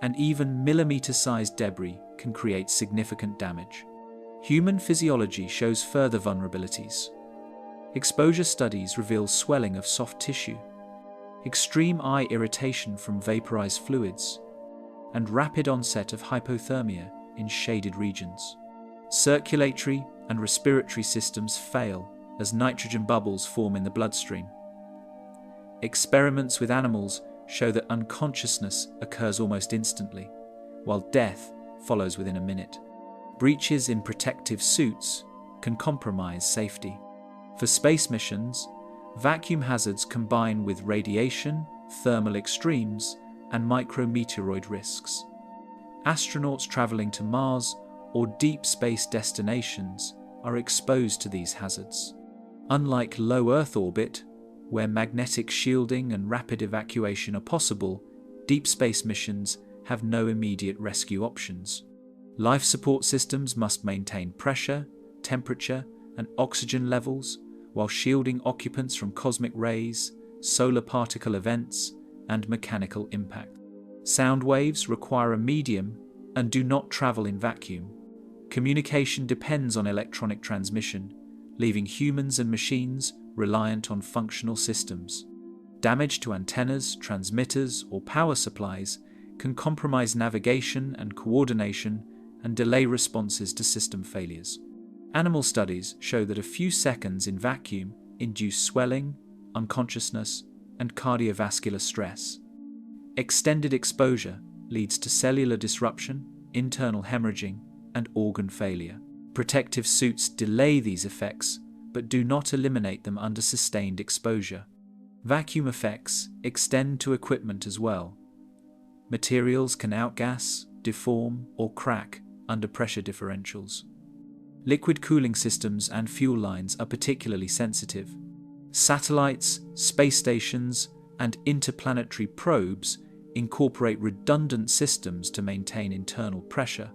and even millimeter-sized debris can create significant damage. Human physiology shows further vulnerabilities. Exposure studies reveal swelling of soft tissue, extreme eye irritation from vaporized fluids, and rapid onset of hypothermia in shaded regions. Circulatory and respiratory systems fail as nitrogen bubbles form in the bloodstream. Experiments with animals show that unconsciousness occurs almost instantly, while death follows within a minute. Breaches in protective suits can compromise safety. For space missions, vacuum hazards combine with radiation, thermal extremes, and micrometeoroid risks. Astronauts traveling to Mars or deep space destinations are exposed to these hazards. Unlike low Earth orbit, where magnetic shielding and rapid evacuation are possible, deep space missions have no immediate rescue options. Life support systems must maintain pressure, temperature, and oxygen levels while shielding occupants from cosmic rays, solar particle events, and mechanical impact. Sound waves require a medium and do not travel in vacuum. Communication depends on electronic transmission, leaving humans and machines reliant on functional systems. Damage to antennas, transmitters, or power supplies can compromise navigation and coordination and delay responses to system failures. Animal studies show that a few seconds in vacuum induce swelling, unconsciousness, and cardiovascular stress. Extended exposure leads to cellular disruption, internal hemorrhaging, and organ failure. Protective suits delay these effects, but do not eliminate them under sustained exposure. Vacuum effects extend to equipment as well. Materials can outgas, deform, or crack under pressure differentials. Liquid cooling systems and fuel lines are particularly sensitive. Satellites, space stations, and interplanetary probes incorporate redundant systems to maintain internal pressure,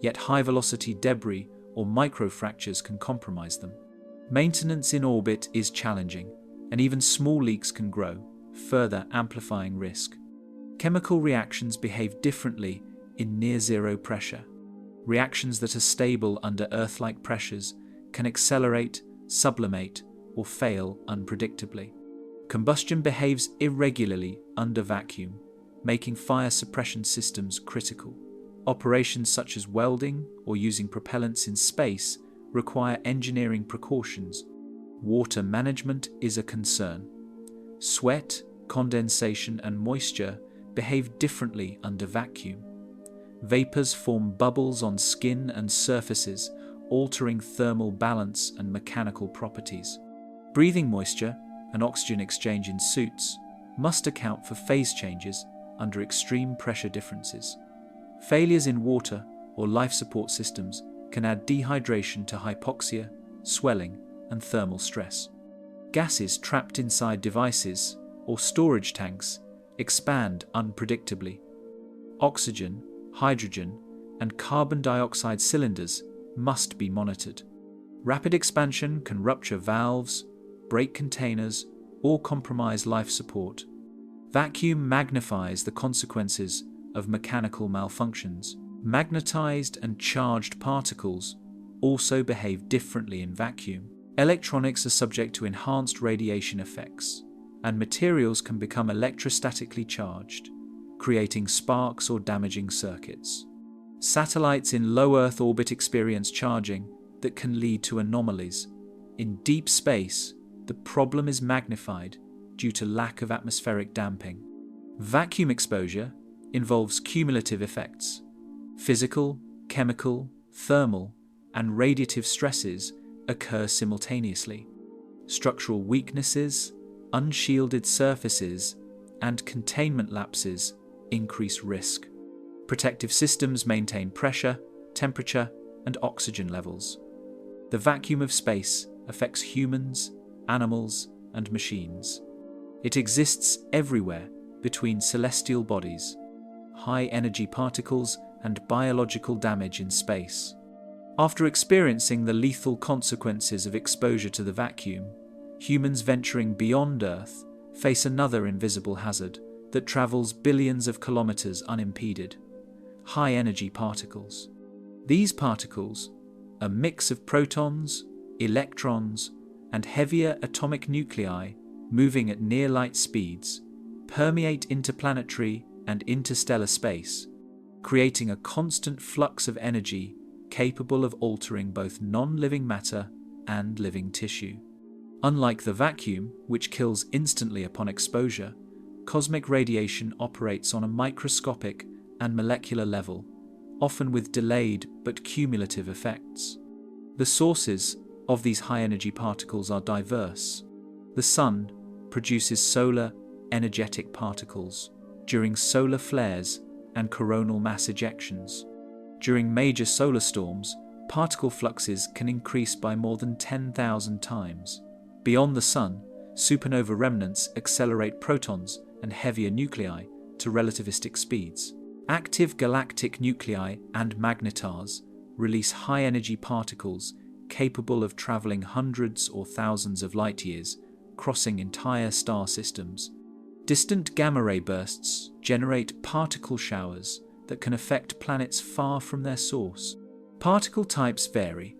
yet high-velocity debris or microfractures can compromise them. Maintenance in orbit is challenging, and even small leaks can grow, further amplifying risk. Chemical reactions behave differently in near-zero pressure. Reactions that are stable under Earth-like pressures can accelerate, sublimate, or fail unpredictably. Combustion behaves irregularly under vacuum, making fire suppression systems critical. Operations such as welding or using propellants in space require engineering precautions. Water management is a concern. Sweat, condensation, and moisture behave differently under vacuum. Vapors form bubbles on skin and surfaces, altering thermal balance and mechanical properties. Breathing moisture and oxygen exchange in suits must account for phase changes under extreme pressure differences. Failures in water or life support systems can add dehydration to hypoxia, swelling, and thermal stress. Gases trapped inside devices or storage tanks expand unpredictably. Oxygen, hydrogen, and carbon dioxide cylinders must be monitored. Rapid expansion can rupture valves, break containers, or compromise life support. Vacuum magnifies the consequences of mechanical malfunctions. Magnetized and charged particles also behave differently in vacuum. Electronics are subject to enhanced radiation effects, and materials can become electrostatically charged, creating sparks or damaging circuits. Satellites in low Earth orbit experience charging that can lead to anomalies. In deep space, the problem is magnified due to lack of atmospheric damping. Vacuum exposure involves cumulative effects. Physical, chemical, thermal, and radiative stresses occur simultaneously. Structural weaknesses, unshielded surfaces, and containment lapses increase risk. Protective systems maintain pressure, temperature, and oxygen levels. The vacuum of space affects humans, animals, and machines. It exists everywhere between celestial bodies, high-energy particles, and biological damage in space. After experiencing the lethal consequences of exposure to the vacuum, humans venturing beyond Earth face another invisible hazard that travels billions of kilometers unimpeded: high-energy particles. These particles, a mix of protons, electrons, and heavier atomic nuclei moving at near-light speeds, permeate interplanetary and interstellar space, creating a constant flux of energy capable of altering both non-living matter and living tissue. Unlike the vacuum, which kills instantly upon exposure, cosmic radiation operates on a microscopic and molecular level, often with delayed but cumulative effects. The sources of these high-energy particles are diverse. The Sun produces solar energetic particles during solar flares and coronal mass ejections. During major solar storms, particle fluxes can increase by more than 10,000 times. Beyond the Sun, supernova remnants accelerate protons and heavier nuclei to relativistic speeds. Active galactic nuclei and magnetars release high-energy particles capable of traveling hundreds or thousands of light-years, crossing entire star systems. Distant gamma-ray bursts generate particle showers that can affect planets far from their source. Particle types vary.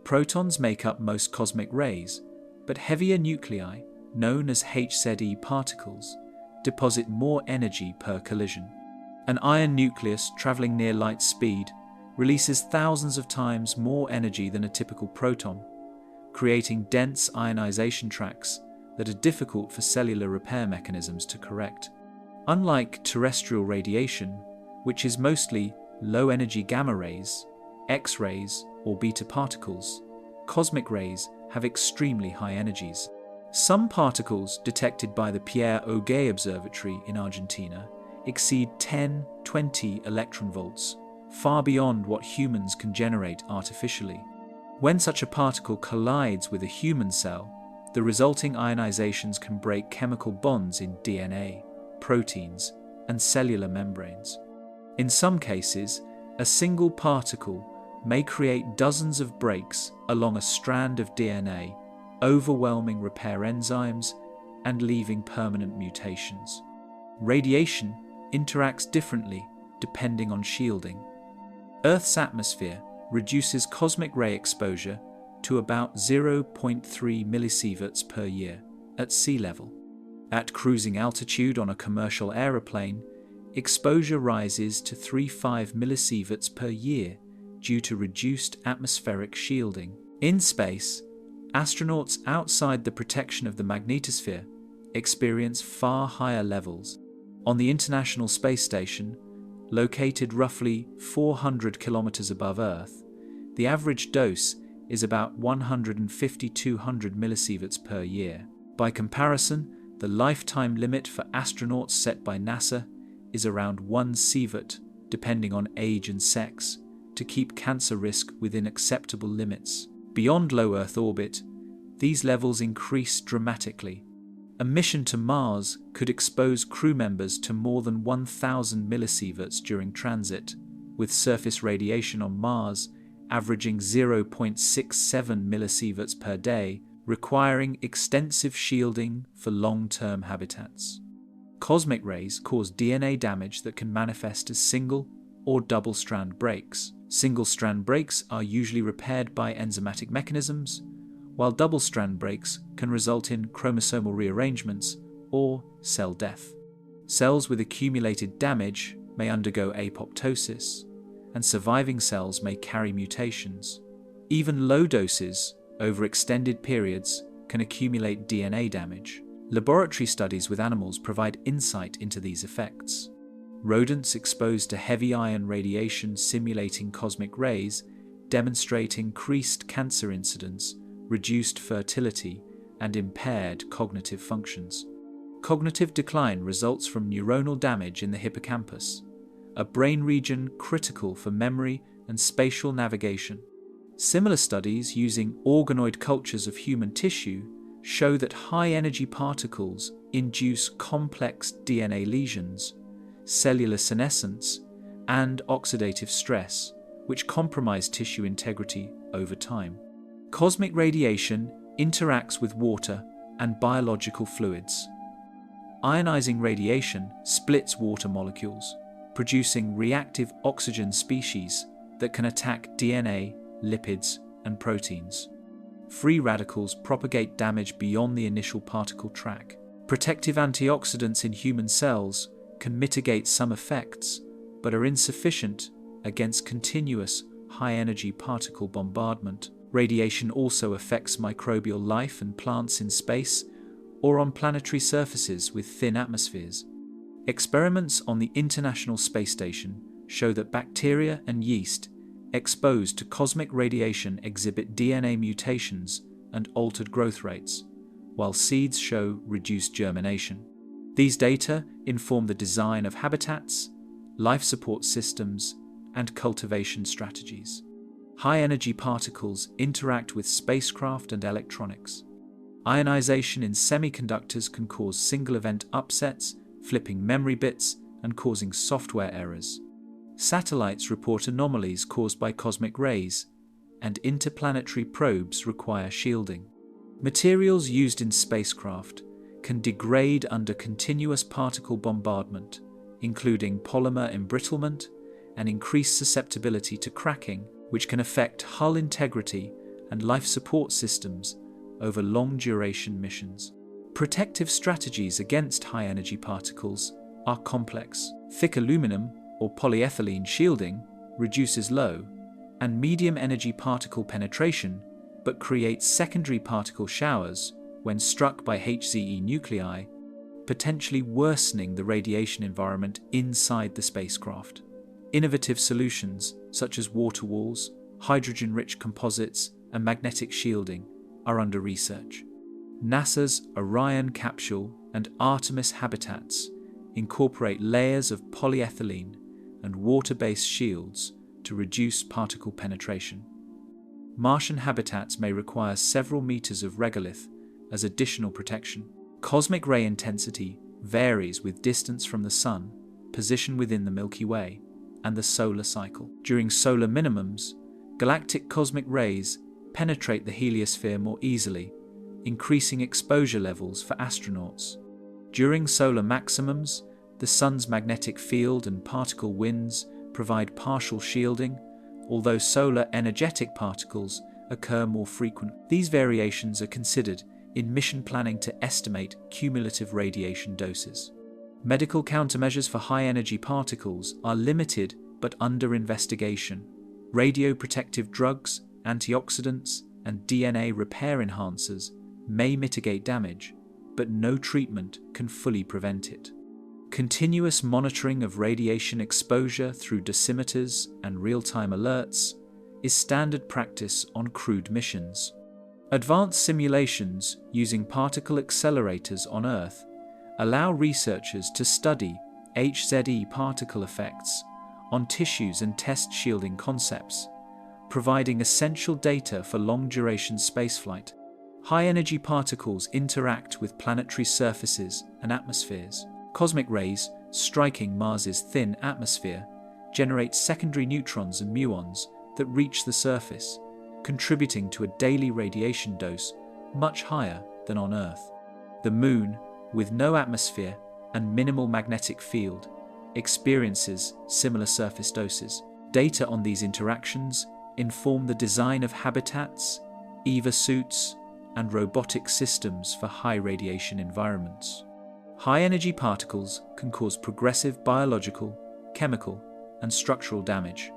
Protons make up most cosmic rays, but heavier nuclei, known as HZE particles, deposit more energy per collision. An iron nucleus traveling near light speed releases thousands of times more energy than a typical proton, creating dense ionization tracks that are difficult for cellular repair mechanisms to correct. Unlike terrestrial radiation, which is mostly low-energy gamma rays, X-rays, or beta particles, cosmic rays have extremely high energies. Some particles detected by the Pierre Auger Observatory in Argentina exceed 10-20 electron volts, far beyond what humans can generate artificially. When such a particle collides with a human cell, The resulting ionizations can break chemical bonds in DNA, proteins, and cellular membranes. In some cases, a single particle may create dozens of breaks along a strand of DNA, overwhelming repair enzymes and leaving permanent mutations. Radiation interacts differently depending on shielding. Earth's atmosphere reduces cosmic ray exposure to about 0.3 millisieverts per year at sea level. At cruising altitude on a commercial aeroplane, exposure rises to 3.5 millisieverts per year due to reduced atmospheric shielding. In space, astronauts outside the protection of the magnetosphere experience far higher levels. On the International Space Station, located roughly 400 kilometers above Earth, the average dose is about 150-200 millisieverts per year. By comparison, the lifetime limit for astronauts set by NASA is around 1 sievert, depending on age and sex, to keep cancer risk within acceptable limits. Beyond low Earth orbit, these levels increase dramatically. A mission to Mars could expose crew members to more than 1,000 millisieverts during transit, with surface radiation on Mars averaging 0.67 millisieverts per day, requiring extensive shielding for long-term habitats. Cosmic rays cause DNA damage that can manifest as single or double-strand breaks. Single-strand breaks are usually repaired by enzymatic mechanisms, while double-strand breaks can result in chromosomal rearrangements or cell death. Cells with accumulated damage may undergo apoptosis, and surviving cells may carry mutations. Even low doses, over extended periods, can accumulate DNA damage. Laboratory studies with animals provide insight into these effects. Rodents exposed to heavy ion radiation simulating cosmic rays demonstrate increased cancer incidence, reduced fertility, and impaired cognitive functions. Cognitive decline results from neuronal damage in the hippocampus, a brain region critical for memory and spatial navigation. Similar studies using organoid cultures of human tissue show that high-energy particles induce complex DNA lesions, cellular senescence, and oxidative stress, which compromise tissue integrity over time. Cosmic radiation interacts with water and biological fluids. Ionizing radiation splits water molecules, producing reactive oxygen species that can attack DNA, lipids, and proteins. Free radicals propagate damage beyond the initial particle track. Protective antioxidants in human cells can mitigate some effects, but are insufficient against continuous high-energy particle bombardment. Radiation also affects microbial life and plants in space or on planetary surfaces with thin atmospheres. Experiments on the International Space Station show that bacteria and yeast exposed to cosmic radiation exhibit DNA mutations and altered growth rates, while seeds show reduced germination. These data inform the design of habitats, life support systems, and cultivation strategies. High-energy particles interact with spacecraft and electronics. Ionization in semiconductors can cause single-event upsets, flipping memory bits and causing software errors. Satellites report anomalies caused by cosmic rays, and interplanetary probes require shielding. Materials used in spacecraft can degrade under continuous particle bombardment, including polymer embrittlement and increased susceptibility to cracking, which can affect hull integrity and life support systems over long-duration missions. Protective strategies against high-energy particles are complex. Thick aluminum or polyethylene shielding reduces low and medium-energy particle penetration, but creates secondary particle showers when struck by HZE nuclei, potentially worsening the radiation environment inside the spacecraft. Innovative solutions such as water walls, hydrogen-rich composites, and magnetic shielding are under research. NASA's Orion capsule and Artemis habitats incorporate layers of polyethylene and water-based shields to reduce particle penetration. Martian habitats may require several meters of regolith as additional protection. Cosmic ray intensity varies with distance from the Sun, position within the Milky Way, and the solar cycle. During solar minimums, galactic cosmic rays penetrate the heliosphere more easily, increasing exposure levels for astronauts. During solar maximums, the Sun's magnetic field and particle winds provide partial shielding, although solar energetic particles occur more frequently. These variations are considered in mission planning to estimate cumulative radiation doses. Medical countermeasures for high-energy particles are limited but under investigation. Radioprotective drugs, antioxidants, and DNA repair enhancers may mitigate damage, but no treatment can fully prevent it. Continuous monitoring of radiation exposure through dosimeters and real-time alerts is standard practice on crewed missions. Advanced simulations using particle accelerators on Earth allow researchers to study HZE particle effects on tissues and test shielding concepts, providing essential data for long-duration spaceflight. High-energy particles interact with planetary surfaces and atmospheres. Cosmic rays striking Mars's thin atmosphere generate secondary neutrons and muons that reach the surface, contributing to a daily radiation dose much higher than on Earth. The Moon, with no atmosphere and minimal magnetic field, experiences similar surface doses. Data on these interactions inform the design of habitats, EVA suits, and robotic systems for high radiation environments. High-energy particles can cause progressive biological, chemical, and structural damage.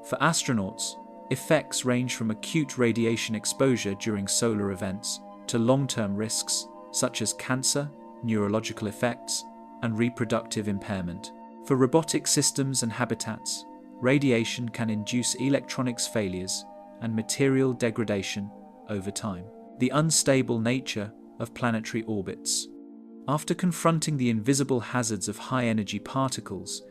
For astronauts, effects range from acute radiation exposure during solar events to long-term risks such as cancer, neurological effects, and reproductive impairment. For robotic systems and habitats, radiation can induce electronics failures and material degradation over time. The unstable nature of planetary orbits. After confronting the invisible hazards of high-energy particles,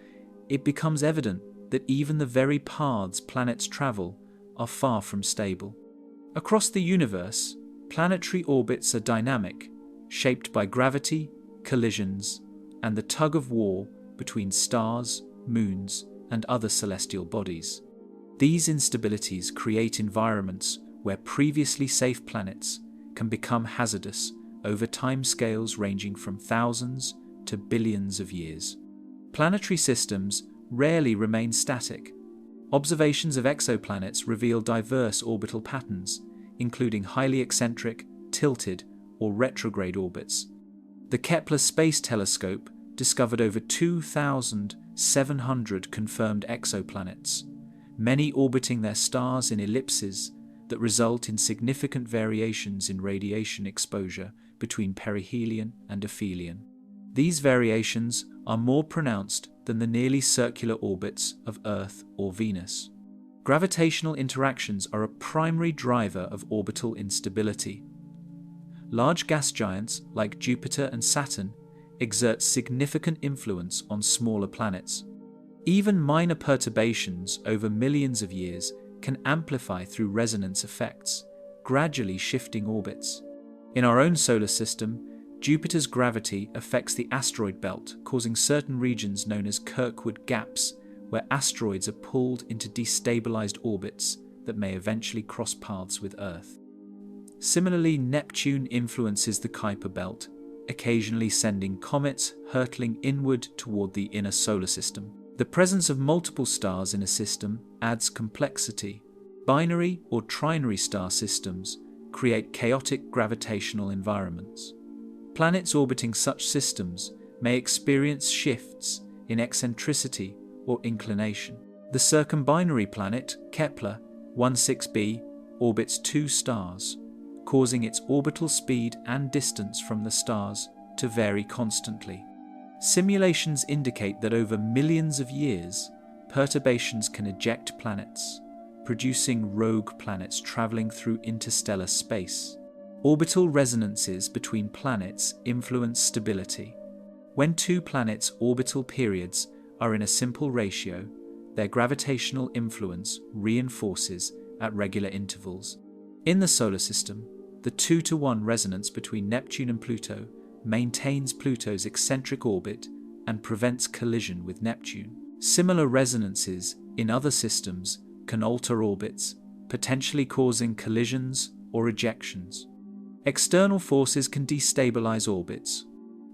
it becomes evident that even the very paths planets travel are far from stable. Across the universe, planetary orbits are dynamic, shaped by gravity, collisions, and the tug-of-war between stars, moons, and other celestial bodies. These instabilities create environments where previously safe planets can become hazardous over timescales ranging from thousands to billions of years. Planetary systems rarely remain static. Observations of exoplanets reveal diverse orbital patterns, including highly eccentric, tilted, or retrograde orbits. The Kepler Space Telescope discovered over 2,700 confirmed exoplanets, many orbiting their stars in ellipses that result in significant variations in radiation exposure between perihelion and aphelion. These variations are more pronounced than the nearly circular orbits of Earth or Venus. Gravitational interactions are a primary driver of orbital instability. Large gas giants like Jupiter and Saturn exert significant influence on smaller planets. Even minor perturbations over millions of years can amplify through resonance effects, gradually shifting orbits. In our own solar system, Jupiter's gravity affects the asteroid belt, causing certain regions known as Kirkwood gaps, where asteroids are pulled into destabilized orbits that may eventually cross paths with Earth. Similarly, Neptune influences the Kuiper belt, occasionally sending comets hurtling inward toward the inner solar system. The presence of multiple stars in a system adds complexity. Binary or trinary star systems create chaotic gravitational environments. Planets orbiting such systems may experience shifts in eccentricity or inclination. The circumbinary planet, Kepler 16b, orbits two stars, causing its orbital speed and distance from the stars to vary constantly. Simulations indicate that over millions of years, perturbations can eject planets, producing rogue planets traveling through interstellar space. Orbital resonances between planets influence stability. When two planets' orbital periods are in a simple ratio, their gravitational influence reinforces at regular intervals. In the solar system, The 2-to-1 resonance between Neptune and Pluto maintains Pluto's eccentric orbit and prevents collision with Neptune. Similar resonances in other systems can alter orbits, potentially causing collisions or ejections. External forces can destabilize orbits.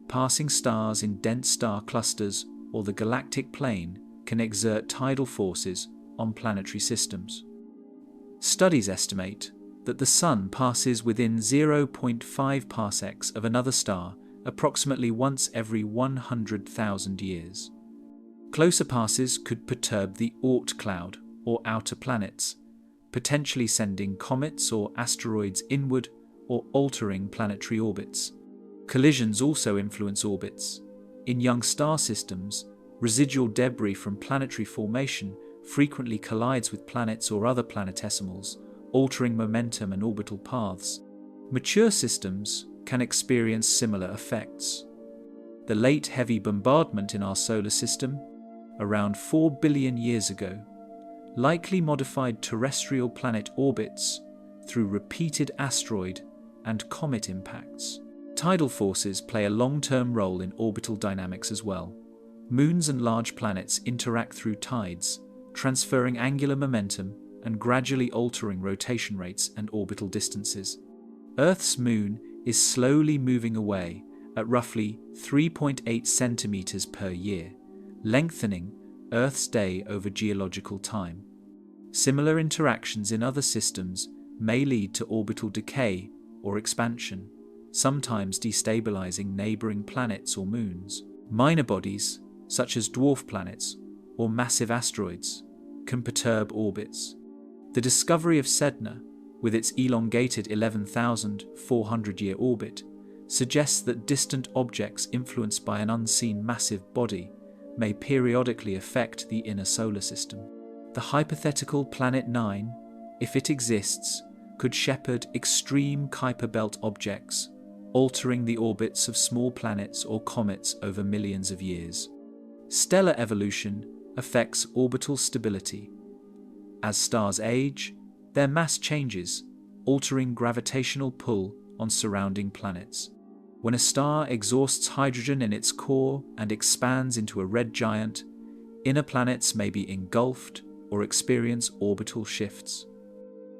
Passing stars in dense star clusters or the galactic plane can exert tidal forces on planetary systems. Studies estimate that the Sun passes within 0.5 parsecs of another star approximately once every 100,000 years. Closer passes could perturb the Oort cloud or outer planets, potentially sending comets or asteroids inward or altering planetary orbits. Collisions also influence orbits. In young star systems, residual debris from planetary formation frequently collides with planets or other planetesimals, altering momentum and orbital paths. Mature systems can experience similar effects. The late heavy bombardment in our solar system, around 4 billion years ago, likely modified terrestrial planet orbits through repeated asteroid and comet impacts. Tidal forces play a long-term role in orbital dynamics as well. Moons and large planets interact through tides, transferring angular momentum and gradually altering rotation rates and orbital distances. Earth's moon is slowly moving away at roughly 3.8 centimeters per year, lengthening Earth's day over geological time. Similar interactions in other systems may lead to orbital decay or expansion, sometimes destabilizing neighboring planets or moons. Minor bodies, such as dwarf planets or massive asteroids, can perturb orbits. The discovery of Sedna, with its elongated 11,400-year orbit, suggests that distant objects influenced by an unseen massive body may periodically affect the inner solar system. The hypothetical Planet 9, if it exists, could shepherd extreme Kuiper belt objects, altering the orbits of small planets or comets over millions of years. Stellar evolution affects orbital stability. As stars age, their mass changes, altering gravitational pull on surrounding planets. When a star exhausts hydrogen in its core and expands into a red giant, inner planets may be engulfed or experience orbital shifts.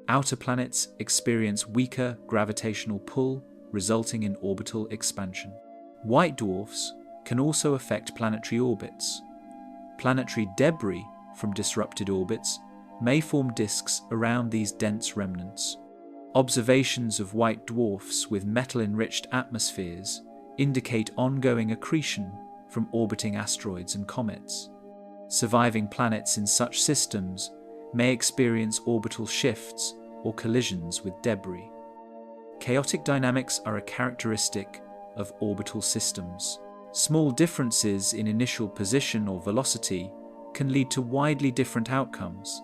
Outer planets experience weaker gravitational pull, resulting in orbital expansion. White dwarfs can also affect planetary orbits. Planetary debris from disrupted orbits may form disks around these dense remnants. Observations of white dwarfs with metal-enriched atmospheres indicate ongoing accretion from orbiting asteroids and comets. Surviving planets in such systems may experience orbital shifts or collisions with debris. Chaotic dynamics are a characteristic of orbital systems. Small differences in initial position or velocity can lead to widely different outcomes,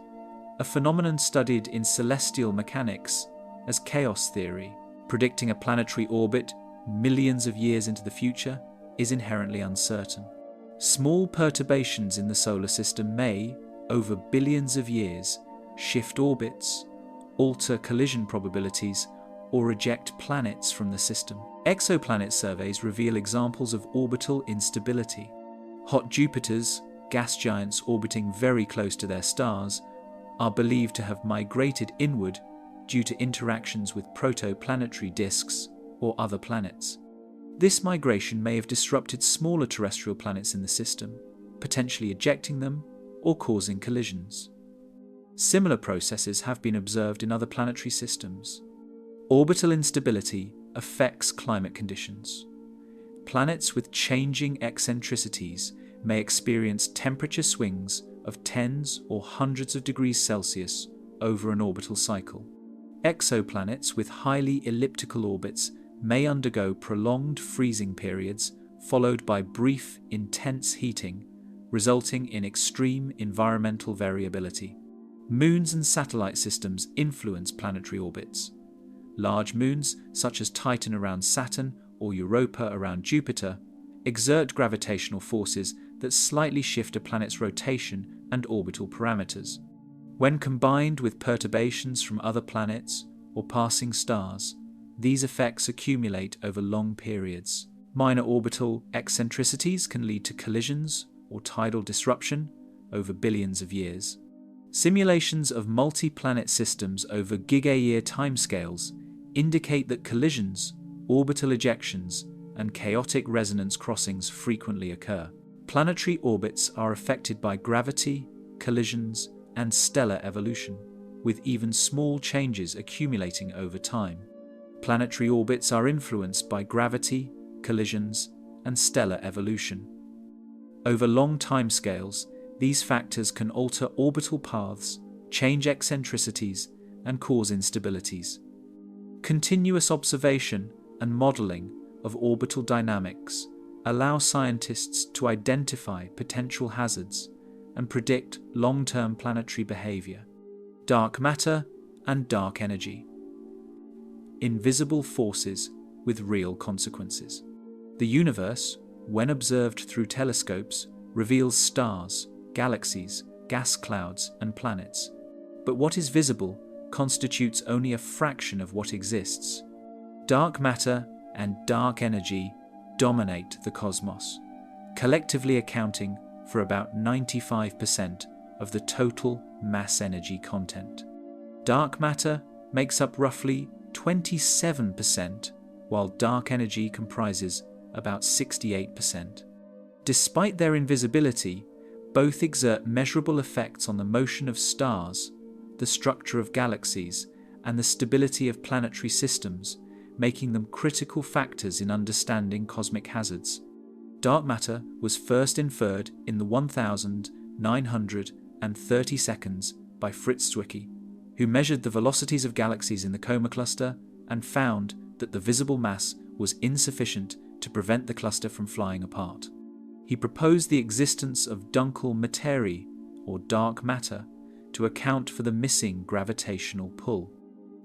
a phenomenon studied in celestial mechanics as chaos theory. Predicting a planetary orbit millions of years into the future is inherently uncertain. Small perturbations in the solar system may, over billions of years, shift orbits, alter collision probabilities, or eject planets from the system. Exoplanet surveys reveal examples of orbital instability. Hot Jupiters, gas giants orbiting very close to their stars, are believed to have migrated inward due to interactions with protoplanetary disks or other planets. This migration may have disrupted smaller terrestrial planets in the system, potentially ejecting them or causing collisions. Similar processes have been observed in other planetary systems. Orbital instability affects climate conditions. Planets with changing eccentricities may experience temperature swings of tens or hundreds of degrees Celsius over an orbital cycle. Exoplanets with highly elliptical orbits may undergo prolonged freezing periods followed by brief, intense heating, resulting in extreme environmental variability. Moons and satellite systems influence planetary orbits. Large moons, such as Titan around Saturn or Europa around Jupiter, exert gravitational forces that slightly shift a planet's rotation and orbital parameters. When combined with perturbations from other planets or passing stars, these effects accumulate over long periods. Minor orbital eccentricities can lead to collisions or tidal disruption over billions of years. Simulations of multi-planet systems over giga-year timescales indicate that collisions, orbital ejections, and chaotic resonance crossings frequently occur. Planetary orbits are affected by gravity, collisions, and stellar evolution, with even small changes accumulating over time. Planetary orbits are influenced by gravity, collisions, and stellar evolution. Over long timescales, these factors can alter orbital paths, change eccentricities, and cause instabilities. Continuous observation and modeling of orbital dynamics allow scientists to identify potential hazards and predict long-term planetary behavior. Dark matter and dark energy. Invisible forces with real consequences. The universe, when observed through telescopes, reveals stars, galaxies, gas clouds, and planets. But what is visible constitutes only a fraction of what exists. Dark matter and dark energy dominate the cosmos, collectively accounting for about 95% of the total mass energy content. Dark matter makes up roughly 27%, while dark energy comprises about 68%. Despite their invisibility, both exert measurable effects on the motion of stars, the structure of galaxies, and the stability of planetary systems, making them critical factors in understanding cosmic hazards. Dark matter was first inferred in the 1930 seconds by Fritz Zwicky, who measured the velocities of galaxies in the Coma cluster and found that the visible mass was insufficient to prevent the cluster from flying apart. He proposed the existence of dunkel materie, or dark matter, to account for the missing gravitational pull.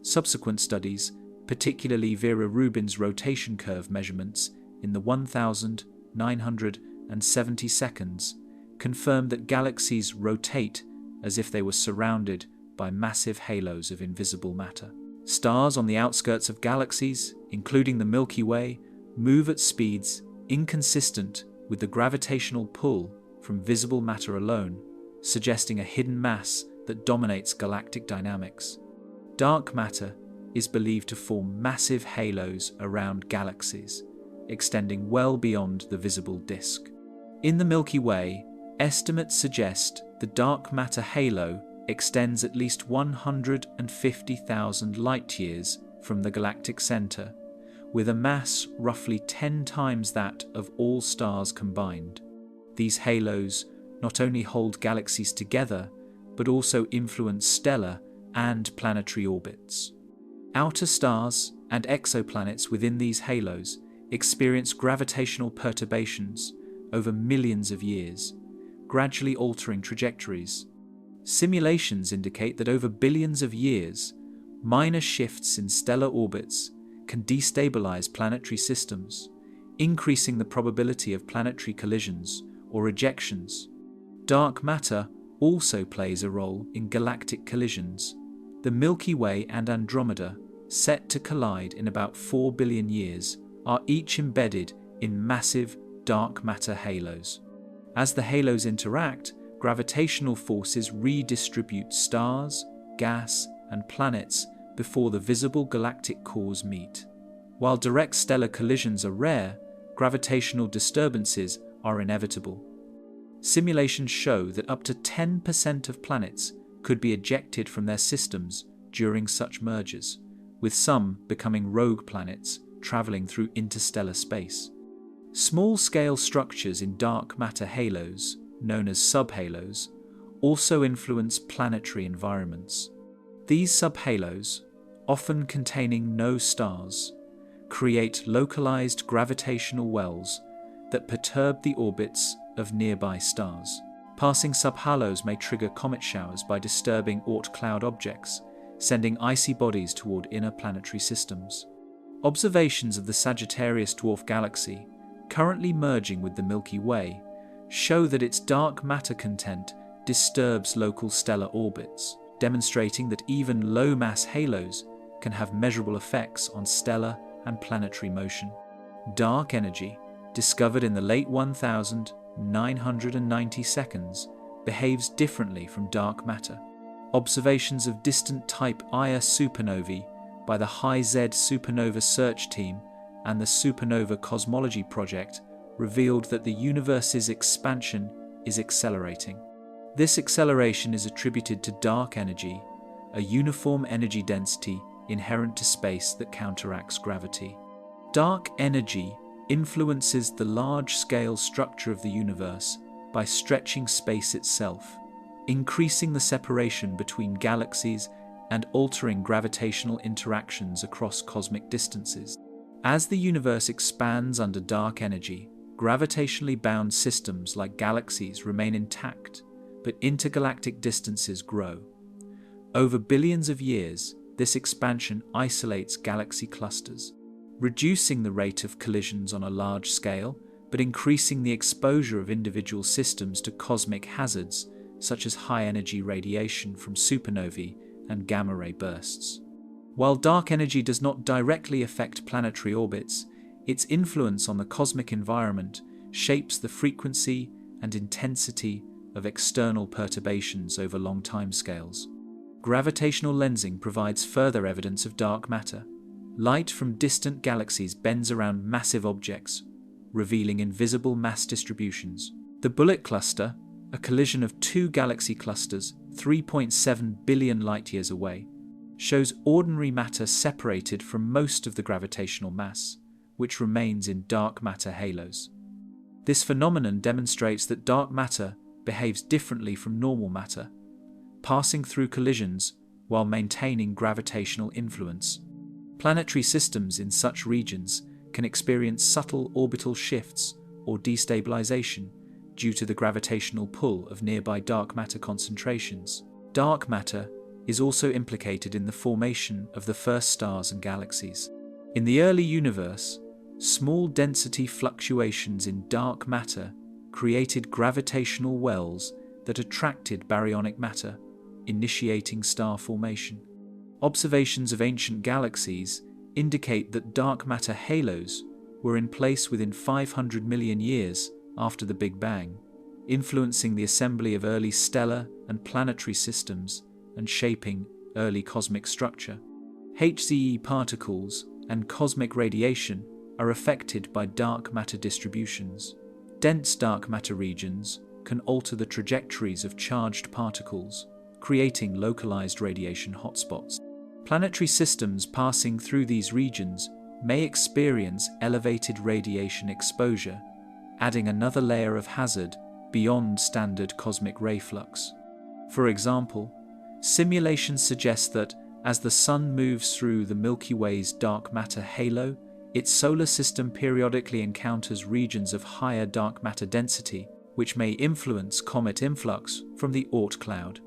Subsequent studies, particularly Vera Rubin's rotation curve measurements in the 1970 seconds, confirmed that galaxies rotate as if they were surrounded by massive halos of invisible matter. Stars on the outskirts of galaxies, including the Milky Way, move at speeds inconsistent with the gravitational pull from visible matter alone, suggesting a hidden mass that dominates galactic dynamics. Dark matter is believed to form massive halos around galaxies, extending well beyond the visible disk. In the Milky Way, estimates suggest the dark matter halo extends at least 150,000 light-years from the galactic center, with a mass roughly 10 times that of all stars combined. These halos not only hold galaxies together, but also influence stellar and planetary orbits. Outer stars and exoplanets within these halos experience gravitational perturbations over millions of years, gradually altering trajectories. Simulations indicate that over billions of years, minor shifts in stellar orbits can destabilize planetary systems, increasing the probability of planetary collisions or ejections. Dark matter also plays a role in galactic collisions. The Milky Way and Andromeda, set to collide in about 4 billion years, are each embedded in massive dark matter halos. As the halos interact, gravitational forces redistribute stars, gas, and planets before the visible galactic cores meet. While direct stellar collisions are rare, gravitational disturbances are inevitable. Simulations show that up to 10% of planets could be ejected from their systems during such mergers, with some becoming rogue planets traveling through interstellar space. Small-scale structures in dark matter halos, known as subhalos, also influence planetary environments. These subhalos, often containing no stars, create localized gravitational wells that perturb the orbits of nearby stars. Passing subhalos may trigger comet showers by disturbing Oort cloud objects, sending icy bodies toward inner planetary systems. Observations of the Sagittarius dwarf galaxy, currently merging with the Milky Way, show that its dark matter content disturbs local stellar orbits, demonstrating that even low-mass halos can have measurable effects on stellar and planetary motion. Dark energy, discovered in the late 1990 seconds, behaves differently from dark matter. Observations of distant type Ia supernovae by the High-Z Supernova Search Team and the Supernova Cosmology Project revealed that the universe's expansion is accelerating. This acceleration is attributed to dark energy, a uniform energy density inherent to space that counteracts gravity. Dark energy influences the large-scale structure of the universe by stretching space itself, increasing the separation between galaxies and altering gravitational interactions across cosmic distances. As the universe expands under dark energy, gravitationally bound systems like galaxies remain intact, but intergalactic distances grow. Over billions of years, this expansion isolates galaxy clusters, reducing the rate of collisions on a large scale, but increasing the exposure of individual systems to cosmic hazards such as high-energy radiation from supernovae and gamma-ray bursts. While dark energy does not directly affect planetary orbits, its influence on the cosmic environment shapes the frequency and intensity of external perturbations over long timescales. Gravitational lensing provides further evidence of dark matter. Light from distant galaxies bends around massive objects, revealing invisible mass distributions. The Bullet Cluster, a collision of two galaxy clusters 3.7 billion light-years away, shows ordinary matter separated from most of the gravitational mass, which remains in dark matter halos. This phenomenon demonstrates that dark matter behaves differently from normal matter, passing through collisions while maintaining gravitational influence. Planetary systems in such regions can experience subtle orbital shifts or destabilization due to the gravitational pull of nearby dark matter concentrations. Dark matter is also implicated in the formation of the first stars and galaxies. In the early universe, small density fluctuations in dark matter created gravitational wells that attracted baryonic matter, initiating star formation. Observations of ancient galaxies indicate that dark matter halos were in place within 500 million years after the Big Bang, influencing the assembly of early stellar and planetary systems and shaping early cosmic structure. HZE particles and cosmic radiation are affected by dark matter distributions. Dense dark matter regions can alter the trajectories of charged particles, creating localized radiation hotspots. Planetary systems passing through these regions may experience elevated radiation exposure, adding another layer of hazard beyond standard cosmic ray flux. For example, simulations suggest that as the Sun moves through the Milky Way's dark matter halo, its solar system periodically encounters regions of higher dark matter density, which may influence comet influx from the Oort cloud.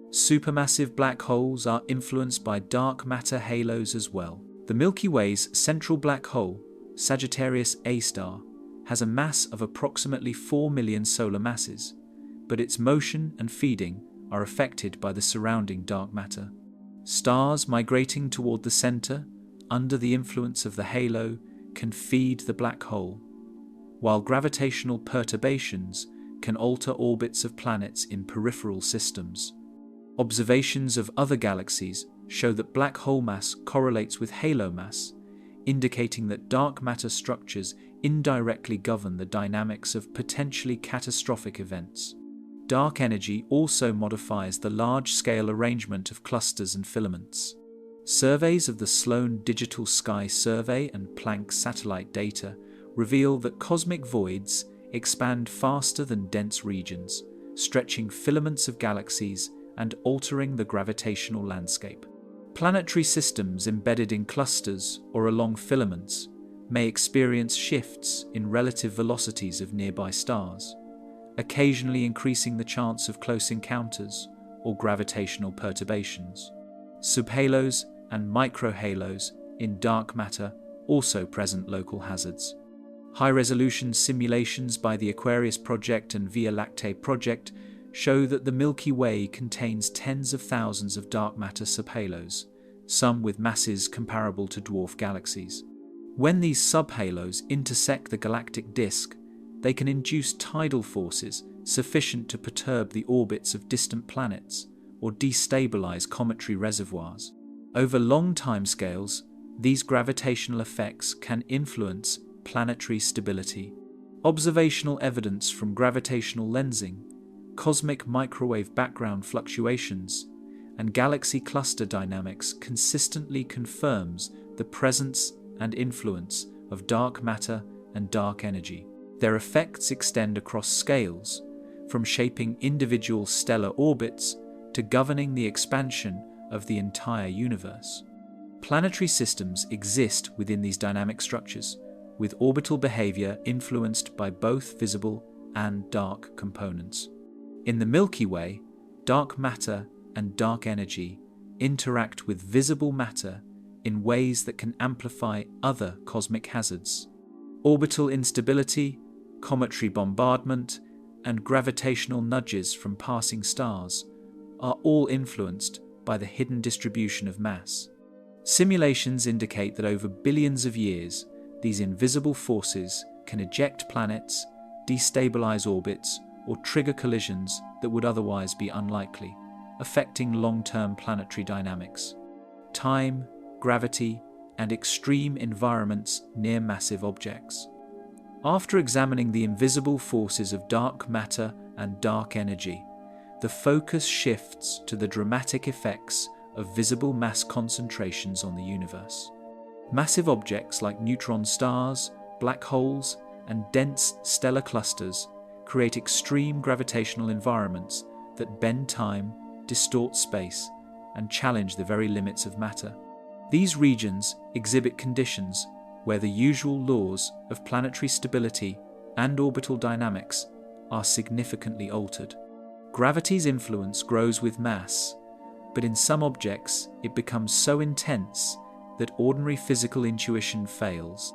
Supermassive black holes are influenced by dark matter halos as well. The Milky Way's central black hole, Sagittarius A star, has a mass of approximately 4 million solar masses, but its motion and feeding are affected by the surrounding dark matter. Stars migrating toward the center, under the influence of the halo, can feed the black hole, while gravitational perturbations can alter orbits of planets in peripheral systems. Observations of other galaxies show that black hole mass correlates with halo mass, indicating that dark matter structures indirectly govern the dynamics of potentially catastrophic events. Dark energy also modifies the large-scale arrangement of clusters and filaments. Surveys of the Sloan Digital Sky Survey and Planck satellite data reveal that cosmic voids expand faster than dense regions, stretching filaments of galaxies and altering the gravitational landscape. Planetary systems embedded in clusters or along filaments may experience shifts in relative velocities of nearby stars, occasionally increasing the chance of close encounters or gravitational perturbations. Subhalos and microhalos in dark matter also present local hazards. High-resolution simulations by the Aquarius Project and Via Lactea Project show that the Milky Way contains tens of thousands of dark matter subhalos, some with masses comparable to dwarf galaxies. When these subhalos intersect the galactic disk, they can induce tidal forces sufficient to perturb the orbits of distant planets or destabilize cometary reservoirs. Over long timescales, these gravitational effects can influence planetary stability. Observational evidence from gravitational lensing, cosmic microwave background fluctuations, and galaxy cluster dynamics consistently confirms the presence and influence of dark matter and dark energy. Their effects extend across scales, from shaping individual stellar orbits to governing the expansion of the entire universe. Planetary systems exist within these dynamic structures, with orbital behavior influenced by both visible and dark components. In the Milky Way, dark matter and dark energy interact with visible matter in ways that can amplify other cosmic hazards. Orbital instability, cometary bombardment, and gravitational nudges from passing stars are all influenced by the hidden distribution of mass. Simulations indicate that over billions of years, these invisible forces can eject planets, destabilize orbits, or trigger collisions that would otherwise be unlikely, affecting long-term planetary dynamics, time, gravity, and extreme environments near massive objects. After examining the invisible forces of dark matter and dark energy, the focus shifts to the dramatic effects of visible mass concentrations on the universe. Massive objects like neutron stars, black holes, and dense stellar clusters create extreme gravitational environments that bend time, distort space, and challenge the very limits of matter. These regions exhibit conditions where the usual laws of planetary stability and orbital dynamics are significantly altered. Gravity's influence grows with mass, but in some objects it becomes so intense that ordinary physical intuition fails.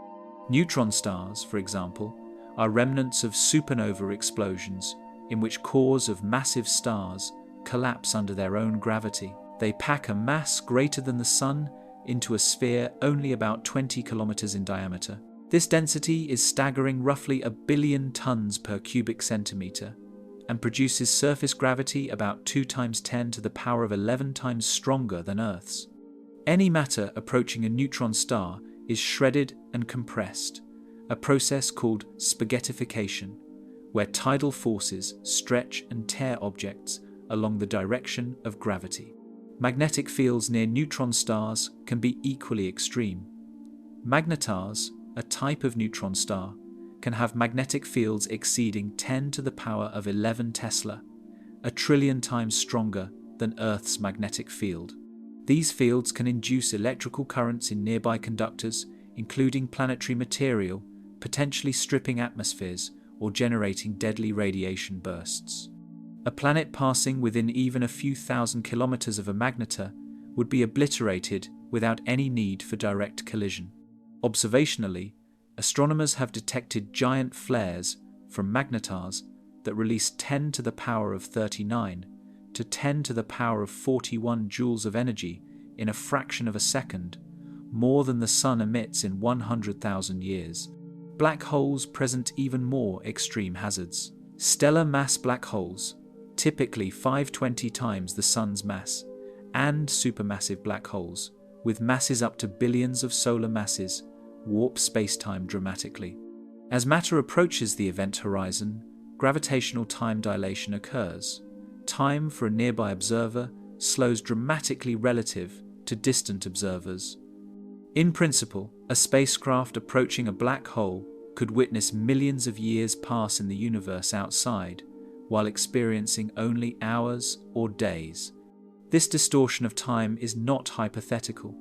Neutron stars, for example, are remnants of supernova explosions in which cores of massive stars collapse under their own gravity. They pack a mass greater than the Sun into a sphere only about 20 kilometers in diameter. This density is staggering roughly 1 billion tons per cubic centimeter and produces surface gravity about 2 × 10 to the power of 11 times stronger than Earth's. Any matter approaching a neutron star is shredded and compressed, a process called spaghettification, where tidal forces stretch and tear objects along the direction of gravity. Magnetic fields near neutron stars can be equally extreme. Magnetars, a type of neutron star, can have magnetic fields exceeding 10 to the power of 11 Tesla, 1 trillion times stronger than Earth's magnetic field. These fields can induce electrical currents in nearby conductors, including planetary material, potentially stripping atmospheres or generating deadly radiation bursts. A planet passing within even a few thousand kilometers of a magnetar would be obliterated without any need for direct collision. Observationally, astronomers have detected giant flares from magnetars that release 10 to the power of 39 to 10 to the power of 41 joules of energy in a fraction of a second, more than the Sun emits in 100,000 years. Black holes present even more extreme hazards. Stellar mass black holes, typically 520 times the Sun's mass, and supermassive black holes, with masses up to billions of solar masses, warp spacetime dramatically. As matter approaches the event horizon, gravitational time dilation occurs. Time for a nearby observer slows dramatically relative to distant observers. In principle, a spacecraft approaching a black hole could witness millions of years pass in the universe outside, while experiencing only hours or days. This distortion of time is not hypothetical.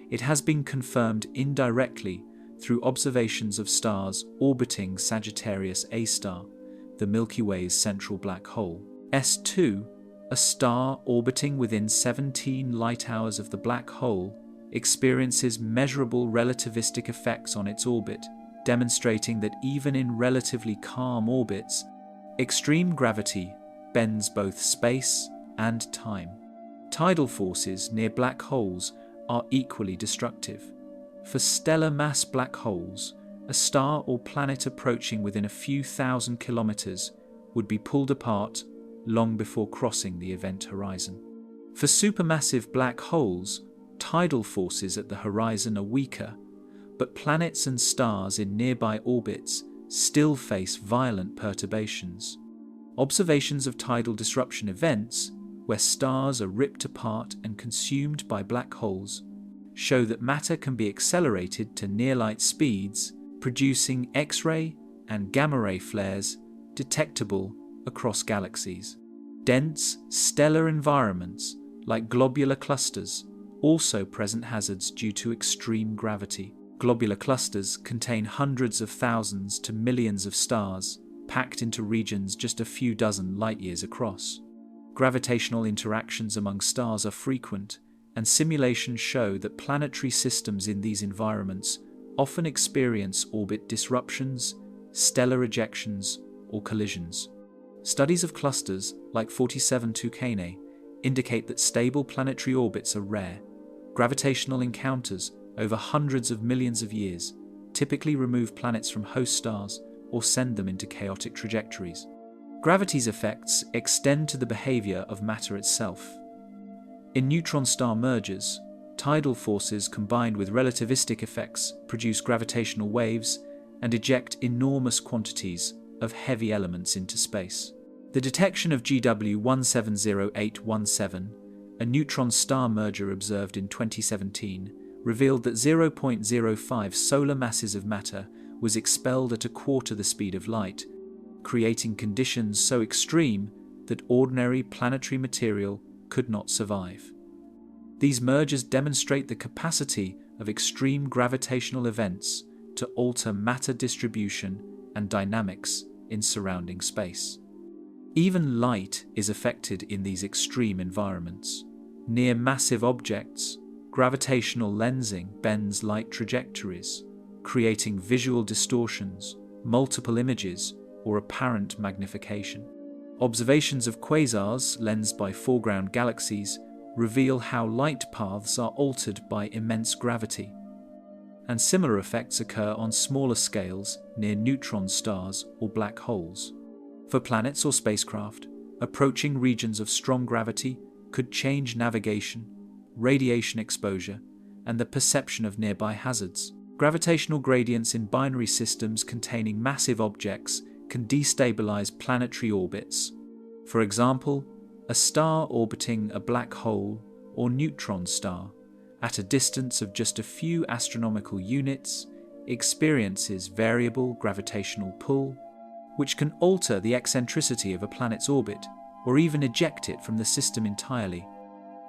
It has been confirmed indirectly through observations of stars orbiting Sagittarius A star, the Milky Way's central black hole. S2, a star orbiting within 17 light-hours of the black hole, experiences measurable relativistic effects on its orbit, demonstrating that even in relatively calm orbits, extreme gravity bends both space and time. Tidal forces near black holes are equally destructive. For stellar mass black holes, a star or planet approaching within a few thousand kilometers would be pulled apart long before crossing the event horizon. For supermassive black holes, tidal forces at the horizon are weaker, but planets and stars in nearby orbits still face violent perturbations. Observations of tidal disruption events, where stars are ripped apart and consumed by black holes, show that matter can be accelerated to near-light speeds, producing X-ray and gamma-ray flares detectable across galaxies. Dense, stellar environments, like globular clusters, also present hazards due to extreme gravity. Globular clusters contain hundreds of thousands to millions of stars, packed into regions just a few dozen light-years across. Gravitational interactions among stars are frequent, and simulations show that planetary systems in these environments often experience orbit disruptions, stellar ejections, or collisions. Studies of clusters, like 47 Tucanae, indicate that stable planetary orbits are rare. Gravitational encounters over hundreds of millions of years typically remove planets from host stars or send them into chaotic trajectories. Gravity's effects extend to the behavior of matter itself. In neutron star mergers, tidal forces combined with relativistic effects produce gravitational waves and eject enormous quantities of heavy elements into space. The detection of GW 170817, a neutron star merger observed in 2017, revealed that 0.05 solar masses of matter was expelled at a quarter the speed of light, creating conditions so extreme that ordinary planetary material could not survive. These mergers demonstrate the capacity of extreme gravitational events to alter matter distribution and dynamics in surrounding space. Even light is affected in these extreme environments. Near massive objects, gravitational lensing bends light trajectories, creating visual distortions, multiple images, or apparent magnification. Observations of quasars lensed by foreground galaxies reveal how light paths are altered by immense gravity, and similar effects occur on smaller scales near neutron stars or black holes. For planets or spacecraft, approaching regions of strong gravity could change navigation, radiation exposure, and the perception of nearby hazards. Gravitational gradients in binary systems containing massive objects can destabilize planetary orbits. For example, a star orbiting a black hole or neutron star at a distance of just a few astronomical units experiences variable gravitational pull, which can alter the eccentricity of a planet's orbit or even eject it from the system entirely.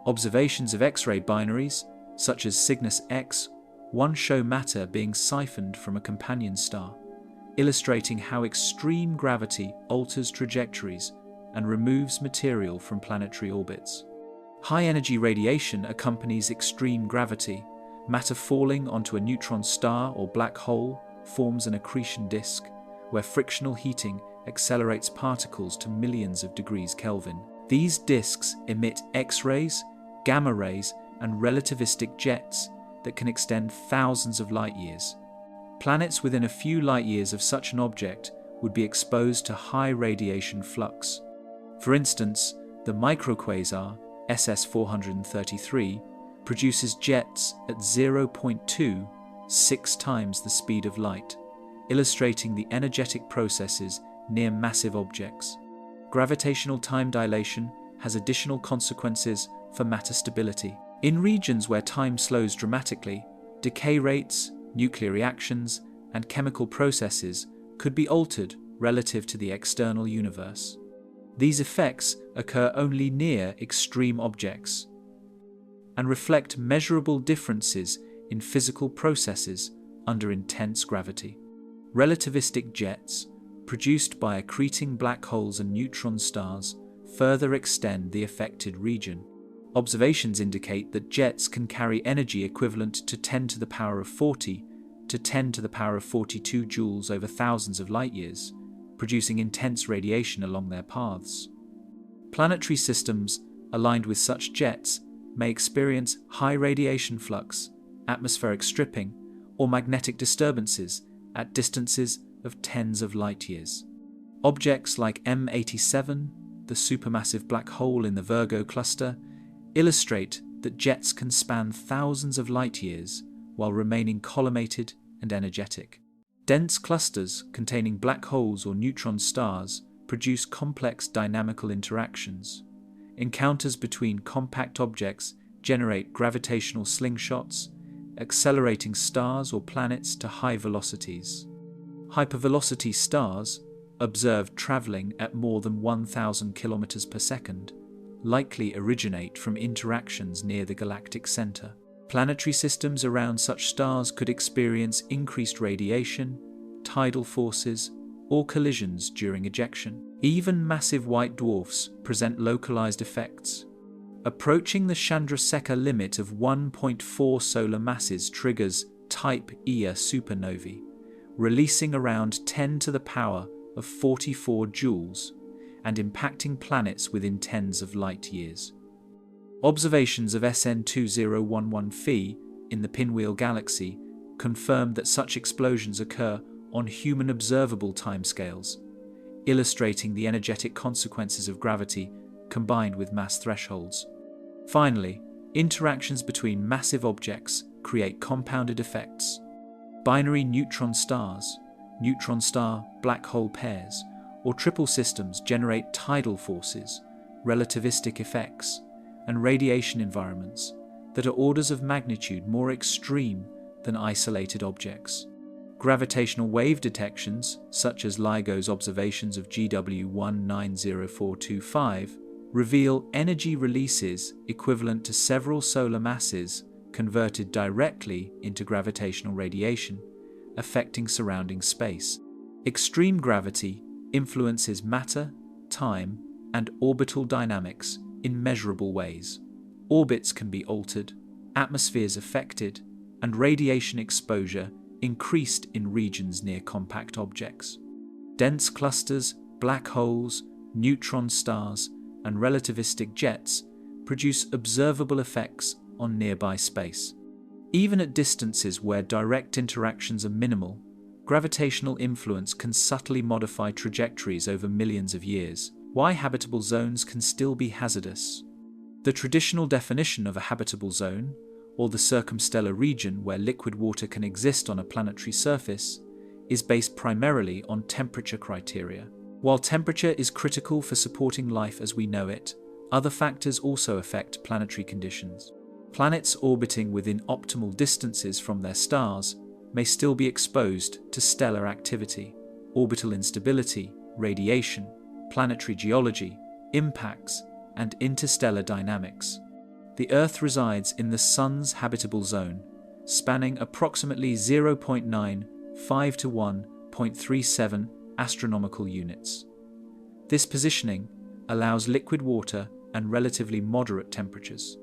Observations of X-ray binaries, such as Cygnus X, show matter being siphoned from a companion star, illustrating how extreme gravity alters trajectories and removes material from planetary orbits. High-energy radiation accompanies extreme gravity. Matter falling onto a neutron star or black hole forms an accretion disk, where frictional heating accelerates particles to millions of degrees Kelvin. These disks emit X-rays, gamma rays, and relativistic jets that can extend thousands of light-years. Planets within a few light-years of such an object would be exposed to high radiation flux. For instance, the microquasar SS433 produces jets at 0.26 times the speed of light, illustrating the energetic processes near massive objects. Gravitational time dilation has additional consequences for matter stability. In regions where time slows dramatically, decay rates, nuclear reactions, and chemical processes could be altered relative to the external universe. These effects occur only near extreme objects and reflect measurable differences in physical processes under intense gravity. Relativistic jets, produced by accreting black holes and neutron stars, further extend the affected region. Observations indicate that jets can carry energy equivalent to 10 to the power of 40 to 10 to the power of 42 joules over thousands of light-years, producing intense radiation along their paths. Planetary systems aligned with such jets may experience high radiation flux, atmospheric stripping, or magnetic disturbances at distances of tens of light years. Objects like M87, the supermassive black hole in the Virgo cluster, illustrate that jets can span thousands of light years while remaining collimated and energetic. Dense clusters containing black holes or neutron stars produce complex dynamical interactions. Encounters between compact objects generate gravitational slingshots, accelerating stars or planets to high velocities. Hypervelocity stars, observed traveling at more than 1,000 kilometers per second, likely originate from interactions near the galactic center. Planetary systems around such stars could experience increased radiation, tidal forces, or collisions during ejection. Even massive white dwarfs present localized effects. Approaching the Chandrasekhar limit of 1.4 solar masses triggers Type Ia supernovae, releasing around 10 to the power of 44 joules and impacting planets within tens of light years. Observations of SN 2011 Phi in the Pinwheel Galaxy confirmed that such explosions occur on human observable timescales, illustrating the energetic consequences of gravity combined with mass thresholds. Finally, interactions between massive objects create compounded effects. Binary neutron stars, neutron star black hole pairs, or triple systems generate tidal forces, relativistic effects, and radiation environments that are orders of magnitude more extreme than isolated objects. Gravitational wave detections, such as LIGO's observations of GW 190425, reveal energy releases equivalent to several solar masses converted directly into gravitational radiation, affecting surrounding space. Extreme gravity influences matter, time, and orbital dynamics in measurable ways. Orbits can be altered, atmospheres affected, and radiation exposure increased in regions near compact objects. Dense clusters, black holes, neutron stars, and relativistic jets produce observable effects on nearby space. Even at distances where direct interactions are minimal, gravitational influence can subtly modify trajectories over millions of years. Why habitable zones can still be hazardous. The traditional definition of a habitable zone, or the circumstellar region where liquid water can exist on a planetary surface, is based primarily on temperature criteria. While temperature is critical for supporting life as we know it, other factors also affect planetary conditions. Planets orbiting within optimal distances from their stars may still be exposed to stellar activity, orbital instability, radiation, planetary geology, impacts, and interstellar dynamics. The Earth resides in the Sun's habitable zone, spanning approximately 0.95 to 1.37 astronomical units. This positioning allows liquid water and relatively moderate temperatures.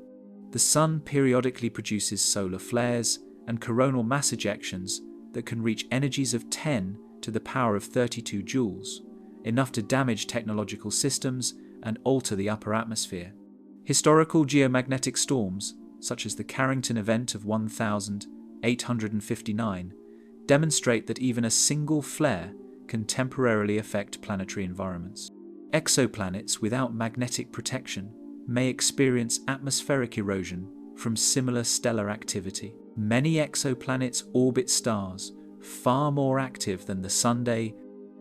The Sun periodically produces solar flares and coronal mass ejections that can reach energies of 10 to the power of 32 joules, enough to damage technological systems and alter the upper atmosphere. Historical geomagnetic storms, such as the Carrington event of 1859, demonstrate that even a single flare can temporarily affect planetary environments. Exoplanets without magnetic protection may experience atmospheric erosion from similar stellar activity. Many exoplanets orbit stars far more active than the Sunday.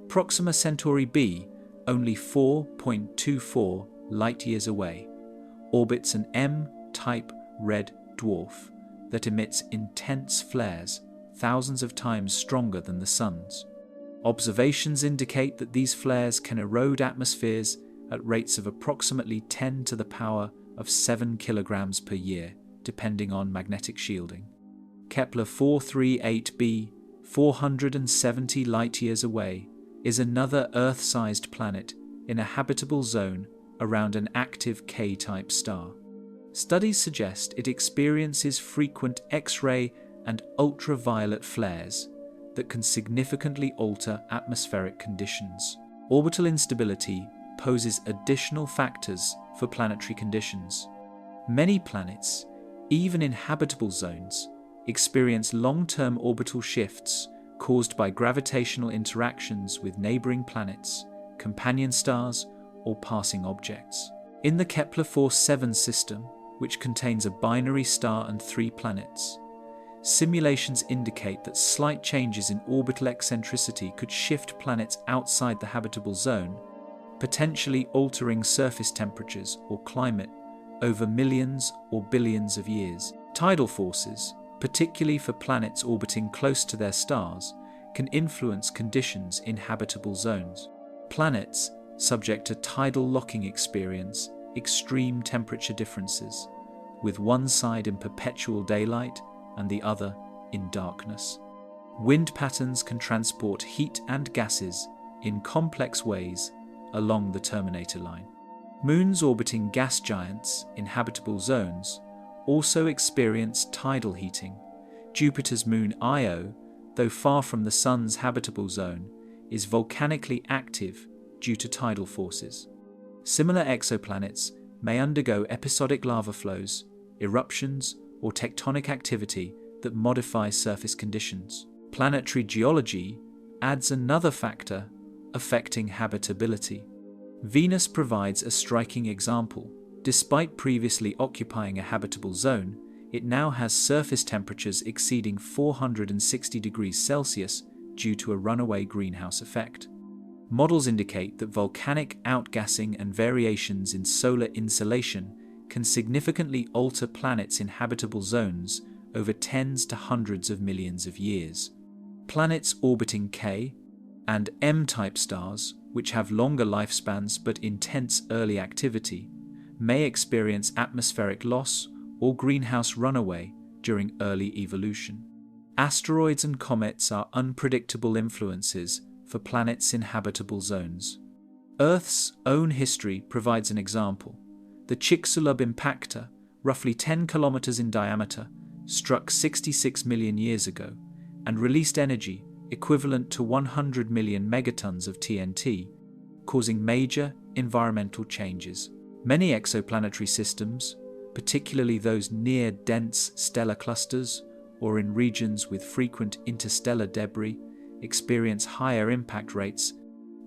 Proxima Centauri b, only 4.24 light-years away, orbits an M-type red dwarf that emits intense flares thousands of times stronger than the Sun's. Observations indicate that these flares can erode atmospheres at rates of approximately 10 to the power of 7 kilograms per year, depending on magnetic shielding. Kepler 438b, 470 light-years away, is another Earth-sized planet in a habitable zone around an active K-type star. Studies suggest it experiences frequent X-ray and ultraviolet flares that can significantly alter atmospheric conditions. Orbital instability poses additional factors for planetary conditions. Many planets, even in habitable zones, experience long-term orbital shifts caused by gravitational interactions with neighboring planets, companion stars, or passing objects. In the Kepler-4-7 system, which contains a binary star and 3 planets, simulations indicate that slight changes in orbital eccentricity could shift planets outside the habitable zone, potentially altering surface temperatures or climate over millions or billions of years. Tidal forces, particularly for planets orbiting close to their stars, can influence conditions in habitable zones. Planets subject to tidal locking experience extreme temperature differences, with one side in perpetual daylight and the other in darkness. Wind patterns can transport heat and gases in complex ways along the terminator line. Moons orbiting gas giants in habitable zones also experience tidal heating. Jupiter's moon Io, though far from the Sun's habitable zone, is volcanically active due to tidal forces. Similar exoplanets may undergo episodic lava flows, eruptions, or tectonic activity that modify surface conditions. Planetary geology adds another factor affecting habitability. Venus provides a striking example. Despite previously occupying a habitable zone, it now has surface temperatures exceeding 460 degrees Celsius due to a runaway greenhouse effect. Models indicate that volcanic outgassing and variations in solar insolation can significantly alter planets in habitable zones over tens to hundreds of millions of years. Planets orbiting K and M-type stars, which have longer lifespans but intense early activity, may experience atmospheric loss or greenhouse runaway during early evolution. Asteroids and comets are unpredictable influences for planets in habitable zones. Earth's own history provides an example. The Chicxulub impactor, roughly 10 kilometers in diameter, struck 66 million years ago and released energy equivalent to 100 million megatons of TNT, causing major environmental changes. Many exoplanetary systems, particularly those near dense stellar clusters or in regions with frequent interstellar debris, experience higher impact rates.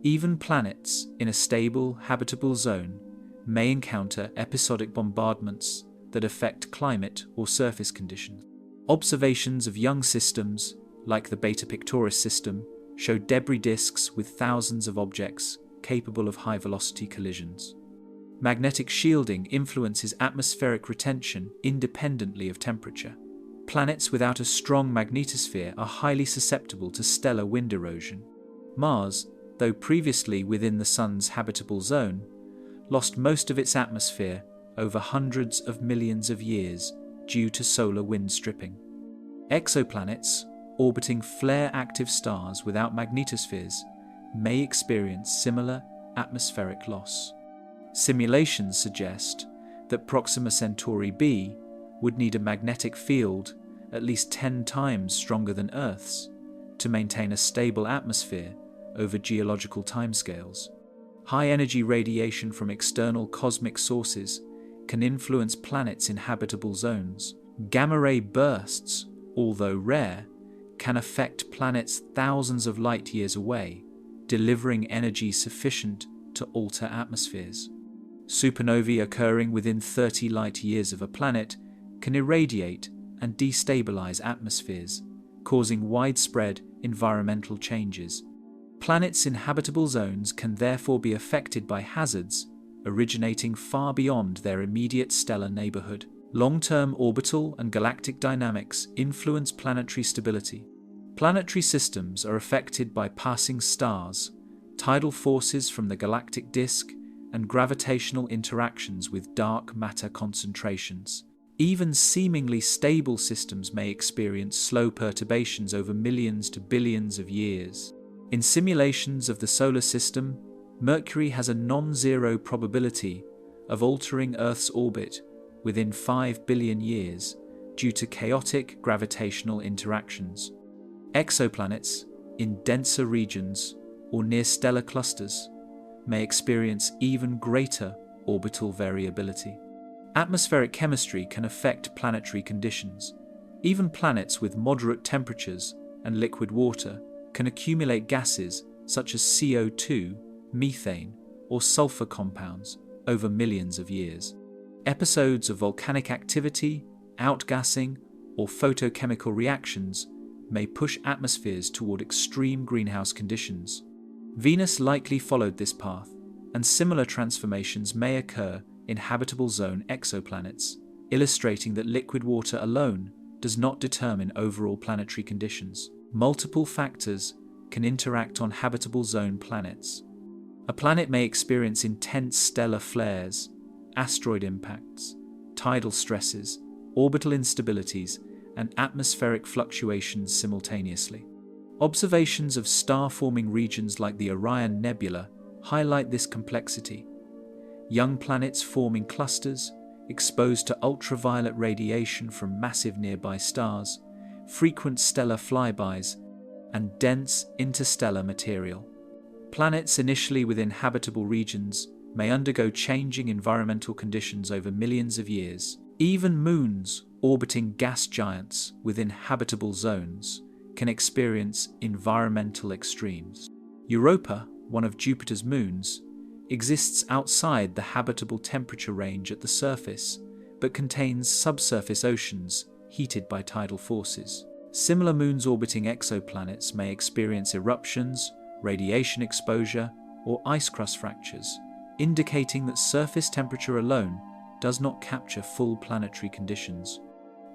Even planets in a stable, habitable zone may encounter episodic bombardments that affect climate or surface conditions. Observations of young systems, like the Beta Pictoris system, show debris disks with thousands of objects capable of high-velocity collisions. Magnetic shielding influences atmospheric retention independently of temperature. Planets without a strong magnetosphere are highly susceptible to stellar wind erosion. Mars, though previously within the Sun's habitable zone, lost most of its atmosphere over hundreds of millions of years due to solar wind stripping. Exoplanets orbiting flare-active stars without magnetospheres may experience similar atmospheric loss. Simulations suggest that Proxima Centauri b would need a magnetic field at least 10 times stronger than Earth's to maintain a stable atmosphere over geological timescales. High-energy radiation from external cosmic sources can influence planets in habitable zones. Gamma-ray bursts, although rare, can affect planets thousands of light-years away, delivering energy sufficient to alter atmospheres. Supernovae occurring within 30 light-years of a planet can irradiate and destabilize atmospheres, causing widespread environmental changes. Planets in habitable zones can therefore be affected by hazards originating far beyond their immediate stellar neighborhood. Long-term orbital and galactic dynamics influence planetary stability. Planetary systems are affected by passing stars, tidal forces from the galactic disk, and gravitational interactions with dark matter concentrations. Even seemingly stable systems may experience slow perturbations over millions to billions of years. In simulations of the solar system, Mercury has a non-zero probability of altering Earth's orbit within 5 billion years due to chaotic gravitational interactions. Exoplanets in denser regions or near stellar clusters may experience even greater orbital variability. Atmospheric chemistry can affect planetary conditions. Even planets with moderate temperatures and liquid water can accumulate gases such as CO2, methane, or sulfur compounds over millions of years. Episodes of volcanic activity, outgassing, or photochemical reactions may push atmospheres toward extreme greenhouse conditions. Venus likely followed this path, and similar transformations may occur in habitable zone exoplanets, illustrating that liquid water alone does not determine overall planetary conditions. Multiple factors can interact on habitable zone planets. A planet may experience intense stellar flares, asteroid impacts, tidal stresses, orbital instabilities, and atmospheric fluctuations simultaneously. Observations of star-forming regions like the Orion Nebula highlight this complexity. Young planets forming clusters, exposed to ultraviolet radiation from massive nearby stars, frequent stellar flybys, and dense interstellar material. Planets initially within habitable regions may undergo changing environmental conditions over millions of years. Even moons orbiting gas giants within habitable zones can experience environmental extremes. Europa, one of Jupiter's moons, exists outside the habitable temperature range at the surface, but contains subsurface oceans heated by tidal forces. Similar moons orbiting exoplanets may experience eruptions, radiation exposure, or ice crust fractures, indicating that surface temperature alone does not capture full planetary conditions.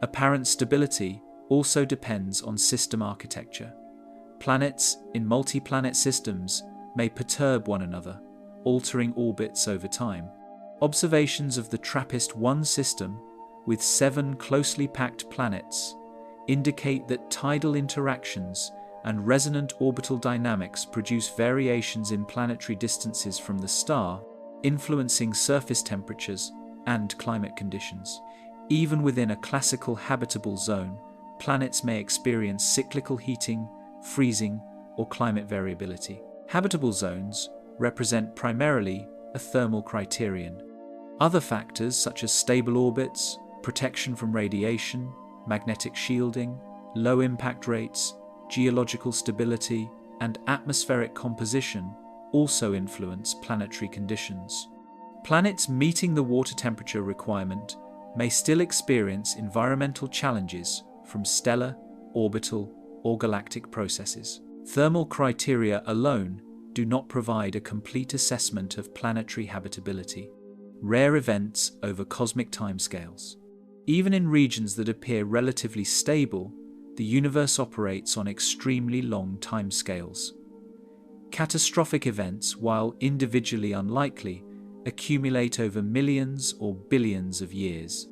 Apparent stability also depends on system architecture. Planets in multi-planet systems may perturb one another, altering orbits over time. Observations of the TRAPPIST-1 system, with 7 closely packed planets, indicate that tidal interactions and resonant orbital dynamics produce variations in planetary distances from the star, influencing surface temperatures and climate conditions. Even within a classical habitable zone, planets may experience cyclical heating, freezing, or climate variability. Habitable zones represent primarily a thermal criterion. Other factors such as stable orbits, protection from radiation, magnetic shielding, low impact rates, geological stability, and atmospheric composition also influence planetary conditions. Planets meeting the water temperature requirement may still experience environmental challenges from stellar, orbital, or galactic processes. Thermal criteria alone do not provide a complete assessment of planetary habitability. Rare events over cosmic timescales. Even in regions that appear relatively stable, the universe operates on extremely long timescales. Catastrophic events, while individually unlikely, accumulate over millions or billions of years.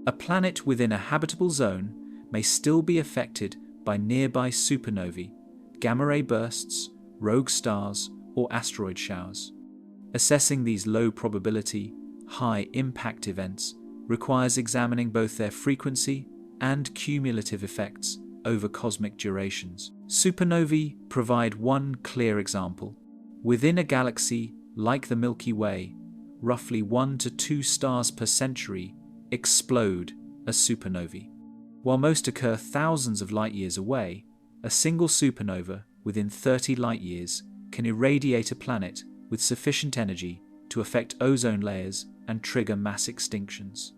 A planet within a habitable zone may still be affected by nearby supernovae, gamma-ray bursts, rogue stars, or asteroid showers. Assessing these low-probability, high-impact events requires examining both their frequency and cumulative effects over cosmic durations. Supernovae provide one clear example. Within a galaxy like the Milky Way, roughly 1 to 2 stars per century explode as supernovae. While most occur thousands of light years away, a single supernova within 30 light years can irradiate a planet with sufficient energy to affect ozone layers and trigger mass extinctions.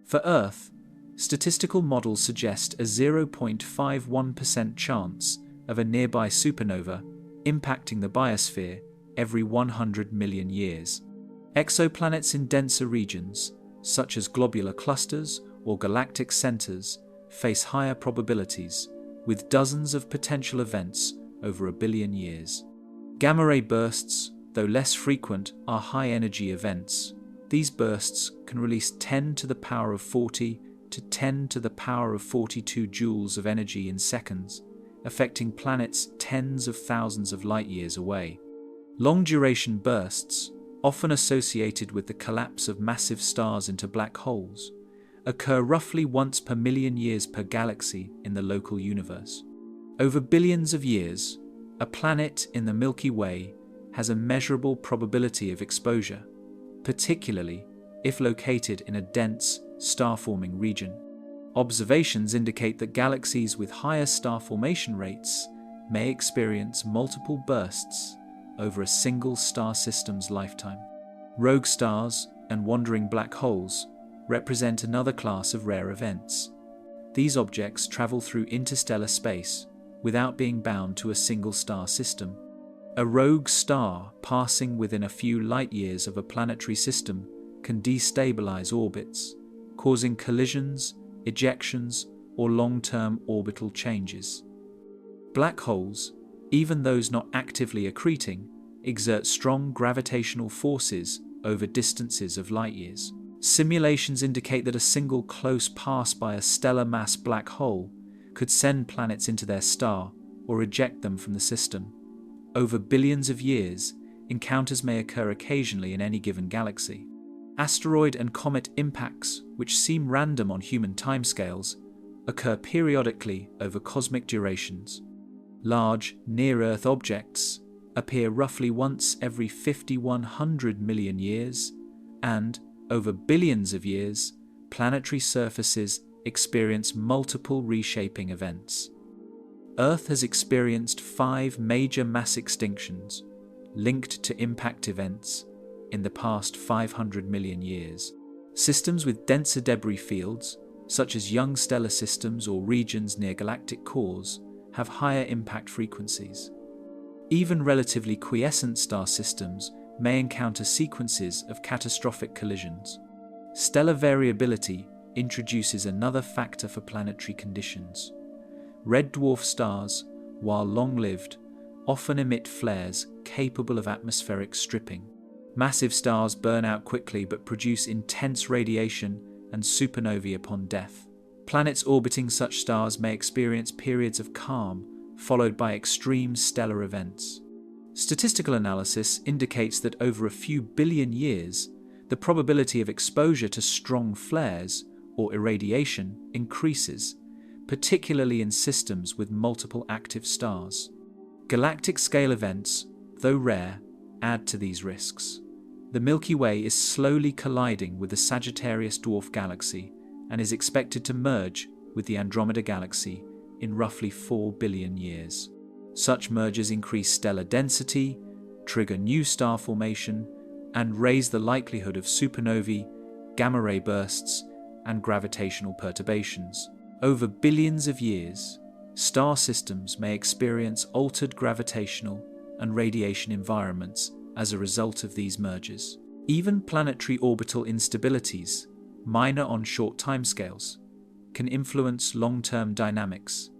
For Earth, statistical models suggest a 0.51% chance of a nearby supernova impacting the biosphere every 100 million years. Exoplanets in denser regions, such as globular clusters or galactic centers, face higher probabilities, with dozens of potential events over 1 billion years. Gamma-ray bursts, though less frequent, are high-energy events. These bursts can release 10 to the power of 40 to 10 to the power of 42 joules of energy in seconds, affecting planets tens of thousands of light-years away. Long-duration bursts, often associated with the collapse of massive stars into black holes, occur roughly once per million years per galaxy in the local universe. Over billions of years, a planet in the Milky Way has a measurable probability of exposure, particularly if located in a dense, star-forming region. Observations indicate that galaxies with higher star formation rates may experience multiple bursts over a single star system's lifetime. Rogue stars and wandering black holes represent another class of rare events. These objects travel through interstellar space without being bound to a single star system. A rogue star passing within a few light-years of a planetary system can destabilize orbits, causing collisions, ejections, or long-term orbital changes. Black holes, even those not actively accreting, exert strong gravitational forces over distances of light-years. Simulations indicate that a single close pass by a stellar mass black hole could send planets into their star or eject them from the system. Over billions of years, encounters may occur occasionally in any given galaxy. Asteroid and comet impacts, which seem random on human timescales, occur periodically over cosmic durations. Large, near-Earth objects appear roughly once every 5,100 million years, and, over billions of years, planetary surfaces experience multiple reshaping events. Earth has experienced 5 major mass extinctions linked to impact events in the past 500 million years. Systems with denser debris fields, such as young stellar systems or regions near galactic cores, have higher impact frequencies. Even relatively quiescent star systems may encounter sequences of catastrophic collisions. Stellar variability introduces another factor for planetary conditions. Red dwarf stars, while long-lived, often emit flares capable of atmospheric stripping. Massive stars burn out quickly but produce intense radiation and supernovae upon death. Planets orbiting such stars may experience periods of calm, followed by extreme stellar events. Statistical analysis indicates that over a few billion years, the probability of exposure to strong flares or irradiation increases, particularly in systems with multiple active stars. Galactic-scale events, though rare, add to these risks. The Milky Way is slowly colliding with the Sagittarius dwarf galaxy and is expected to merge with the Andromeda galaxy in roughly 4 billion years. Such mergers increase stellar density, trigger new star formation, and raise the likelihood of supernovae, gamma-ray bursts, and gravitational perturbations. Over billions of years, star systems may experience altered gravitational and radiation environments as a result of these mergers. Even planetary orbital instabilities, minor on short timescales, can influence long-term dynamics.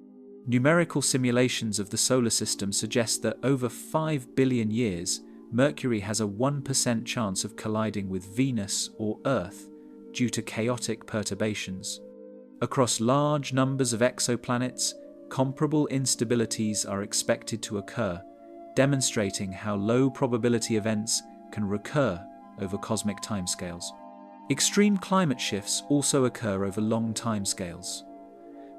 Numerical simulations of the solar system suggest that over 5 billion years, Mercury has a 1% chance of colliding with Venus or Earth due to chaotic perturbations. Across large numbers of exoplanets, comparable instabilities are expected to occur, demonstrating how low probability events can recur over cosmic timescales. Extreme climate shifts also occur over long timescales.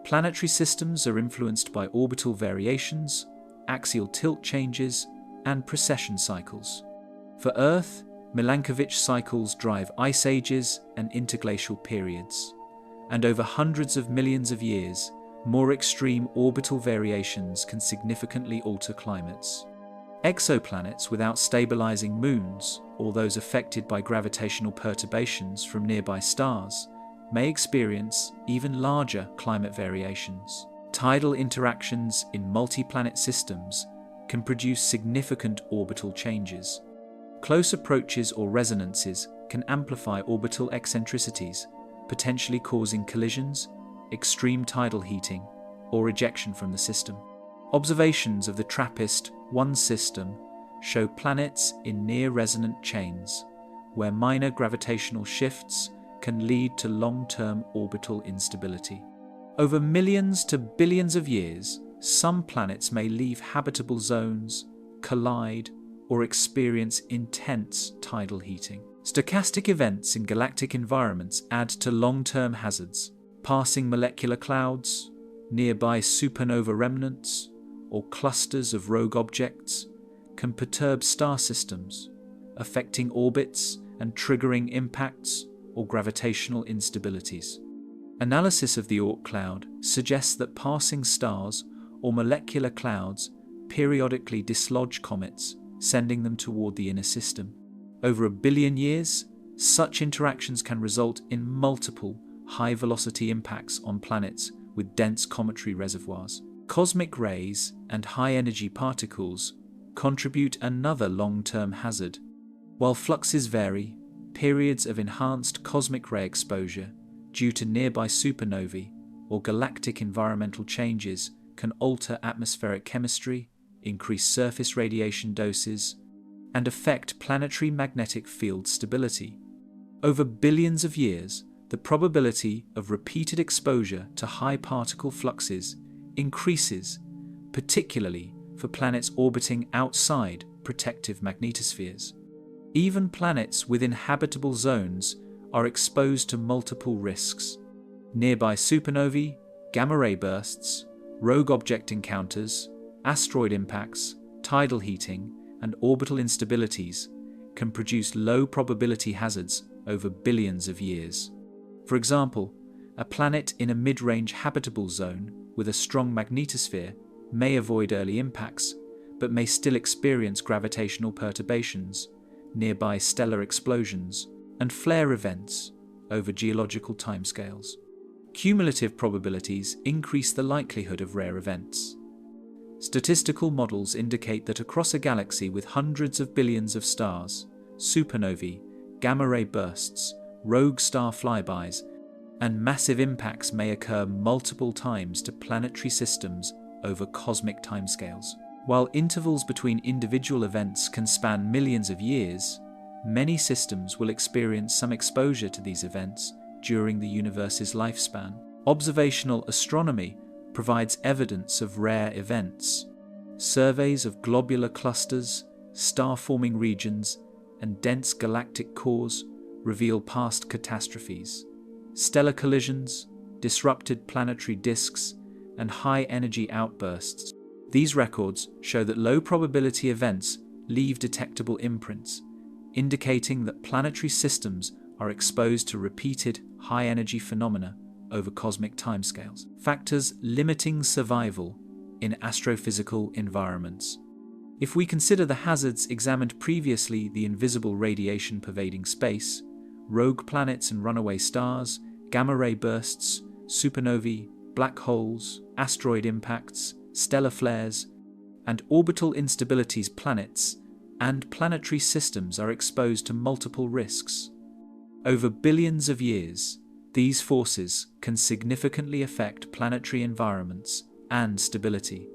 Planetary systems are influenced by orbital variations, axial tilt changes, and precession cycles. For Earth, Milankovitch cycles drive ice ages and interglacial periods. And over hundreds of millions of years, more extreme orbital variations can significantly alter climates. Exoplanets without stabilizing moons, or those affected by gravitational perturbations from nearby stars, may experience even larger climate variations. Tidal interactions in multi-planet systems can produce significant orbital changes. Close approaches or resonances can amplify orbital eccentricities, potentially causing collisions, extreme tidal heating, or ejection from the system. Observations of the TRAPPIST-1 system show planets in near-resonant chains, where minor gravitational shifts can lead to long-term orbital instability. Over millions to billions of years, some planets may leave habitable zones, collide, or experience intense tidal heating. Stochastic events in galactic environments add to long-term hazards. Passing molecular clouds, nearby supernova remnants, or clusters of rogue objects can perturb star systems, affecting orbits and triggering impacts or gravitational instabilities. Analysis of the Oort cloud suggests that passing stars or molecular clouds periodically dislodge comets, sending them toward the inner system. Over 1 billion years, such interactions can result in multiple high-velocity impacts on planets with dense cometary reservoirs. Cosmic rays and high-energy particles contribute another long-term hazard. While fluxes vary, periods of enhanced cosmic ray exposure due to nearby supernovae or galactic environmental changes can alter atmospheric chemistry, increase surface radiation doses, and affect planetary magnetic field stability. Over billions of years, the probability of repeated exposure to high particle fluxes increases, particularly for planets orbiting outside protective magnetospheres. Even planets within habitable zones are exposed to multiple risks. Nearby supernovae, gamma-ray bursts, rogue object encounters, asteroid impacts, tidal heating, and orbital instabilities can produce low-probability hazards over billions of years. For example, a planet in a mid-range habitable zone with a strong magnetosphere may avoid early impacts, but may still experience gravitational perturbations, nearby stellar explosions, and flare events over geological timescales. Cumulative probabilities increase the likelihood of rare events. Statistical models indicate that across a galaxy with hundreds of billions of stars, supernovae, gamma-ray bursts, rogue star flybys, and massive impacts may occur multiple times to planetary systems over cosmic timescales. While intervals between individual events can span millions of years, many systems will experience some exposure to these events during the universe's lifespan. Observational astronomy provides evidence of rare events. Surveys of globular clusters, star-forming regions, and dense galactic cores reveal past catastrophes. Stellar collisions, disrupted planetary disks, and high-energy outbursts. These records show that low-probability events leave detectable imprints, indicating that planetary systems are exposed to repeated high-energy phenomena over cosmic timescales. Factors limiting survival in astrophysical environments. If we consider the hazards examined previously, the invisible radiation pervading space, rogue planets and runaway stars, gamma-ray bursts, supernovae, black holes, asteroid impacts, stellar flares, and orbital instabilities, planets and planetary systems are exposed to multiple risks. Over billions of years, these forces can significantly affect planetary environments and stability.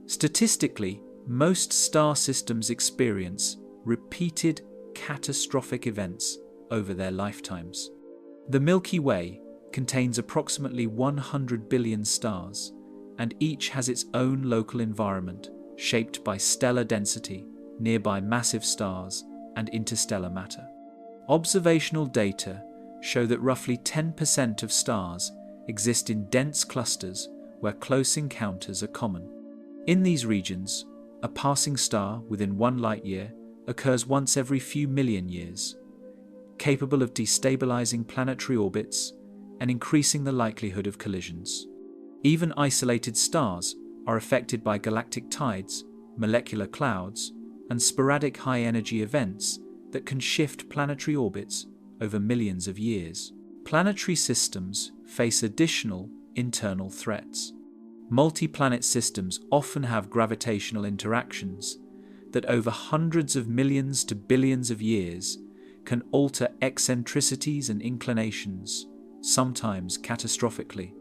Statistically, most star systems experience repeated catastrophic events over their lifetimes. The Milky Way contains approximately 100 billion stars, and each has its own local environment shaped by stellar density, nearby massive stars, and interstellar matter. Observational data show that roughly 10% of stars exist in dense clusters where close encounters are common. In these regions, a passing star within 1 light-year occurs once every few million years, capable of destabilizing planetary orbits and increasing the likelihood of collisions. Even isolated stars are affected by galactic tides, molecular clouds, and sporadic high-energy events that can shift planetary orbits over millions of years. Planetary systems face additional internal threats. Multi-planet systems often have gravitational interactions that over hundreds of millions to billions of years can alter eccentricities and inclinations, sometimes catastrophically.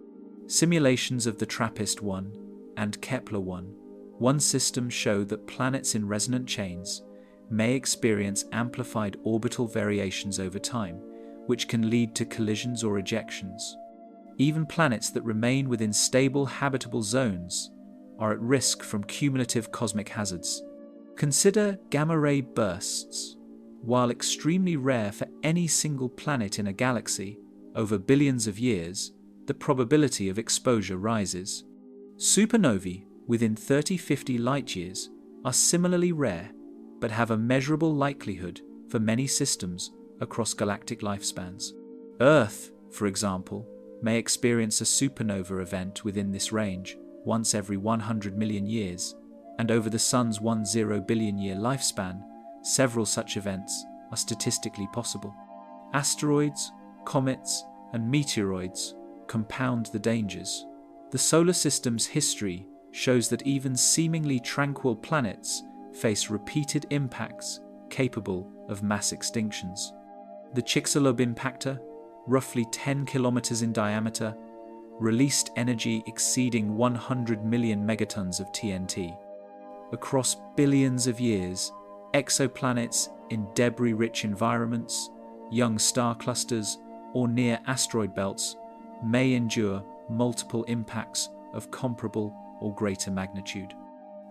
Simulations of the TRAPPIST-1 and Kepler-1 systems show that planets in resonant chains may experience amplified orbital variations over time, which can lead to collisions or ejections. Even planets that remain within stable habitable zones are at risk from cumulative cosmic hazards. Consider gamma-ray bursts. While extremely rare for any single planet in a galaxy, over billions of years, the probability of exposure rises. Supernovae within 30-50 light-years are similarly rare, but have a measurable likelihood for many systems across galactic lifespans. Earth, for example, may experience a supernova event within this range once every 100 million years, and over the Sun's 10 billion year lifespan, several such events are statistically possible. Asteroids, comets, and meteoroids compound the dangers. The solar system's history shows that even seemingly tranquil planets face repeated impacts capable of mass extinctions. The Chicxulub impactor, roughly 10 kilometers in diameter, released energy exceeding 100 million megatons of TNT. Across billions of years, exoplanets in debris-rich environments, young star clusters, or near asteroid belts may endure multiple impacts of comparable or greater magnitude.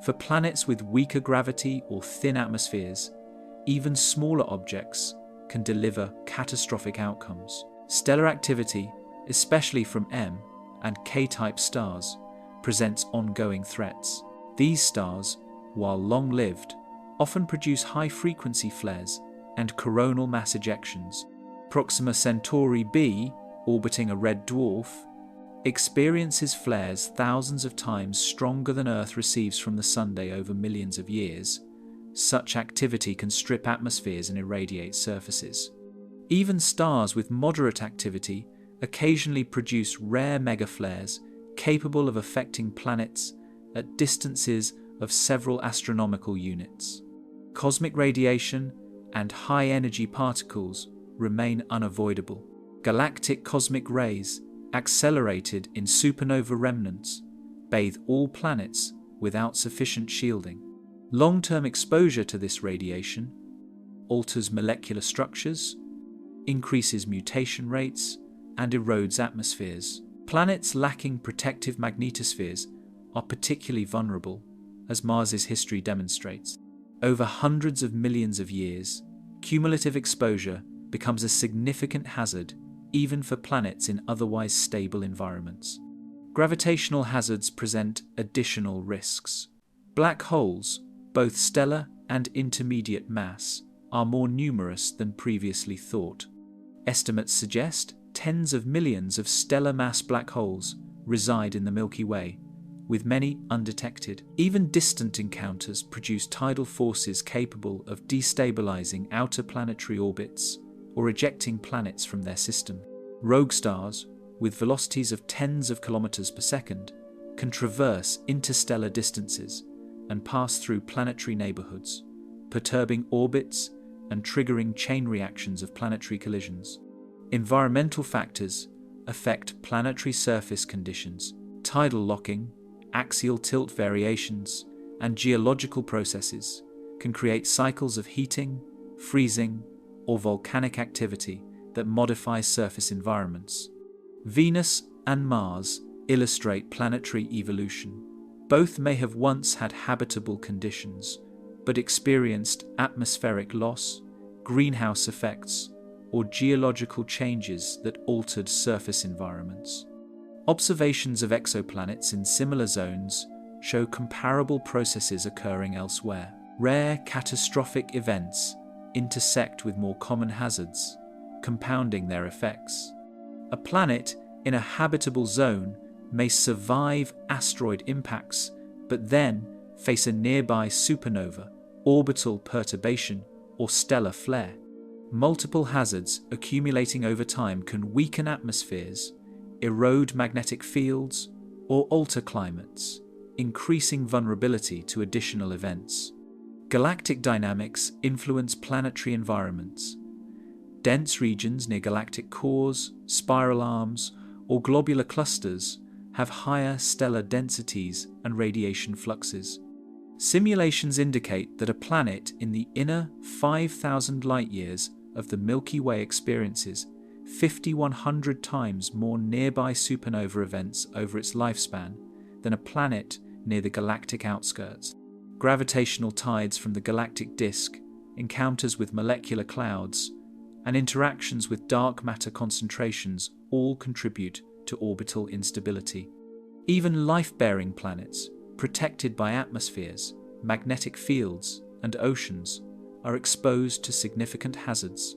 For planets with weaker gravity or thin atmospheres, even smaller objects can deliver catastrophic outcomes. Stellar activity, especially from M and K-type stars, presents ongoing threats. These stars, while long-lived, often produce high-frequency flares and coronal mass ejections. Proxima Centauri b, orbiting a red dwarf, experiences flares thousands of times stronger than Earth receives from the Sunday over millions of years. Such activity can strip atmospheres and irradiate surfaces. Even stars with moderate activity occasionally produce rare megaflares capable of affecting planets at distances of several astronomical units. Cosmic radiation and high-energy particles remain unavoidable. Galactic cosmic rays, accelerated in supernova remnants, bathe all planets without sufficient shielding. Long-term exposure to this radiation alters molecular structures, increases mutation rates, and erodes atmospheres. Planets lacking protective magnetospheres are particularly vulnerable, as Mars's history demonstrates. Over hundreds of millions of years, cumulative exposure becomes a significant hazard even for planets in otherwise stable environments. Gravitational hazards present additional risks. Black holes, both stellar and intermediate mass, are more numerous than previously thought. Estimates suggest tens of millions of stellar mass black holes reside in the Milky Way, with many undetected. Even distant encounters produce tidal forces capable of destabilizing outer planetary orbits or ejecting planets from their system. Rogue stars, with velocities of tens of kilometers per second, can traverse interstellar distances and pass through planetary neighborhoods, perturbing orbits and triggering chain reactions of planetary collisions. Environmental factors affect planetary surface conditions. Tidal locking, axial tilt variations, and geological processes can create cycles of heating, freezing, or volcanic activity that modify surface environments. Venus and Mars illustrate planetary evolution. Both may have once had habitable conditions, but experienced atmospheric loss, greenhouse effects, or geological changes that altered surface environments. Observations of exoplanets in similar zones show comparable processes occurring elsewhere. Rare catastrophic events intersect with more common hazards, compounding their effects. A planet in a habitable zone may survive asteroid impacts, but then face a nearby supernova, orbital perturbation, or stellar flare. Multiple hazards accumulating over time can weaken atmospheres, erode magnetic fields, or alter climates, increasing vulnerability to additional events. Galactic dynamics influence planetary environments. Dense regions near galactic cores, spiral arms, or globular clusters have higher stellar densities and radiation fluxes. Simulations indicate that a planet in the inner 5,000 light-years of the Milky Way experiences 5,100 times more nearby supernova events over its lifespan than a planet near the galactic outskirts. Gravitational tides from the galactic disk, encounters with molecular clouds, and interactions with dark matter concentrations all contribute to orbital instability. Even life-bearing planets, protected by atmospheres, magnetic fields, and oceans, are exposed to significant hazards.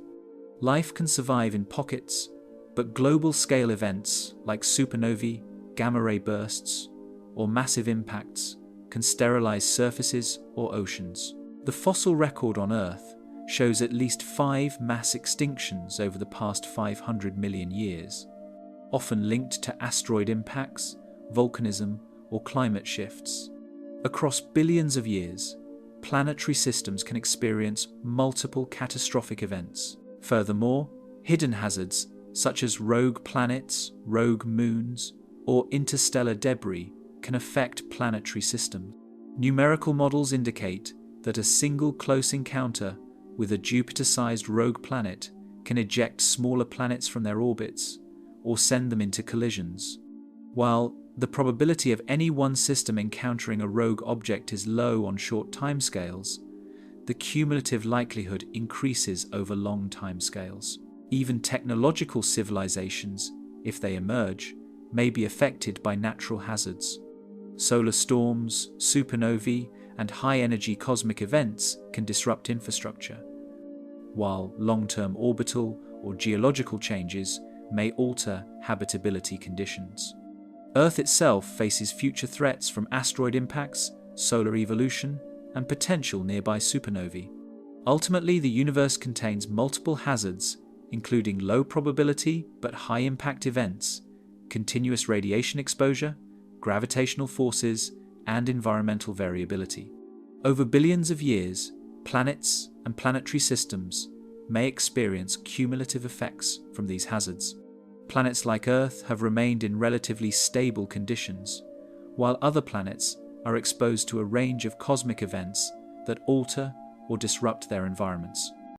Life can survive in pockets, but global-scale events like supernovae, gamma-ray bursts, or massive impacts can sterilize surfaces or oceans. The fossil record on Earth shows at least 5 mass extinctions over the past 500 million years, often linked to asteroid impacts, volcanism, or climate shifts. Across billions of years, planetary systems can experience multiple catastrophic events. Furthermore, hidden hazards such as rogue planets, rogue moons, or interstellar debris can affect planetary systems. Numerical models indicate that a single close encounter with a Jupiter-sized rogue planet can eject smaller planets from their orbits or send them into collisions. While the probability of any one system encountering a rogue object is low on short timescales, the cumulative likelihood increases over long timescales. Even technological civilizations, if they emerge, may be affected by natural hazards. Solar storms, supernovae, and high-energy cosmic events can disrupt infrastructure, while long-term orbital or geological changes may alter habitability conditions. Earth itself faces future threats from asteroid impacts, solar evolution, and potential nearby supernovae. Ultimately, the universe contains multiple hazards, including low probability but high impact events, continuous radiation exposure, gravitational forces, and environmental variability. Over billions of years, planets and planetary systems may experience cumulative effects from these hazards. Planets like Earth have remained in relatively stable conditions, while other planets are exposed to a range of cosmic events that alter or disrupt their environments.